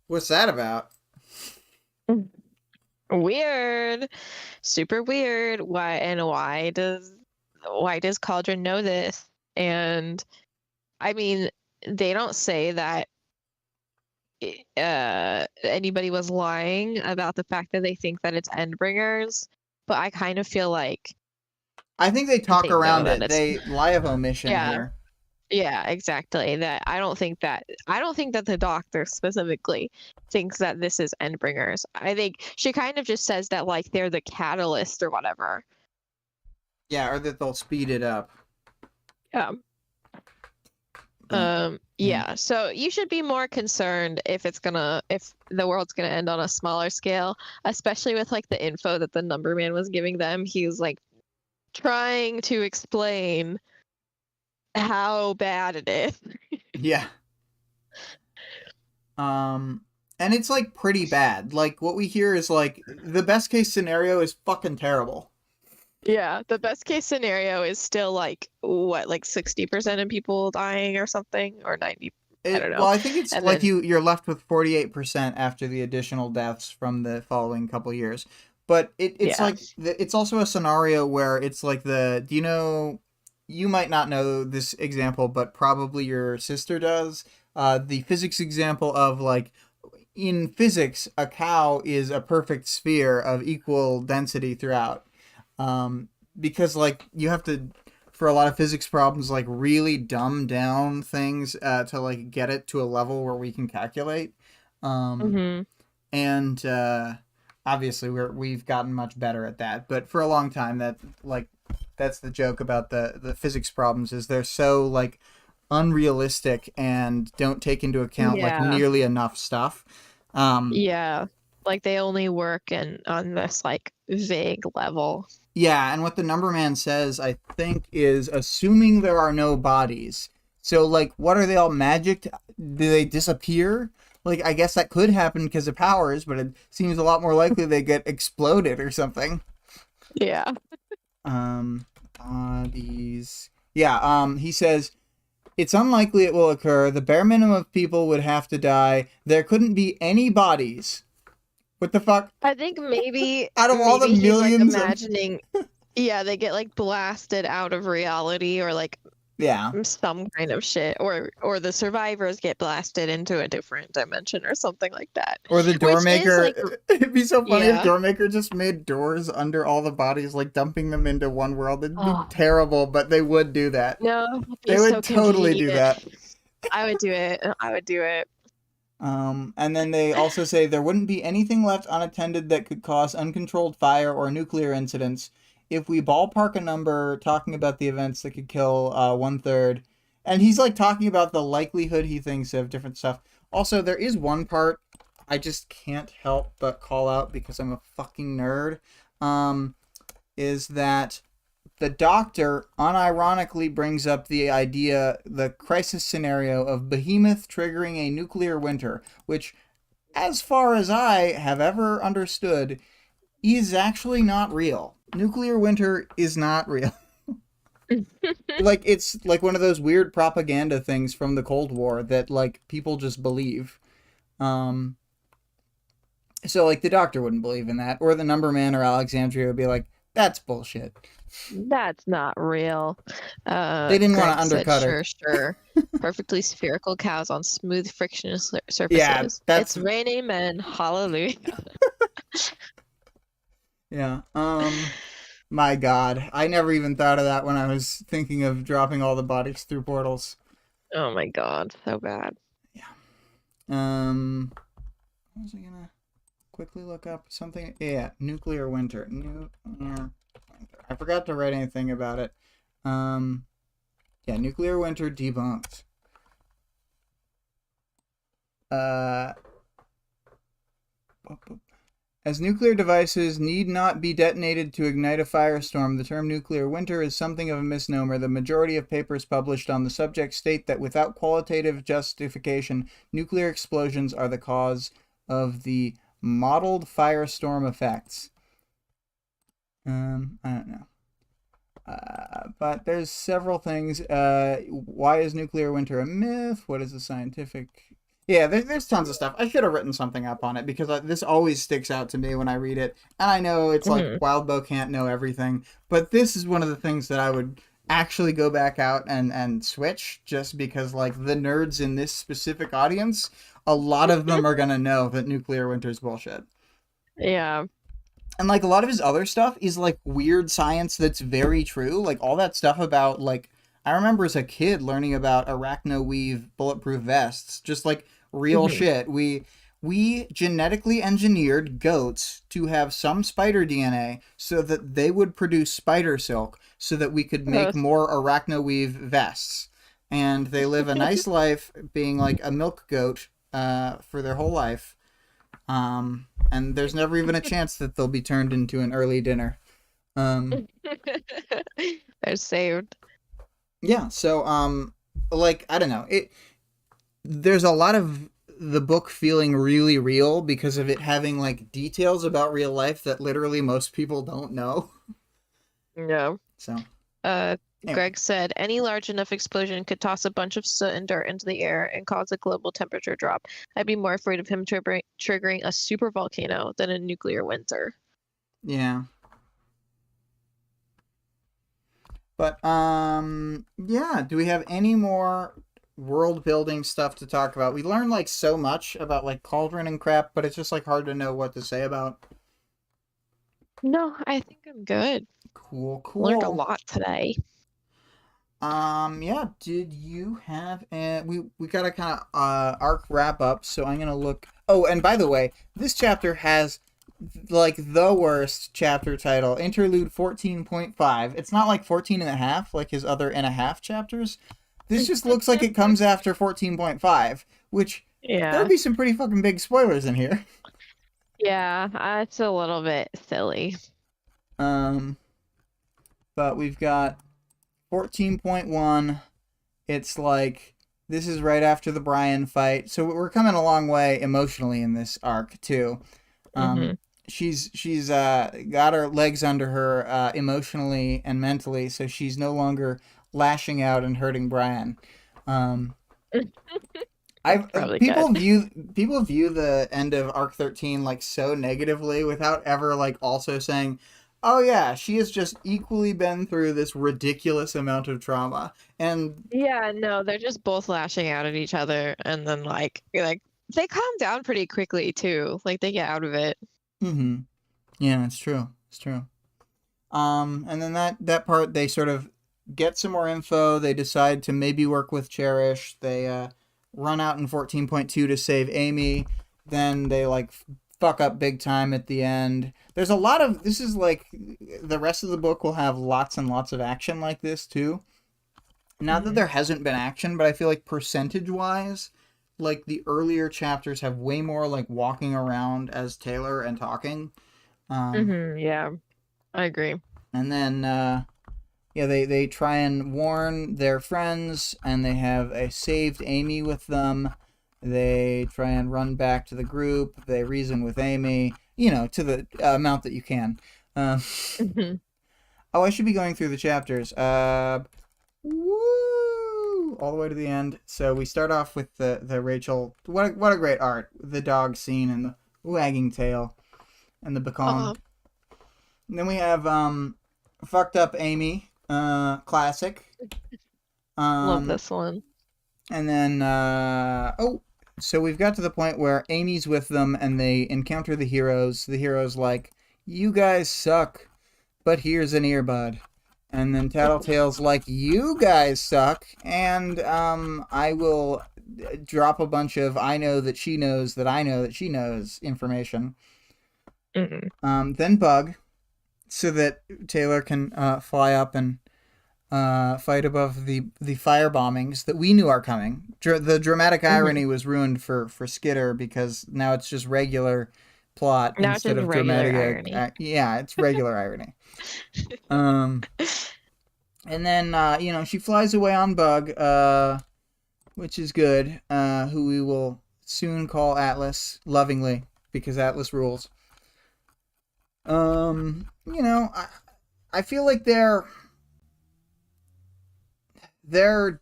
what's that about? Weird. Super weird. Why does Cauldron know this? And I mean, they don't say that anybody was lying about the fact that they think that it's Endbringers, but I kind of feel like I think they talk they know around that it. it's They lie of omission yeah, here. yeah, exactly. That I don't think that the doctor specifically thinks that this is Endbringers. I think she kind of just says that like they're the catalyst or whatever. Yeah, or that they'll speed it up. Yeah. But, yeah. Yeah, so you should be more concerned if if the world's gonna end on a smaller scale, especially with like the info that the number man was giving them. He was like trying to explain how bad it is. Yeah. And it's like pretty bad. Like what we hear is like the best case scenario is fucking terrible. Yeah, the best case scenario is still like what, like 60% of people dying or something, or 90, I don't Well, know. I think it's And like then you're left with 48% after the additional deaths from the following couple years. But it's yeah. like it's also a scenario where it's like do you know you might not know this example, but probably your sister does. The physics example of like in physics, a cow is a perfect sphere of equal density throughout. Because like you have to, for a lot of physics problems, like really dumb down things to like get it to a level where we can calculate. Um, Mm-hmm. and obviously we've gotten much better at that. But for a long time, that's the joke about the physics problems, is they're so like unrealistic and don't take into account like Yeah. nearly enough stuff. Um, Yeah. Like they only work in on this like vague level. yeah, and what the number man says, I think, is assuming there are no bodies. So like, what are they all magic? Do they disappear? Like, I guess that could happen because of powers, but it seems a lot more likely they get exploded or something. Yeah. Bodies. Yeah, he says, it's unlikely it will occur. The bare minimum of people would have to die. There couldn't be any bodies. What the fuck? I think maybe Out of all the he's like millions of... imagining yeah, they get like blasted out of reality or like Yeah. some kind of shit or the survivors get blasted into a different dimension or something like that. Or the door Which is, maker. like, It'd be so funny if yeah. door maker just made doors under all the bodies, like dumping them into one world. It'd be Oh, terrible, but they would do that. no, it'd be They so would totally do convenient. that. I would do it. I would do it. And then they also say there wouldn't be anything left unattended that could cause uncontrolled fire or nuclear incidents. If we ballpark a number talking about the events that could kill 1/3, and he's like talking about the likelihood he thinks of different stuff. Also, there is one part I just can't help but call out because I'm a fucking nerd. Is that the doctor unironically brings up the crisis scenario of Behemoth triggering a nuclear winter, which, as far as I have ever understood, is actually not real. Nuclear winter is not real. Like, it's like one of those weird propaganda things from the Cold War that like people just believe. So like the doctor wouldn't believe in that, or the number man or Alexandria would be like, that's bullshit. That's not real. They didn't want to undercut her. Sure. Perfectly spherical cows on smooth frictionless surfaces. Yeah, that's... It's raining men. Hallelujah. Yeah. My God, I never even thought of that when I was thinking of dropping all the bodies through portals. Oh my God, so bad. Yeah. What was I gonna quickly look up something? Yeah, nuclear winter. Nuclear winter. I forgot to write anything about it. Yeah, nuclear winter debunked. As nuclear devices need not be detonated to ignite a firestorm, the term nuclear winter is something of a misnomer. The majority of papers published on the subject state that without qualitative justification, nuclear explosions are the cause of the modeled firestorm effects. I don't know. But there's several things. Why is nuclear winter a myth? What is the scientific... Yeah, there's tons of stuff. I should have written something up on it because this always sticks out to me when I read it. And I know it's like Wildbow can't know everything, but this is one of the things that I would actually go back out and switch, just because like the nerds in this specific audience, a lot of them are going to know that nuclear winter's bullshit. Yeah. And like a lot of his other stuff is like weird science that's very true. Like all that stuff about like, I remember as a kid learning about arachno-weave bulletproof vests, just like real shit. We genetically engineered goats to have some spider DNA so that they would produce spider silk so that we could make more arachno-weave vests. And they live a nice life being like a milk goat for their whole life. And there's never even a chance that they'll be turned into an early dinner. They're saved. Yeah, so like I don't know. There's a lot of the book feeling really real because of it having like details about real life that literally most people don't know. No. So anyway. Greg said any large enough explosion could toss a bunch of soot and dirt into the air and cause a global temperature drop. I'd be more afraid of him triggering a super volcano than a nuclear winter. Yeah. But yeah, do we have any more world building stuff to talk about? We learned like so much about like Cauldron and crap, but it's just like hard to know what to say about. No, I think I'm good. Cool, Learned a cool. lot today. Yeah, did you have we got to kind of arc wrap up, so I'm going to look. Oh, and by the way, this chapter has like the worst chapter title, Interlude 14.5. It's not like 14 and a half like his other and a half chapters. This just looks like it comes after 14.5, which there would Yeah. be some pretty fucking big spoilers in here. Yeah, it's a little bit silly. Um, but we've got 14.1. It's like this is right after the Brian fight, so we're coming a long way emotionally in this arc too. Hmm. Um, she's got her legs under her emotionally and mentally, so she's no longer lashing out and hurting Brian. Um, I That's probably good. people view the end of arc 13 like so negatively without ever like also saying, "Oh yeah, she has just equally been through this ridiculous amount of trauma." And Yeah, no, they're just both lashing out at each other, and then like they calm down pretty quickly too. Like they get out of it. mhm. Yeah, it's true. It's true. And then that part they sort of get some more info. They decide to maybe work with Cherish. They run out in 14.2 to save Amy. Then they like fuck up big time at the end. There's a lot of this is like the rest of the book will have lots and lots of action like this too. Not that Hmm. there hasn't been action, but I feel like percentage wise, like the earlier chapters have way more like walking around as Taylor and talking. Um, Yeah, I agree. and then yeah, they try and warn their friends, and they have a saved Amy with them. They try and run back to the group. They reason with Amy, to the amount that you can. Uh, Hmm. oh, I should be going through the chapters. Woo! All the way to the end. So we start off with the Rachel. What a great art! The dog scene and the wagging tail and the Oh, becong. And then we have fucked up Amy, classic. love Um, this one. and then so we've got to the point where Amy's with them and they encounter the heroes. The heroes like, you guys suck, but here's an earbud. And then Tattletale's like, you guys suck, and I will drop a bunch of I know that she knows that I know that she knows information. Hmm. Then Bug, so that Taylor can fly up and fight above the fire bombings that we knew are coming. The dramatic Hmm. irony was ruined for Skitter because now it's just regular plot Now it's instead just of regular dramatic. irony. Yeah, it's regular irony. Um, and then she flies away on Bug, which is good. Who we will soon call Atlas lovingly because Atlas rules. I feel like they're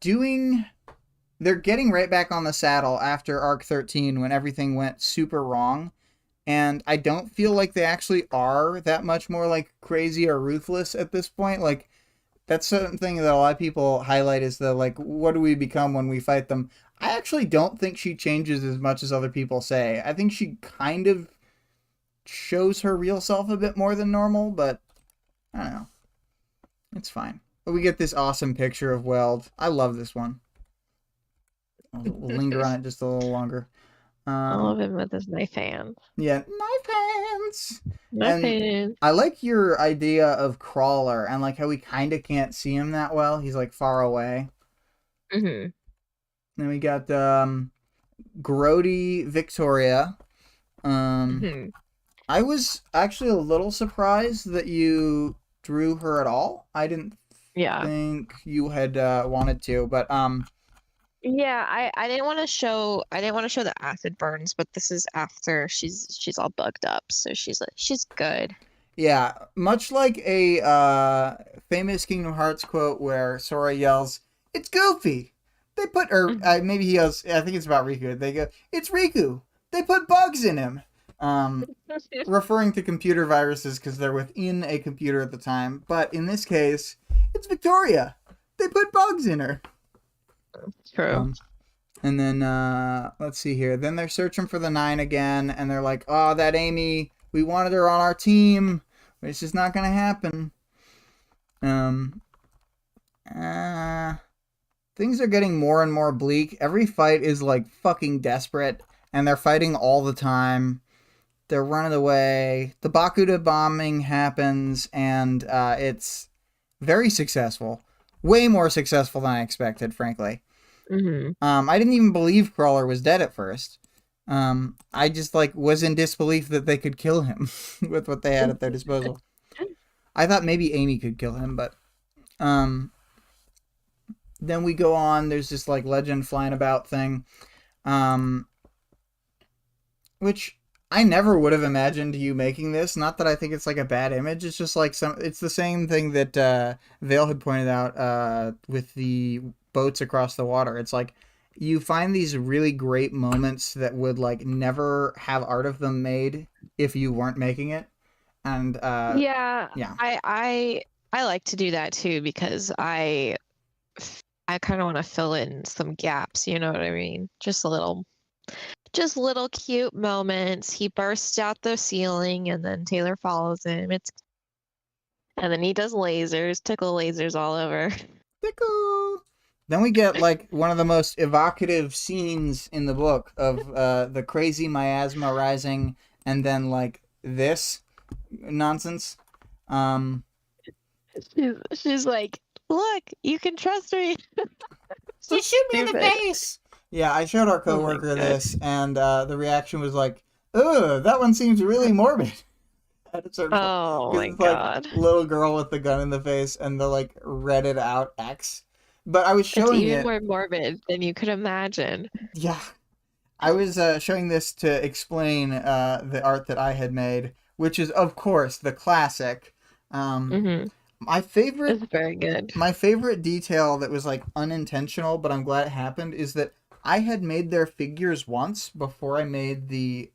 doing they're getting right back on the saddle after arc 13 when everything went super wrong, and I don't feel like they actually are that much more like crazy or ruthless at this point. Like that's something that a lot of people highlight is the like, what do we become when we fight them? I actually don't think she changes as much as other people say. I think she kind of shows her real self a bit more than normal, but I don't know. It's fine. But we get this awesome picture of Weld. I love this one. We'll linger on it just a little longer. I Um, love him with his knife hand. yeah, knife hands. Knife And hand. I like your idea of Crawler and like how we kind of can't see him that well. He's like far away. Hmm. Then we got Grody Victoria. Um, Hmm. I was actually a little surprised that you drew her at all. I didn't Yeah. think you had wanted to, but Yeah, I didn't want to show the acid burns, but this is after she's all bugged up, so she's good. yeah, much like a famous Kingdom Hearts quote where Sora yells, "It's Goofy." They put, or Mhm. maybe he yells. I think it's about Riku. They go, "It's Riku." They put bugs in him, referring to computer viruses because they're within a computer at the time. But in this case, it's Victoria. They put bugs in her. True. Um, and then let's see here. Then they're searching for the 9 again, and they're like, "Oh, that Amy. We wanted her on our team. It's just not gonna happen. Um, uh, Things are getting more and more bleak. Every fight is like fucking desperate, and they're fighting all the time. They're running away. The Bakuda bombing happens, and it's very successful. Way more successful than I expected, frankly. Mm-hmm. I didn't even believe Crawler was dead at first. I just like was in disbelief that they could kill him with what they had at their disposal. I thought maybe Amy could kill him, but then we go on. There's this like legend flying about thing, which I never would have imagined you making this. Not that I think it's like a bad image. It's just like it's the same thing that Vale had pointed out with the boats across the water. It's like you find these really great moments that would like never have art of them made if you weren't making it. And Yeah, yeah. I like to do that too because I kind of want to fill in some gaps, you know what I mean? Just little cute moments. He bursts out the ceiling and then Taylor follows him. And then he does lasers, tickle lasers all over. Tickle. Then we get like one of the most evocative scenes in the book of the crazy miasma rising, and then like this nonsense. She's like, look, you can trust me. Just shoot me in the face. Yeah, I showed our coworker this, and the reaction was like, "Ugh, that one seems really morbid." At a certain point, Oh 'cause my it's like god. little girl with the gun in the face and the like redded out X. But I was It's showing even it. more morbid than you could imagine. Yeah, I was showing this to explain the art that I had made, which is of course the classic. Mm-hmm. My favorite It's very good. My favorite detail that was like unintentional, but I'm glad it happened, is that I had made their figures once before I made the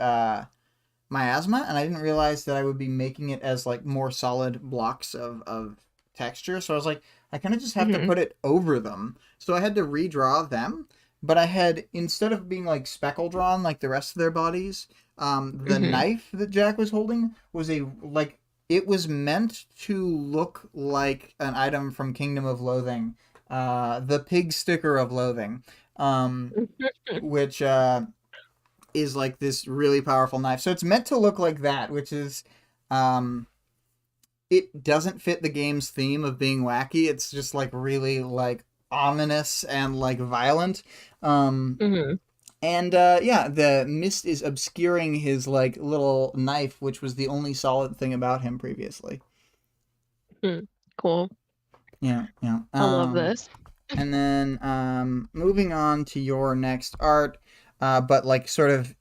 miasma, and I didn't realize that I would be making it as like more solid blocks of texture. So I was like, I kind of just have to Mm-hmm. put it over them. So I had to redraw them, but I had, instead of being like speckle drawn like the rest of their bodies, the Mm-hmm. knife that Jack was holding was a like it was meant to look like an item from Kingdom of Loathing, the pig sticker of loathing, which is like this really powerful knife. So it's meant to look like that, which is, um, it doesn't fit the game's theme of being wacky. It's just like really like ominous and like violent. Mm-hmm. And yeah, the mist is obscuring his like little knife, which was the only solid thing about him previously. Cool. Yeah, yeah. I love this. And then moving on to your next art, but like sort of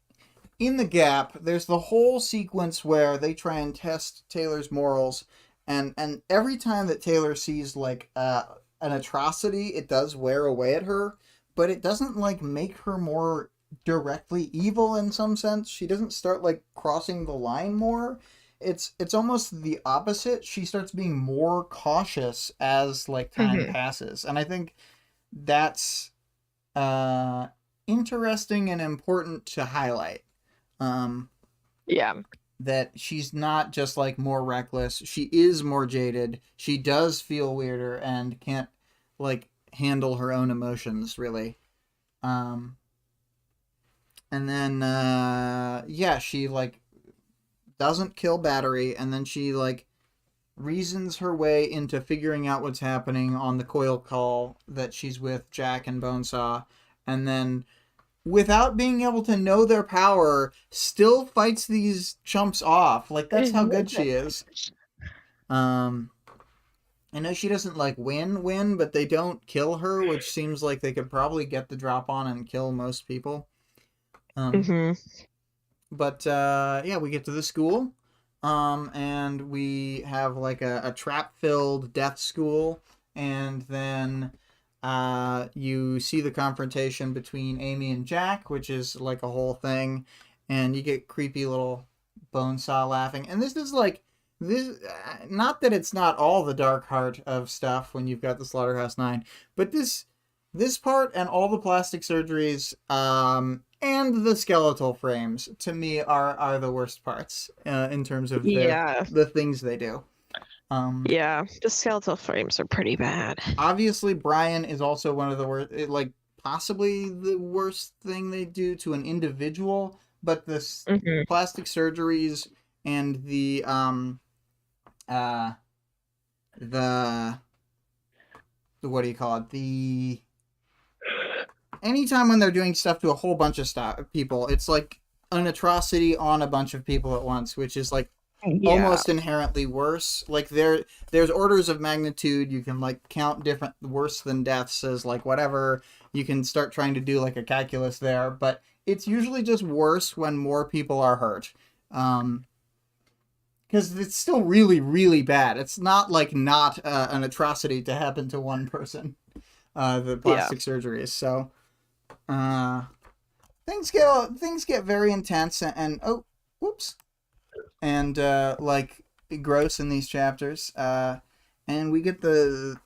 in the gap, there's the whole sequence where they try and test Taylor's morals, and every time that Taylor sees like an atrocity, it does wear away at her, but it doesn't like make her more directly evil in some sense. She doesn't start like crossing the line more. It's almost the opposite. She starts being more cautious as like time Mm-hmm. passes, and I think that's uh interesting and important to highlight. Um, Yeah. that she's not just like more reckless. She is more jaded. She does feel weirder and can't like handle her own emotions really. Um, and then yeah, she like doesn't kill Battery, and then she like reasons her way into figuring out what's happening on the coil call that she's with Jack and Bonesaw, and then without being able to know their power, still fights these chumps off. Like that's how good she is. Um, I know she doesn't like win, but they don't kill her, which seems like they could probably get the drop on and kill most people. Mm-hmm. But yeah, we get to the school, and we have like a trap-filled death school, and then you see the confrontation between Amy and Jack, which is like a whole thing, and you get creepy little Bonesaw laughing. And this is like this, not that it's not all the dark heart of stuff when you've got the Slaughterhouse 9, but this part and all the plastic surgeries And the skeletal frames, to me, are the worst parts in terms of Yeah. the things they do. Yeah, the skeletal frames are pretty bad. Obviously, Brian is also one of the worst, like, possibly the worst thing they do to an individual, but the Mm-hmm. plastic surgeries and uh, the what do you call it? The anytime when they're doing stuff to a whole bunch of people, it's like an atrocity on a bunch of people at once, which is like Yeah. almost inherently worse. Like there's orders of magnitude. You can like count different worse than deaths as like whatever. You can start trying to do like a calculus there, but it's usually just worse when more people are hurt. Because it's still really, really bad. It's not like not an atrocity to happen to one person. The plastic surgeries. So things get very intense and oh, whoops, and like gross in these chapters. And we get the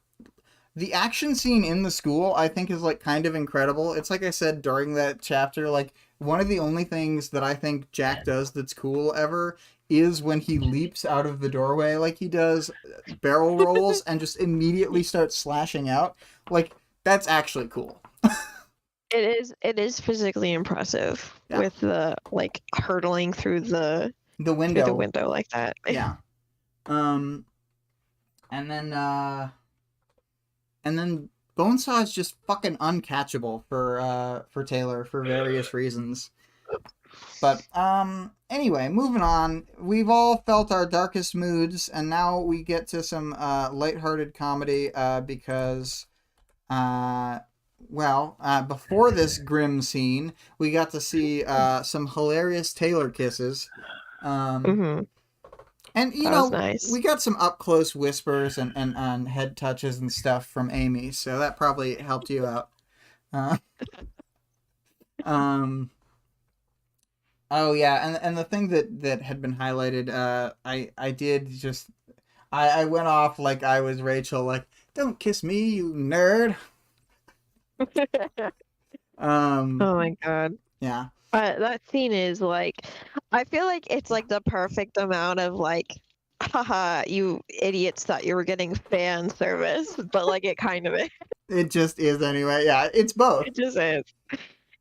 action scene in the school. I think is like kind of incredible. It's like I said during that chapter, like one of the only things that I think Jack does that's cool ever is when he leaps out of the doorway like he does, barrel rolls, and just immediately starts slashing out. Like that's actually cool. It is physically impressive Yeah. with the like hurtling through the window like that. Yeah. And then Bonesaw is just fucking uncatchable for Taylor for various reasons. But anyway, moving on. We've all felt our darkest moods, and now we get to some lighthearted comedy because before this grim scene, we got to see some hilarious Taylor kisses. Mm-hmm. And you That know, was nice. we got some up close whispers and head touches and stuff from Amy, so that probably helped you out. Oh yeah, and the thing that had been highlighted, I did just I went off like I was Rachel, like, don't kiss me, you nerd. Oh my god. Yeah. That scene is like, I feel like it's like the perfect amount of like, haha, you idiots thought you were getting fan service, but like it kind of is. It just is anyway. Yeah, it's both. It just is.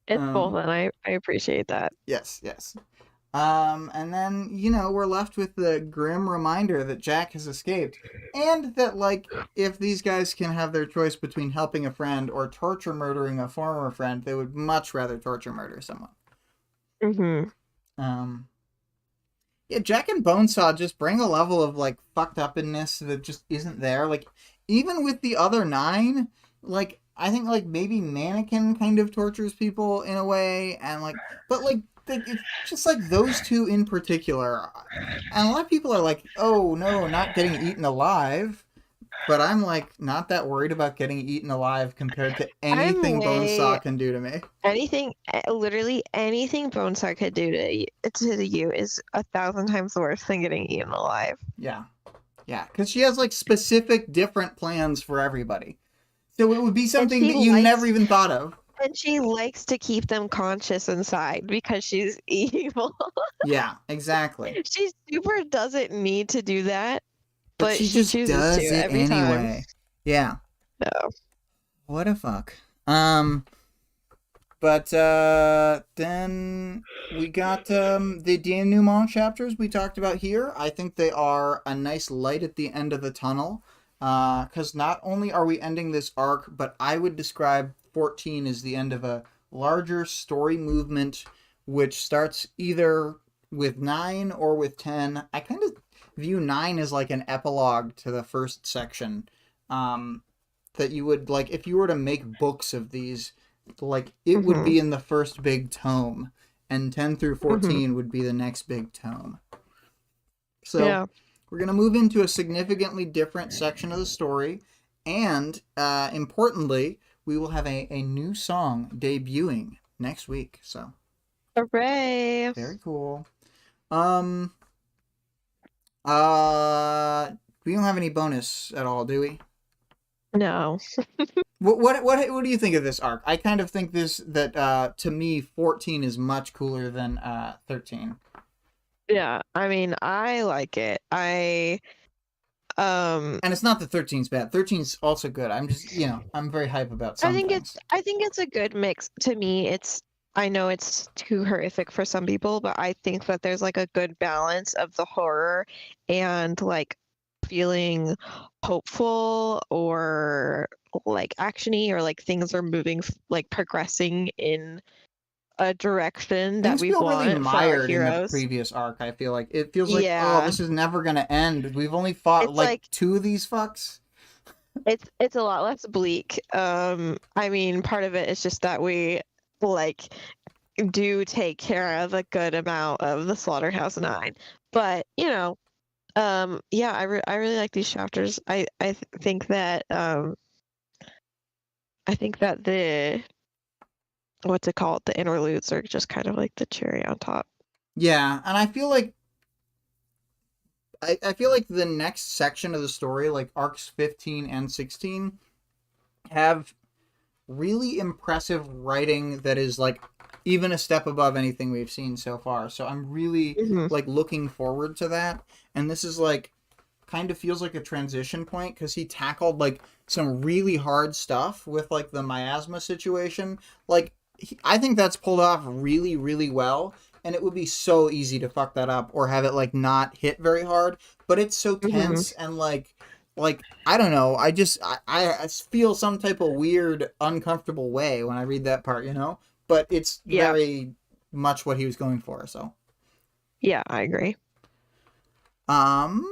It's both, and I appreciate that. Yes. And then, you know, we're left with the grim reminder that Jack has escaped. And that, like, if these guys can have their choice between helping a friend or torture murdering a former friend, they would much rather torture murder someone. Mm-hmm. Yeah, Jack and Bonesaw just bring a level of, like, fucked upness that just isn't there. Like, even with the other 9, like, I think, like, maybe Mannequin kind of tortures people in a way, and, like, but, like, it's just like those two in particular. And a lot of people are like, oh no, not getting eaten alive. But I'm like not that worried about getting eaten alive compared to anything Bonesaw can do to me. Literally anything Bonesaw could do to you is 1,000 times worse than getting eaten alive. Yeah, because she has like specific different plans for everybody. So it would be something that you never even thought of. And she likes to keep them conscious inside because she's evil. Yeah, exactly. She super doesn't need to do that, but she just chooses does to it every anyway. Time. Yeah. No. What a fuck. But then we got the denouement chapters we talked about here. I think they are a nice light at the end of the tunnel. Because not only are we ending this arc, but I would describe 14 as the end of a larger story movement, which starts either with 9 or with 10. I kind of view 9 as like an epilogue to the first section. That you would, like, if you were to make books of these, like, it would be in the first big tome, and 10 through 14 would be the next big tome. So, yeah. We're going to move into a significantly different section of the story, and, importantly, we will have a new song debuting next week, so. Hooray! Very cool. We don't have any bonus at all, do we? No. What do you think of this arc? I kind of think to me 14 is much cooler than 13. Yeah, I mean, I like it. Um And it's not that 13's bad. 13's also good. I'm just, I'm very hype about some things. I think it's a good mix. To me, I know it's too horrific for some people, but I think that there's like a good balance of the horror and like feeling hopeful or like actiony or like things are moving like progressing in a direction that Things we feel really want for our mired in the heroes. previous arc, I feel like. It feels like, oh, Yeah. this is never going to end. We've only fought It's like like two of these fucks. it's a lot less bleak. I mean, part of it is just that we like do take care of a good amount of the Slaughterhouse Nine. But, yeah, I really like these chapters. I think that the what's it called? The interludes are just kind of like the cherry on top. Yeah, and I feel like the next section of the story, like arcs 15 and 16, have really impressive writing that is like even a step above anything we've seen so far. So I'm really Hmm. like looking forward to that. And this is like kind of feels like a transition point because he tackled like some really hard stuff with like the miasma situation. Like I think that's pulled off really, really well. And it would be so easy to fuck that up or have it like not hit very hard. But it's so Hmm. tense and like I don't know. I feel some type of weird, uncomfortable way when I read that part. But it's Yeah, very much what he was going for. So, yeah, I agree. um,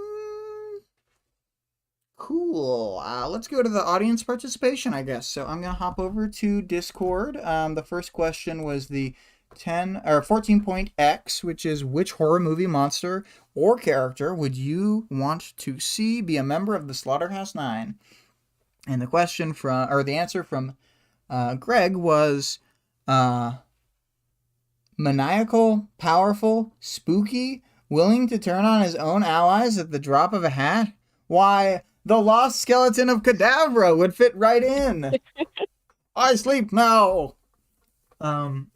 cool. Let's go to the audience participation, I guess. So I'm gonna hop over to Discord. The first question was the 10 or 14 point X, which is which horror movie monster or character would you want to see be a member of the Slaughterhouse Nine? And the answer from Greg was uh, maniacal, powerful, spooky, willing to turn on his own allies at the drop of a hat. Why, the lost skeleton of Cadavra would fit right in. I sleep now. Um,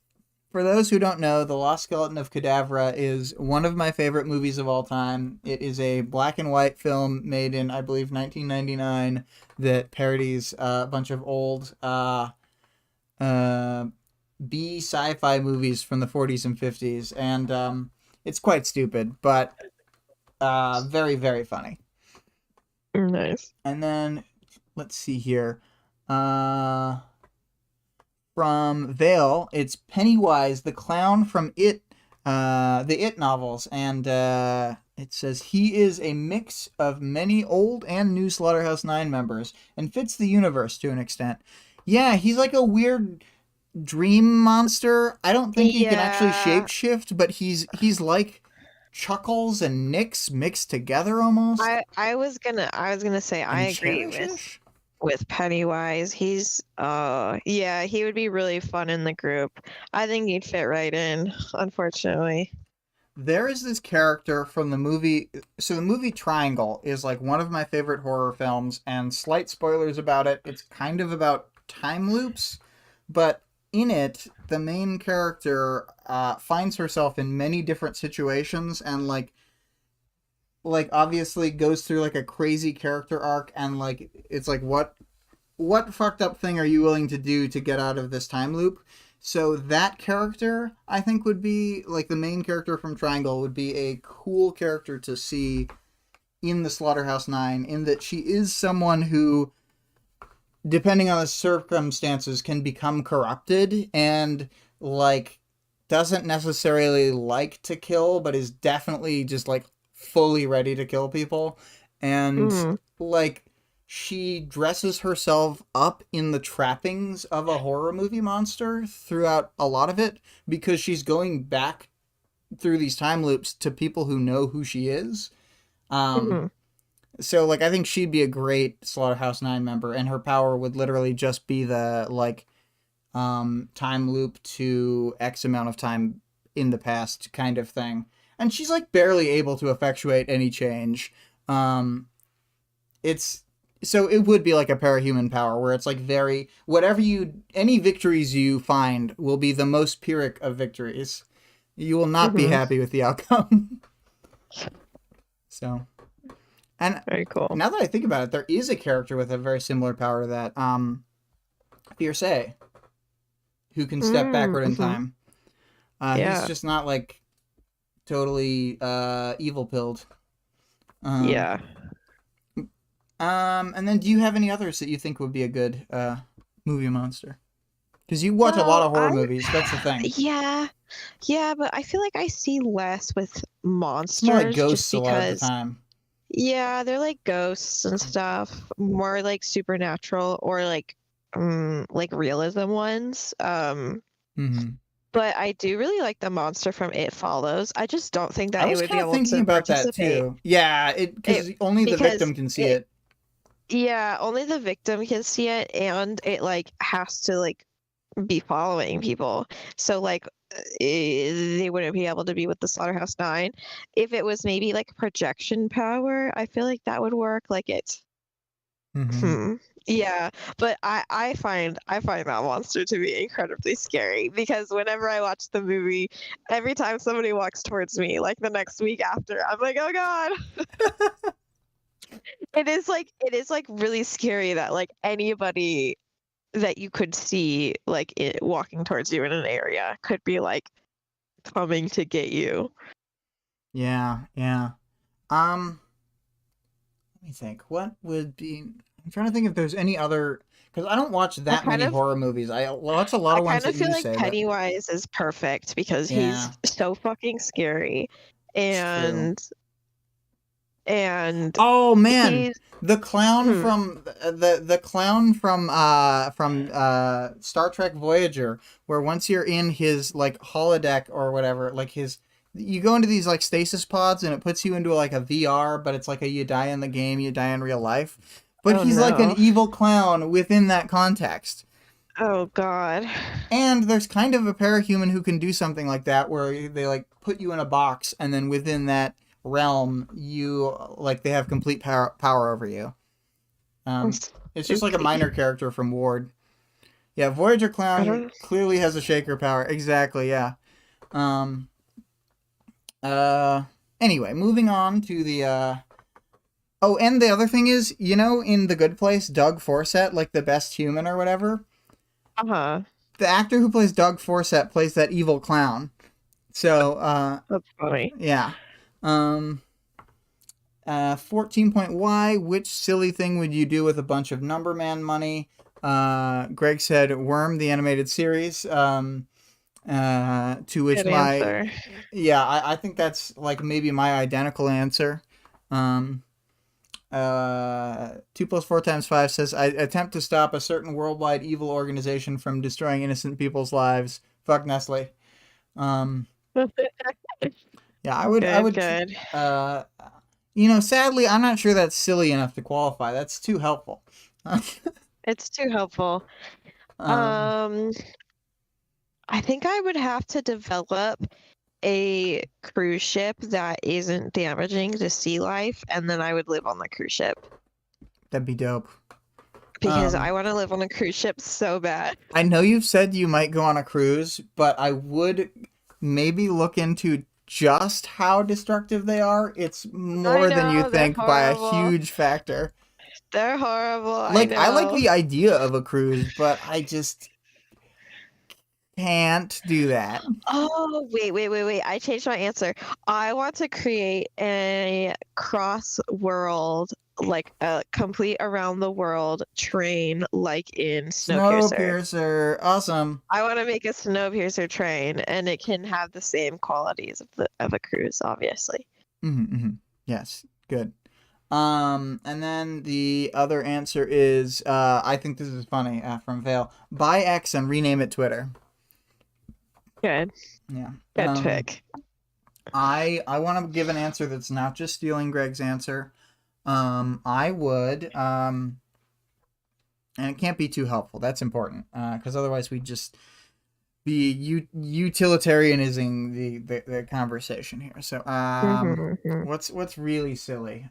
for those who don't know, The Lost Skeleton of Cadavra is one of my favorite movies of all time. It is a black and white film made in, I believe, 1999 that parodies a bunch of old uh, B sci-fi movies from the 40s and 50s, and it's quite stupid, but very, very funny. Nice. And then, let's see here. Uh, from Vale, it's Pennywise, the clown from the It novels, and it says he is a mix of many old and new Slaughterhouse Nine members and fits the universe to an extent. Yeah, he's like a weird dream monster. I don't think he can actually Yeah, shapeshift, but he's like Chuckles and Nix mixed together almost. I was gonna say I And agree Cherishish? with Pennywise. He's yeah, he would be really fun in the group. I think he'd fit right in, unfortunately. There is this character from the movie. So the movie Triangle is like one of my favorite horror films, and slight spoilers about it. It's kind of about time loops, but in it, the main character finds herself in many different situations, and like obviously goes through like a crazy character arc, and like it's like what fucked up thing are you willing to do to get out of this time loop? So that character, I think, would be like the main character from Triangle would be a cool character to see in the Slaughterhouse Nine, in that she is someone who, depending on the circumstances, can become corrupted and like doesn't necessarily like to kill, but is definitely just like fully ready to kill people. And Mm, like she dresses herself up in the trappings of a horror movie monster throughout a lot of it because she's going back through these time loops to people who know who she is. Um, hmm. so like I think she'd be a great Slaughterhouse Nine member, and her power would literally just be the like time loop to X amount of time in the past kind of thing. And she's like barely able to effectuate any change. Um, it's So it would be like a parahuman power where it's like any victories you find will be the most Pyrrhic of victories. You will not be happy with the outcome. So, and Very cool. now that I think about it, there is a character with a very similar power to that. Fierce, who can step backward in time. He's just not like totally evil pilled. Yeah. And then do you have any others that you think would be a good movie monster? Because you watch a lot of horror movies. That's the thing. Yeah, but I feel like I see less with monsters. It's more like ghosts just a because, lot of the time. Yeah, they're like ghosts and stuff, more like supernatural or like realism ones. But I do really like the monster from It Follows. I just don't think that it would be able to thinking about that participate. too. Yeah, because only the victim can see it. Yeah, only the victim can see it, and it like has to like be following people. So like they wouldn't be able to be with the Slaughterhouse 9. If it was maybe like projection power, I feel like that would work. Like it. Yeah, but I find that monster to be incredibly scary because whenever I watch the movie, every time somebody walks towards me, like the next week after, I'm like, oh god. It is like really scary that like anybody that you could see like walking towards you in an area could be like coming to get you. Yeah. Let me think. What would be? I'm trying to think if there's any other, because I don't watch that many horror movies. I watch a lot of ones that you say. I kind of feel like Pennywise is perfect because he's so fucking scary, and oh man, the clown from the clown from Star Trek Voyager, where once you're in his like holodeck or whatever, like you go into these like stasis pods and it puts you into like a VR, but it's like you die in the game, you die in real life. But he's like an evil clown within that context. Oh god. And there's kind of a parahuman who can do something like that, where they like put you in a box, and then within that realm, you like they have complete power over you. It's just like a minor character from Ward. Yeah, Voyager clown clearly has a shaker power. Exactly. Yeah. Anyway, moving on to the oh, and the other thing is, in The Good Place, Doug Forsett, like the best human or whatever. The actor who plays Doug Forsett plays that evil clown. So, that's funny. Yeah. 14 point Y, which silly thing would you do with a bunch of Numberman money? Greg said Worm, the animated series. To which good answer. I think that's like maybe my identical answer. 2 + 4 × 5 says, I attempt to stop a certain worldwide evil organization from destroying innocent people's lives. Fuck Nestle. Yeah, I would. Good. Sadly, I'm not sure that's silly enough to qualify. That's too helpful. It's too helpful. I think I would have to develop a cruise ship that isn't damaging to sea life, and then I would live on the cruise ship. That'd be dope. Because I want to live on a cruise ship so bad. I know you've said you might go on a cruise, but I would maybe look into just how destructive they are. It's more than you think by a huge factor. They're horrible. I like the idea of a cruise, but I just can't do that. Oh, wait. I changed my answer. I want to create a cross-world, like a complete around-the-world train, like in Snowpiercer. Snowpiercer. Awesome. I want to make a Snowpiercer train, and it can have the same qualities of a cruise, obviously. Yes, good. And then the other answer is, I think this is funny, from Vale. Buy X and rename it Twitter. Good. Yeah. Good pick. I want to give an answer that's not just stealing Greg's answer. I would, and it can't be too helpful. That's important, because otherwise we just be utilitarianizing the conversation here. So, what's really silly?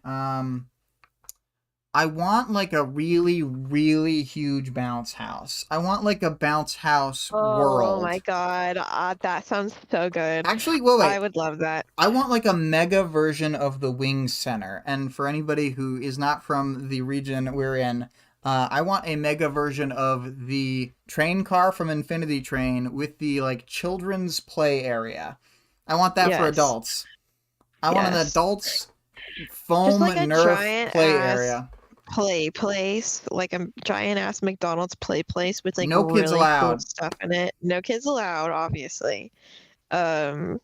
I want like a really, really huge bounce house. I want like a bounce house Oh my world. God, that sounds so good. Actually, wait. I would love that. I want like a mega version of the Wings Center. And for anybody who is not from the region we're in, I want a mega version of the train car from Infinity Train with the like children's play area. I want that for Yes. adults. I want an Yes. adults Just foam like a Nerf giant play ass area. play place, like a giant ass McDonald's play place with like No kids really cool allowed. stuff in it. No kids allowed, obviously. Um,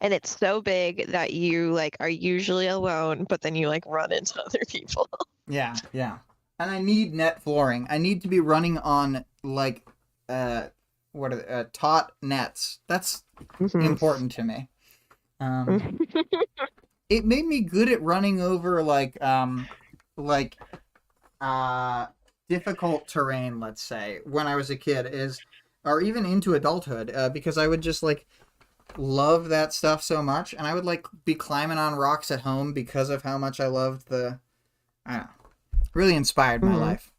and it's so big that you like are usually alone, but then you like run into other people. Yeah, yeah. And I need net flooring. I need to be running on like what are taut nets. That's Mhm. important to me. It made me good at running over like difficult terrain, let's say, when I was a kid, is or even into adulthood, because I would just like love that stuff so much, and I would like be climbing on rocks at home because of how much I loved the. I don't know, really inspired my life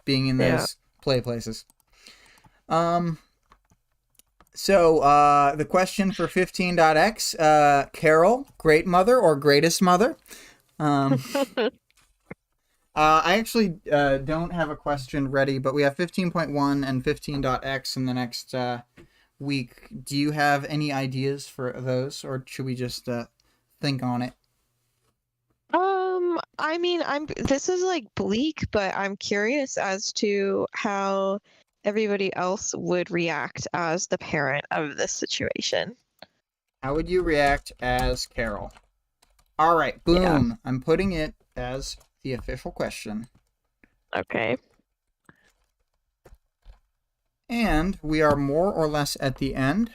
being in those play places. So the question for 15.x, Carol, great mother or greatest mother? I actually don't have a question ready, but we have 15.1 and 15.x in the next week. Do you have any ideas for those, or should we just think on it? I mean, this is like bleak, but I'm curious as to how everybody else would react as the parent of this situation. How would you react as Carol? All right, boom. Yeah. I'm putting it as the official question. Okay. And we are more or less at the end.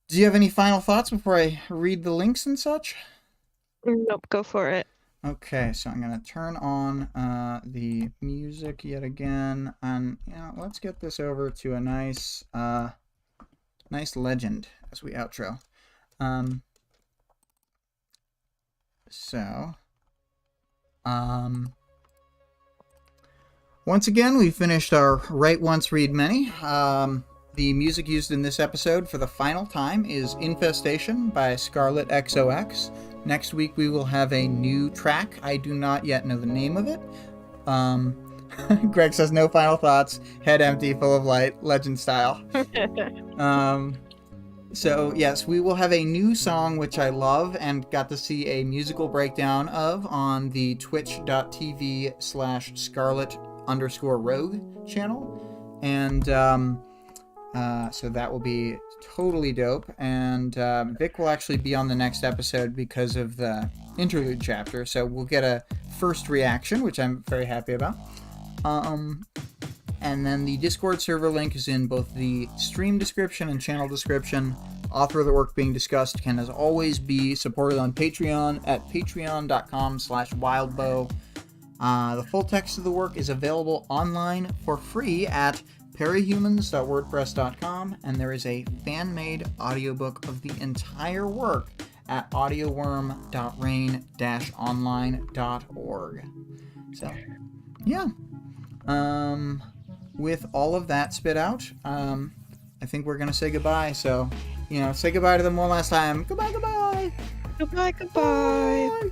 Do you have any final thoughts before I read the links and such? Nope, go for it. Okay, so I'm going to turn on the music yet again. And let's get this over to a nice legend as we outro. Once again, we finished our Write Once, Read Many. The music used in this episode for the final time is Infestation by ScarlettXOX. Next week we will have a new track. I do not yet know the name of it. Greg says no final thoughts. Head empty, full of light, legend style. So yes, we will have a new song which I love and got to see a musical breakdown of on the twitch.tv/Scarlett_Rogue channel. And so that will be totally dope. And Vic will actually be on the next episode because of the interlude chapter. So we'll get a first reaction, which I'm very happy about. And then the Discord server link is in both the stream description and channel description. Author of the work being discussed can, as always, be supported on Patreon at patreon.com/wildbow. The full text of the work is available online for free at perryhumans.wordpress.com, and there is a fan-made audiobook of the entire work at audioworm.rain-online.org. So, yeah. With all of that spit out, I think we're going to say goodbye. So, say goodbye to them one last time. Goodbye, goodbye. Goodbye, goodbye. Bye.